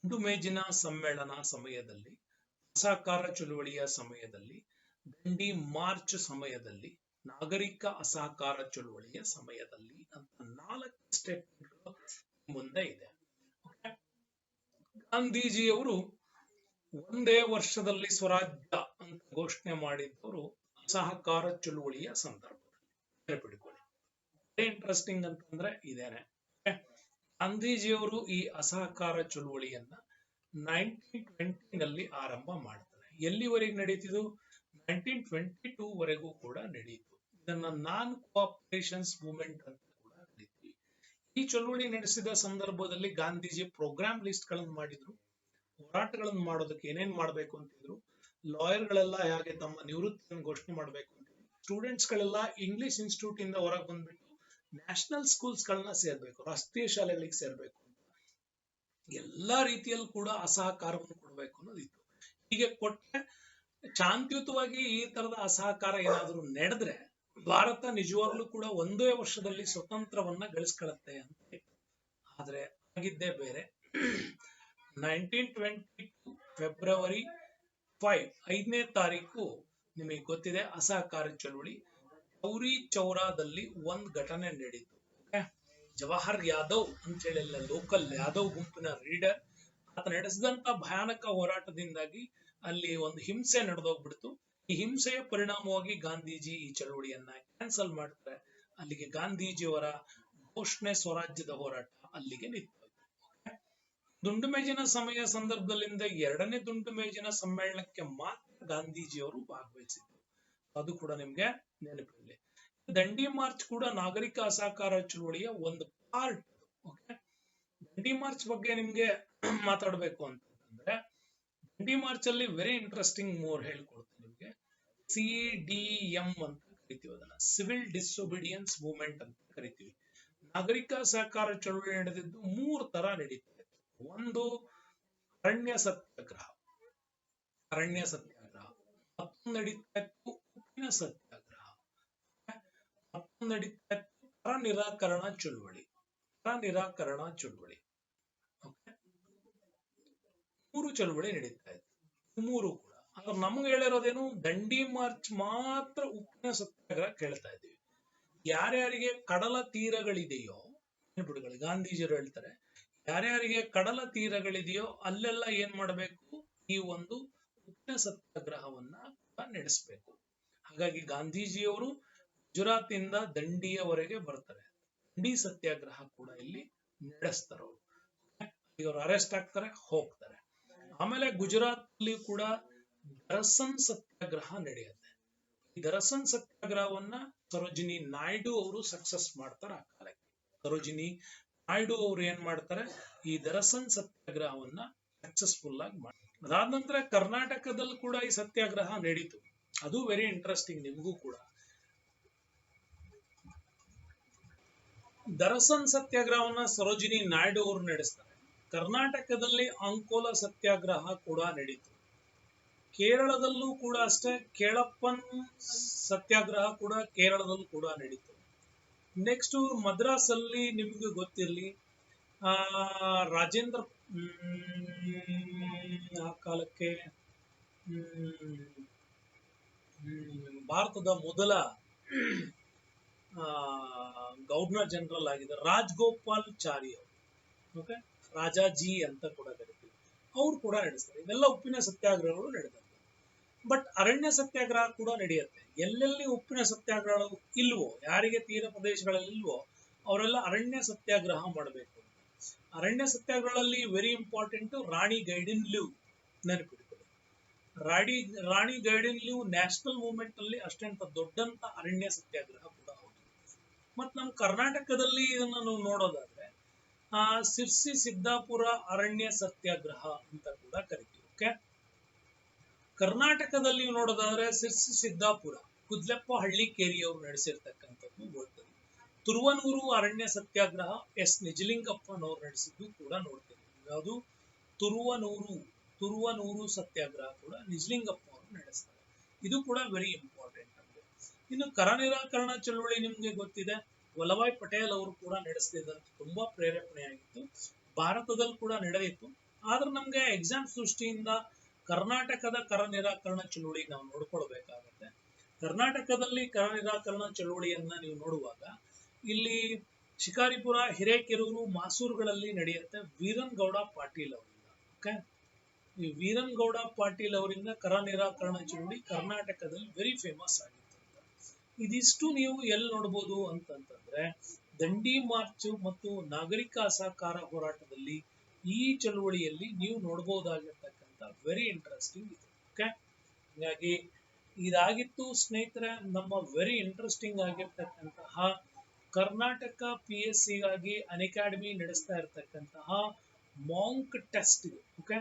Speaker 1: ಗುಂಡು ಮೇಜಿನ ಸಮ್ಮೇಳನ ಸಮಯದಲ್ಲಿ, ಅಸಹಕಾರ ಚಳುವಳಿಯ ಸಮಯದಲ್ಲಿ, ದಂಡಿ ಮಾರ್ಚ್ ಸಮಯದಲ್ಲಿ, ನಾಗರಿಕ ಅಸಹಕಾರ ಚಳುವಳಿಯ ಸಮಯದಲ್ಲಿ ಅಂತ 4 ಸ್ಟೇಟ್ಮೆಂಟ್ಗಳು ಮುಂದೆ ಇದೆ. ಗಾಂಧೀಜಿಯವರು 1 ವರ್ಷದಲ್ಲಿ ಸ್ವರಾಜ್ಯ ಅಂತ ಘೋಷಣೆ ಮಾಡಿದ್ದವರು ಅಸಹಕಾರ ಚಳುವಳಿಯ ಸಂದರ್ಭದಲ್ಲಿ. ನೆನಪಿಟ್ಕೊಳ್ಳಿ, ಇಂಟ್ರೆಸ್ಟಿಂಗ್ ಅಂತಂದ್ರೆ ಇದೇನೆ. ಗಾಂಧೀಜಿಯವರು ಈ ಅಸಹಕಾರ ಚಳುವಳಿಯನ್ನ 1920 ನಲ್ಲಿ ಆರಂಭ ಮಾಡ್ತಾರೆ. ಎಲ್ಲಿವರೆಗೆ ನಡೀತಿದ್ದು? 1922 ವರೆಗೂ ಕೂಡ ನಡೆಯಿತು. ಇದನ್ನ ನಾನ್ ಕೋಆಪರೇಷನ್ಸ್ ಮೂವ್ಮೆಂಟ್ ಅಂತ ಕೂಡ ಕರೀತೀವಿ. ಈ ಚಳುವಳಿ ನಡೆಸಿದ ಸಂದರ್ಭದಲ್ಲಿ ಗಾಂಧೀಜಿ ಪ್ರೋಗ್ರಾಮ್ ಲಿಸ್ಟ್ ಗಳನ್ನು ಮಾಡಿದ್ರು. ಹೋರಾಟಗಳನ್ನು ಮಾಡೋದಕ್ಕೆ ಏನೇನ್ ಮಾಡ್ಬೇಕು ಅಂತಿದ್ರು. ಲಾಯರ್ ಗಳೆಲ್ಲ ಹೇಗೆ ತಮ್ಮ ನಿವೃತ್ತಿಯನ್ನು ಘೋಷಣೆ ಮಾಡಬೇಕು ಅಂತ, ಸ್ಟೂಡೆಂಟ್ಸ್ ಗಳೆಲ್ಲ ಇಂಗ್ಲಿಷ್ ಇನ್ಸ್ಟಿಟ್ಯೂಟ್ ಇಂದ ಹೊರಗೆ ಬಂದ್ಬಿಟ್ಟು ನ್ಯಾಷನಲ್ ಸ್ಕೂಲ್ಸ್ ಗಳನ್ನ ಸೇರ್ಬೇಕು, ರಾಷ್ಟ್ರೀಯ ಶಾಲೆಗಳಿಗೆ ಸೇರ್ಬೇಕು, ಎಲ್ಲಾ ರೀತಿಯಲ್ಲೂ ಕೂಡ ಅಸಹಕಾರವನ್ನು ಕೊಡಬೇಕು ಅನ್ನೋದಿತ್ತು. ಹೀಗೆ ಕೊಟ್ಟರೆ ಶಾಂತಿಯುತವಾಗಿ ಈ ತರದ ಅಸಹಕಾರ ಏನಾದರೂ ನಡೆದ್ರೆ ಭಾರತ ನಿಜವಾಗ್ಲೂ ಕೂಡ ಒಂದೇ ವರ್ಷದಲ್ಲಿ ಸ್ವತಂತ್ರವನ್ನ ಗಳಿಸ್ಕೊಳ್ಳುತ್ತೆ ಅಂತ ಇತ್ತು. ಆದ್ರೆ ಆಗಿದ್ದೇ ಬೇರೆ. 1922 ಫೆಬ್ರವರಿ 5ನೇ ತಾರೀಕು ನಿಮಗೆ ಗೊತ್ತಿದೆ, ಅಸಹಕಾರ ಚಳುವಳಿ ಚೌರಿ ಚೌರಾದಲ್ಲಿ ಒಂದ್ ಘಟನೆ ನಡೀತು. ಜವಾಹರ್ ಯಾದವ್ ಅಂತ ಹೇಳಿ ಲೋಕಲ್ ಯಾದವ್ ಗುಂಪಿನ ಲೀಡರ್, ಆತ ನಡೆಸಿದಂತ ಭಯಾನಕ ಹೋರಾಟದಿಂದಾಗಿ ಅಲ್ಲಿ ಒಂದು ಹಿಂಸೆ ನಡೆದೋಗ್ಬಿಡ್ತು. ಈ ಹಿಂಸೆಯ ಪರಿಣಾಮವಾಗಿ ಗಾಂಧೀಜಿ ಈ ಚಳುವಳಿಯನ್ನ ಕ್ಯಾನ್ಸಲ್ ಮಾಡ್ತಾರೆ. ಅಲ್ಲಿಗೆ ಗಾಂಧೀಜಿಯವರ ಘೋಷಣೆ ಸ್ವರಾಜ್ಯದ ಹೋರಾಟ ಅಲ್ಲಿಗೆ ನಿಂತು. ದುಂಡು ಮೇಜಿನ ಸಮಯ ಸಂದರ್ಭದಲ್ಲಿಂದ 2ನೇ ದುಂಡು ಮೇಜಿನ ಸಮ್ಮೇಳನಕ್ಕೆ ಮಾತ್ರ ಗಾಂಧೀಜಿಯವರು ಭಾಗವಹಿಸಿದ್ರು. ಅದು ಕೂಡ ನಿಮ್ಗೆ ನೆನಪಿರಲಿ. ದಂಡಿ ಮಾರ್ಚ್ ಕೂಡ ನಾಗರಿಕ ಅಸಹಕಾರ ಚಳುವಳಿಯ ಒಂದು ಪಾರ್ಟ್. ಓಕೆ, ದಂಡಿ ಮಾರ್ಚ್ ಬಗ್ಗೆ ನಿಮ್ಗೆ ಮಾತಾಡ್ಬೇಕು ಅಂತಂದ್ರೆ, ದಂಡಿ ಮಾರ್ಚ್ ಅಲ್ಲಿ ವೆರಿ ಇಂಟ್ರೆಸ್ಟಿಂಗ್ ಮೂರ್ ಹೇಳ್ಕೊಡ್ತೀನಿ ನಿಮ್ಗೆ. CDM ಅಂತ ಕರಿತೀವಿ, ಅದನ್ನ ಸಿವಿಲ್ ಡಿಸೊಬಿಡಿಯನ್ಸ್ ಮೂವ್ಮೆಂಟ್ ಅಂತ ಕರಿತೀವಿ. ನಾಗರಿಕ ಸಹಕಾರ ಚಳುವಳಿ ನಡೆದಿದ್ದು 3 ತರ ನಡೀತದೆ. ಒಂದು ಅರಣ್ಯ ಸತ್ಯಾಗ್ರಹ, ಮತ್ತೊಂದು ನಡೀತಾ ಇತ್ತು ಉಪ್ಪಿನ ಸತ್ಯಾಗ್ರಹ, ಮತ್ತೊಂದು ನಡೀತಾ ಇತ್ತು ಕರ ನಿರಾಕರಣಾ ಚಳುವಳಿ. ಓಕೆ, 3 ಚಳುವಳಿ ನಡೀತಾ ಇತ್ತು, 3 ಕೂಡ. ಆದ್ರೆ ನಮ್ಗೆ ಹೇಳಿರೋದೇನು, ದಂಡಿ ಮಾರ್ಚ್ ಮಾತ್ರ ಉಪ್ಪಿನ ಸತ್ಯಾಗ್ರಹ ಕೇಳ್ತಾ ಇದ್ದೀವಿ. ಯಾರ್ಯಾರಿಗೆ ಕಡಲ ತೀರಗಳಿದೆಯೋ ನೆನಪಿಟ್ಕೊಳ್ಳಿ, ಗಾಂಧೀಜಿಯವರು ಹೇಳ್ತಾರೆ, ಯಾರ್ಯಾರಿಗೆ ಕಡಲ ತೀರಗಳಿದೆಯೋ ಅಲ್ಲೆಲ್ಲ ಏನ್ ಮಾಡಬೇಕು, ಈ ಒಂದು ಉಪ್ಪಿನ ಸತ್ಯಾಗ್ರಹವನ್ನ ನಡೆಸಬೇಕು. ಹಾಗಾಗಿ ಗಾಂಧೀಜಿಯವರು ಗುಜರಾತ್ ಇಂದ ದಂಡಿಯವರೆಗೆ ಬರ್ತಾರೆ, ದಂಡಿ ಸತ್ಯಾಗ್ರಹ ಕೂಡ ಇಲ್ಲಿ ನಡೆಸ್ತಾರೆ. ಅವರು ಅರೆಸ್ಟ್ ಆಗ್ತಾರೆ, ಹೋಗ್ತಾರೆ. ಆಮೇಲೆ ಗುಜರಾತ್ ಅಲ್ಲಿ ಕೂಡ ದರಸನ್ ಸತ್ಯಾಗ್ರಹ ನಡೆಯುತ್ತೆ. ಈ ದರಸನ್ ಸತ್ಯಾಗ್ರಹವನ್ನ ಸರೋಜಿನಿ ನಾಯ್ಡು ಅವರು ಸಕ್ಸಸ್ ಮಾಡ್ತಾರೆ. ಆ ಕಾಲಕ್ಕೆ ಸರೋಜಿನಿ ನಾಯ್ಡು ಅವರು ಏನ್ ಮಾಡ್ತಾರೆ, ಈ ದರಸನ್ ಸತ್ಯಾಗ್ರಹವನ್ನ ಸಕ್ಸಸ್ಫುಲ್ ಆಗಿ ಮಾಡ್ತಾರೆ. ಅದಾದ ನಂತರ ಕರ್ನಾಟಕದಲ್ಲಿ ಕೂಡ ಈ ಸತ್ಯಾಗ್ರಹ ನಡೀತು. ಅದು ವೆರಿ ಇಂಟ್ರೆಸ್ಟಿಂಗ್ ನಿಮಗೂ ಕೂಡ. ದರಸನ್ ಸತ್ಯಾಗ್ರಹವನ್ನ ಸರೋಜಿನಿ ನಾಯ್ಡು ಅವರು ನಡೆಸ್ತಾರೆ. ಕರ್ನಾಟಕದಲ್ಲಿ ಅಂಕೋಲ ಸತ್ಯಾಗ್ರಹ ಕೂಡ ನಡೀತು. ಕೇರಳದಲ್ಲೂ ಕೂಡ ಅಷ್ಟೇ, ಕೇಳಪ್ಪನ್ ಸತ್ಯಾಗ್ರಹ ಕೂಡ ಕೇರಳದಲ್ಲೂ ಕೂಡ ನಡೀತು. ನೆಕ್ಸ್ಟ್ ಮದ್ರಾಸ್ ಅಲ್ಲಿ ನಿಮ್ಗೆ ಗೊತ್ತಿರಲಿ, ರಾಜೇಂದ್ರ ಆ ಕಾಲಕ್ಕೆ ಭಾರತದ ಮೊದಲ ಗವರ್ನರ್ ಜನರಲ್ ಆಗಿದ್ದ ರಾಜಗೋಪಾಲಾಚಾರಿ ಅವರು, ಓಕೆ, ರಾಜಾಜಿ ಅಂತ ಕೂಡ ಕರಿತೀವಿ, ಅವ್ರು ಕೂಡ ನಡೆಸ್ತಾರೆ. ಇವೆಲ್ಲ ಉಪ್ಪಿನ ಸತ್ಯಾಗ್ರಹಗಳು ನಡೆದವು. ಬಟ್ ಅರಣ್ಯ ಸತ್ಯಾಗ್ರಹ ಕೂಡ ನಡೆಯುತ್ತೆ. ಎಲ್ಲೆಲ್ಲಿ ಉಪ್ಪಿನ ಸತ್ಯಾಗ್ರಹಗಳು ಇಲ್ವೋ, ಯಾರಿಗೆ ತೀರ ಪ್ರದೇಶಗಳಲ್ಲಿ ಇಲ್ವೋ ಅವರೆಲ್ಲ ಅರಣ್ಯ ಸತ್ಯಾಗ್ರಹ ಮಾಡಬೇಕು. ಅರಣ್ಯ ಸತ್ಯಾಗ್ರಹಗಳಲ್ಲಿ ವೆರಿ ಇಂಪಾರ್ಟೆಂಟ್ ರಾಣಿ ಗೈಡಿನ್ಲಿವ್ ನೆನಪಿಟ್ಕೊಳ್ಳಿ. ರಾಣಿ ಗೈಡಿನ್ಲಿವ್ ನ್ಯಾಷನಲ್ ಮೂವ್ಮೆಂಟ್ ಅಲ್ಲಿ ಅಷ್ಟೆಂತ ದೊಡ್ಡಂತ ಅರಣ್ಯ ಸತ್ಯಾಗ್ರಹ ಕೂಡ ಹೌದು. ಮತ್ ನಮ್ಮ ಕರ್ನಾಟಕದಲ್ಲಿ ಇದನ್ನ ನಾವು ನೋಡೋದಾದ್ರೆ ಸಿರ್ಸಿ ಸಿದ್ದಾಪುರ ಅರಣ್ಯ ಸತ್ಯಾಗ್ರಹ ಅಂತ ಕೂಡ ಕರಿತೀವಿ. ಓಕೆ, ಕರ್ನಾಟಕದಲ್ಲಿ ನೋಡೋದಾದ್ರೆ ಸಿರ್ಸಿ ಸಿದ್ದಾಪುರ ಕುದ್ಲೆಪ್ಪ ಹಳ್ಳಿಕೇರಿ ಅವರು ನಡೆಸಿರ್ತಕ್ಕಂಥದ್ದು ನೋಡ್ತೀವಿ. ತುರುವನೂರು ಅರಣ್ಯ ಸತ್ಯಾಗ್ರಹ ನಿಜಲಿಂಗಪ್ಪನವರು ನಡೆಸಿದ್ದು ಕೂಡ ನೋಡ್ತೀವಿ. ಯಾವುದು ತುರುವನೂರು ಸತ್ಯಾಗ್ರಹ ಕೂಡ ನಿಜಲಿಂಗಪ್ಪ ಅವರು ನಡೆಸ್ತಾರೆ. ಇದು ಕೂಡ ವೆರಿ ಇಂಪಾರ್ಟೆಂಟ್ ಆಗಿದೆ. ಇನ್ನು ಕರ ನಿರಾಕರಣಾ ಚಳುವಳಿ ನಿಮ್ಗೆ ಗೊತ್ತಿದೆ, ವಲ್ಲಭಾಯ್ ಪಟೇಲ್ ಅವರು ಕೂಡ ನಡೆಸ್ತಿದ್ದಂತ ತುಂಬಾ ಪ್ರೇರೇಪಣೆಯಾಗಿತ್ತು. ಭಾರತದಲ್ಲಿ ಕೂಡ ನಡೆದಿತ್ತು. ಆದ್ರೆ ನಮ್ಗೆ ಎಕ್ಸಾಮ್ಸ್ ದೃಷ್ಟಿಯಿಂದ ಕರ್ನಾಟಕದ ಕರ ನಿರಾಕರಣಾ ಚಳುವಳಿ ನಾವು ನೋಡ್ಕೊಳ್ಬೇಕಾಗತ್ತೆ. ಕರ್ನಾಟಕದಲ್ಲಿ ಕರ ನಿರಾಕರಣಾ ಚಳುವಳಿಯನ್ನ ನೀವು ನೋಡುವಾಗ ಇಲ್ಲಿ ಶಿಕಾರಿಪುರ, ಹಿರೇಕೆರೂರು, ಮಾಸೂರುಗಳಲ್ಲಿ ನಡೆಯುತ್ತೆ ವೀರನ್ ಗೌಡ ಪಾಟೀಲ್ ಅವರಿಂದ. ಓಕೆ, ಈ ವೀರನ್ ಗೌಡ ಪಾಟೀಲ್ ಅವರಿಂದ ಕರ ನಿರಾಕರಣಾ ಚಳುವಳಿ ಕರ್ನಾಟಕದಲ್ಲಿ ವೆರಿ ಫೇಮಸ್ ಆಗಿತ್ತು. ಇದಿಷ್ಟು ನೀವು ಎಲ್ಲಿ ನೋಡ್ಬೋದು ಅಂತಂತಂದ್ರೆ ದಂಡಿ ಮಾರ್ಚ್ ಮತ್ತು ನಾಗರಿಕ ಅಸಹಕಾರ ಹೋರಾಟದಲ್ಲಿ ಈ ಚಳುವಳಿಯಲ್ಲಿ ನೀವು ನೋಡಬಹುದಾಗಿರ್ತಕ್ಕಂಥ ವೆರಿ ಇಂಟ್ರೆಸ್ಟಿಂಗ್ ಇದೆ. ಓಕೆ, ಹೀಗಾಗಿ ಇದಾಗಿತ್ತು ಸ್ನೇಹಿತರೆ ನಮ್ಮ ವೆರಿ ಇಂಟ್ರೆಸ್ಟಿಂಗ್ ಆಗಿರ್ತಕ್ಕಂತಹ ಕರ್ನಾಟಕ PSC ಗಾಗಿ ಅನ್ಅಕಾಡೆಮಿ ನಡೆಸ್ತಾ ಇರತಕ್ಕಂತಹ ಮಾಂಕ್ ಟೆಸ್ಟ್ ಇದು. ಓಕೆ,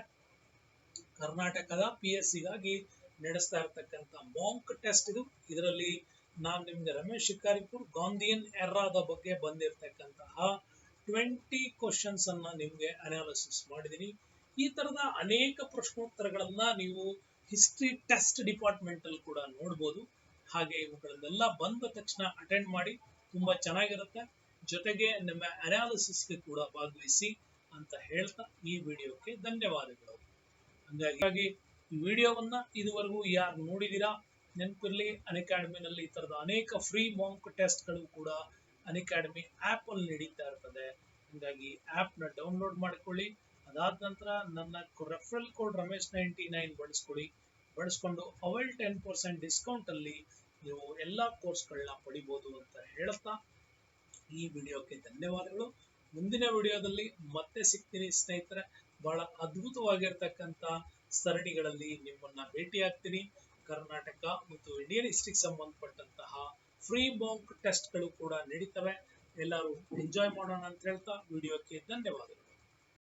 Speaker 1: ಕರ್ನಾಟಕದ PSC ಗಾಗಿ ನಡೆಸ್ತಾ ಇರತಕ್ಕಂತ ಮಾಂಕ್ ಟೆಸ್ಟ್ ಇದು. ಇದರಲ್ಲಿ ನಾನು ನಿಮ್ಗೆ ರಮೇಶ್ ಶಿಕಾರಿಪುರ್ ಗಾಂಧಿಯನ್ ಎರಾದ ಬಗ್ಗೆ ಬಂದಿರತಕ್ಕಂತಹ 20 ಕ್ವಶನ್ಸ್ ಅನ್ನ ನಿಮ್ಗೆ ಅನಾಲಿಸಿಸ್ ಮಾಡಿದೀನಿ. ಈ ತರದ ಅನೇಕ ಪ್ರಶ್ನೋತ್ತರಗಳನ್ನ ನೀವು ಹಿಸ್ಟ್ರಿ ಟೆಸ್ಟ್ ಡಿಪಾರ್ಟ್ಮೆಂಟ್ ಅಲ್ಲಿ ಕೂಡ ನೋಡಬಹುದು. ಹಾಗೆ ಇವುಗಳನ್ನೆಲ್ಲ ಬಂದ ತಕ್ಷಣ ಅಟೆಂಡ್ ಮಾಡಿ, ತುಂಬಾ ಚೆನ್ನಾಗಿರುತ್ತೆ. ಜೊತೆಗೆ ನಿಮ್ಮ ಅನಾಲಿಸಿಸ್ಗೆ ಕೂಡ ಭಾಗವಹಿಸಿ ಅಂತ ಹೇಳ್ತಾ ಈ ವಿಡಿಯೋಕ್ಕೆ ಧನ್ಯವಾದಗಳು. ಹಾಗಾಗಿ ಈ ವಿಡಿಯೋವನ್ನ ಇದುವರೆಗೂ ಯಾರು ನೋಡಿದೀರಾ ನೆನಪಿರ್ಲಿ, ಅನ್ಅಕಾಡೆಮಿನಲ್ಲಿ ಈ ತರದ ಅನೇಕ ಫ್ರೀ ಮಾಂಕ್ ಟೆಸ್ಟ್ ಗಳು ಕೂಡ ಅನ್ಅಕಾಡೆಮಿ ಆಪ್ ಅಲ್ಲಿ ನಡೀತಾ ಇರ್ತದೆ. ಹಾಗಾಗಿ ಆಪ್ ನ ಡೌನ್ಲೋಡ್ ಮಾಡ್ಕೊಳ್ಳಿ. ಅದಾದ ನಂತರ ನನ್ನ ರೆಫರಲ್ ಕೋಡ್ ರಮೇಶ್99 ಬಳಸ್ಕೊಂಡು ಅವೈಲ್ 10% ಡಿಸ್ಕೌಂಟ್ ಅಲ್ಲಿ ನೀವು ಎಲ್ಲಾ ಕೋರ್ಸ್ಗಳನ್ನ ಪಡಿಬಹುದು ಅಂತ ಹೇಳ್ತಾ ಈ ವಿಡಿಯೋಕ್ಕೆ ಧನ್ಯವಾದಗಳು. ಮುಂದಿನ ವಿಡಿಯೋದಲ್ಲಿ ಮತ್ತೆ ಸಿಗ್ತೀನಿ ಸ್ನೇಹಿತರೆ. ಬಹಳ ಅದ್ಭುತವಾಗಿರ್ತಕ್ಕಂಥ ಸರಣಿಗಳಲ್ಲಿ ನಿಮ್ಮನ್ನ ಭೇಟಿ ಆಗ್ತೀನಿ. ಕರ್ನಾಟಕ ಮತ್ತು ಇಂಡಿಯನ್ ಹಿಸ್ಟ್ರಿಗೆ ಸಂಬಂಧಪಟ್ಟಂತಹ ಫ್ರೀ ಮಾಂಕ್ ಟೆಸ್ಟ್ ಗಳು ಕೂಡ ನಡೀತವೆ. ಎಲ್ಲರೂ ಎಂಜಾಯ್ ಮಾಡೋಣ ಅಂತ ಹೇಳ್ತಾ ವಿಡಿಯೋಕ್ಕೆ ಧನ್ಯವಾದಗಳು.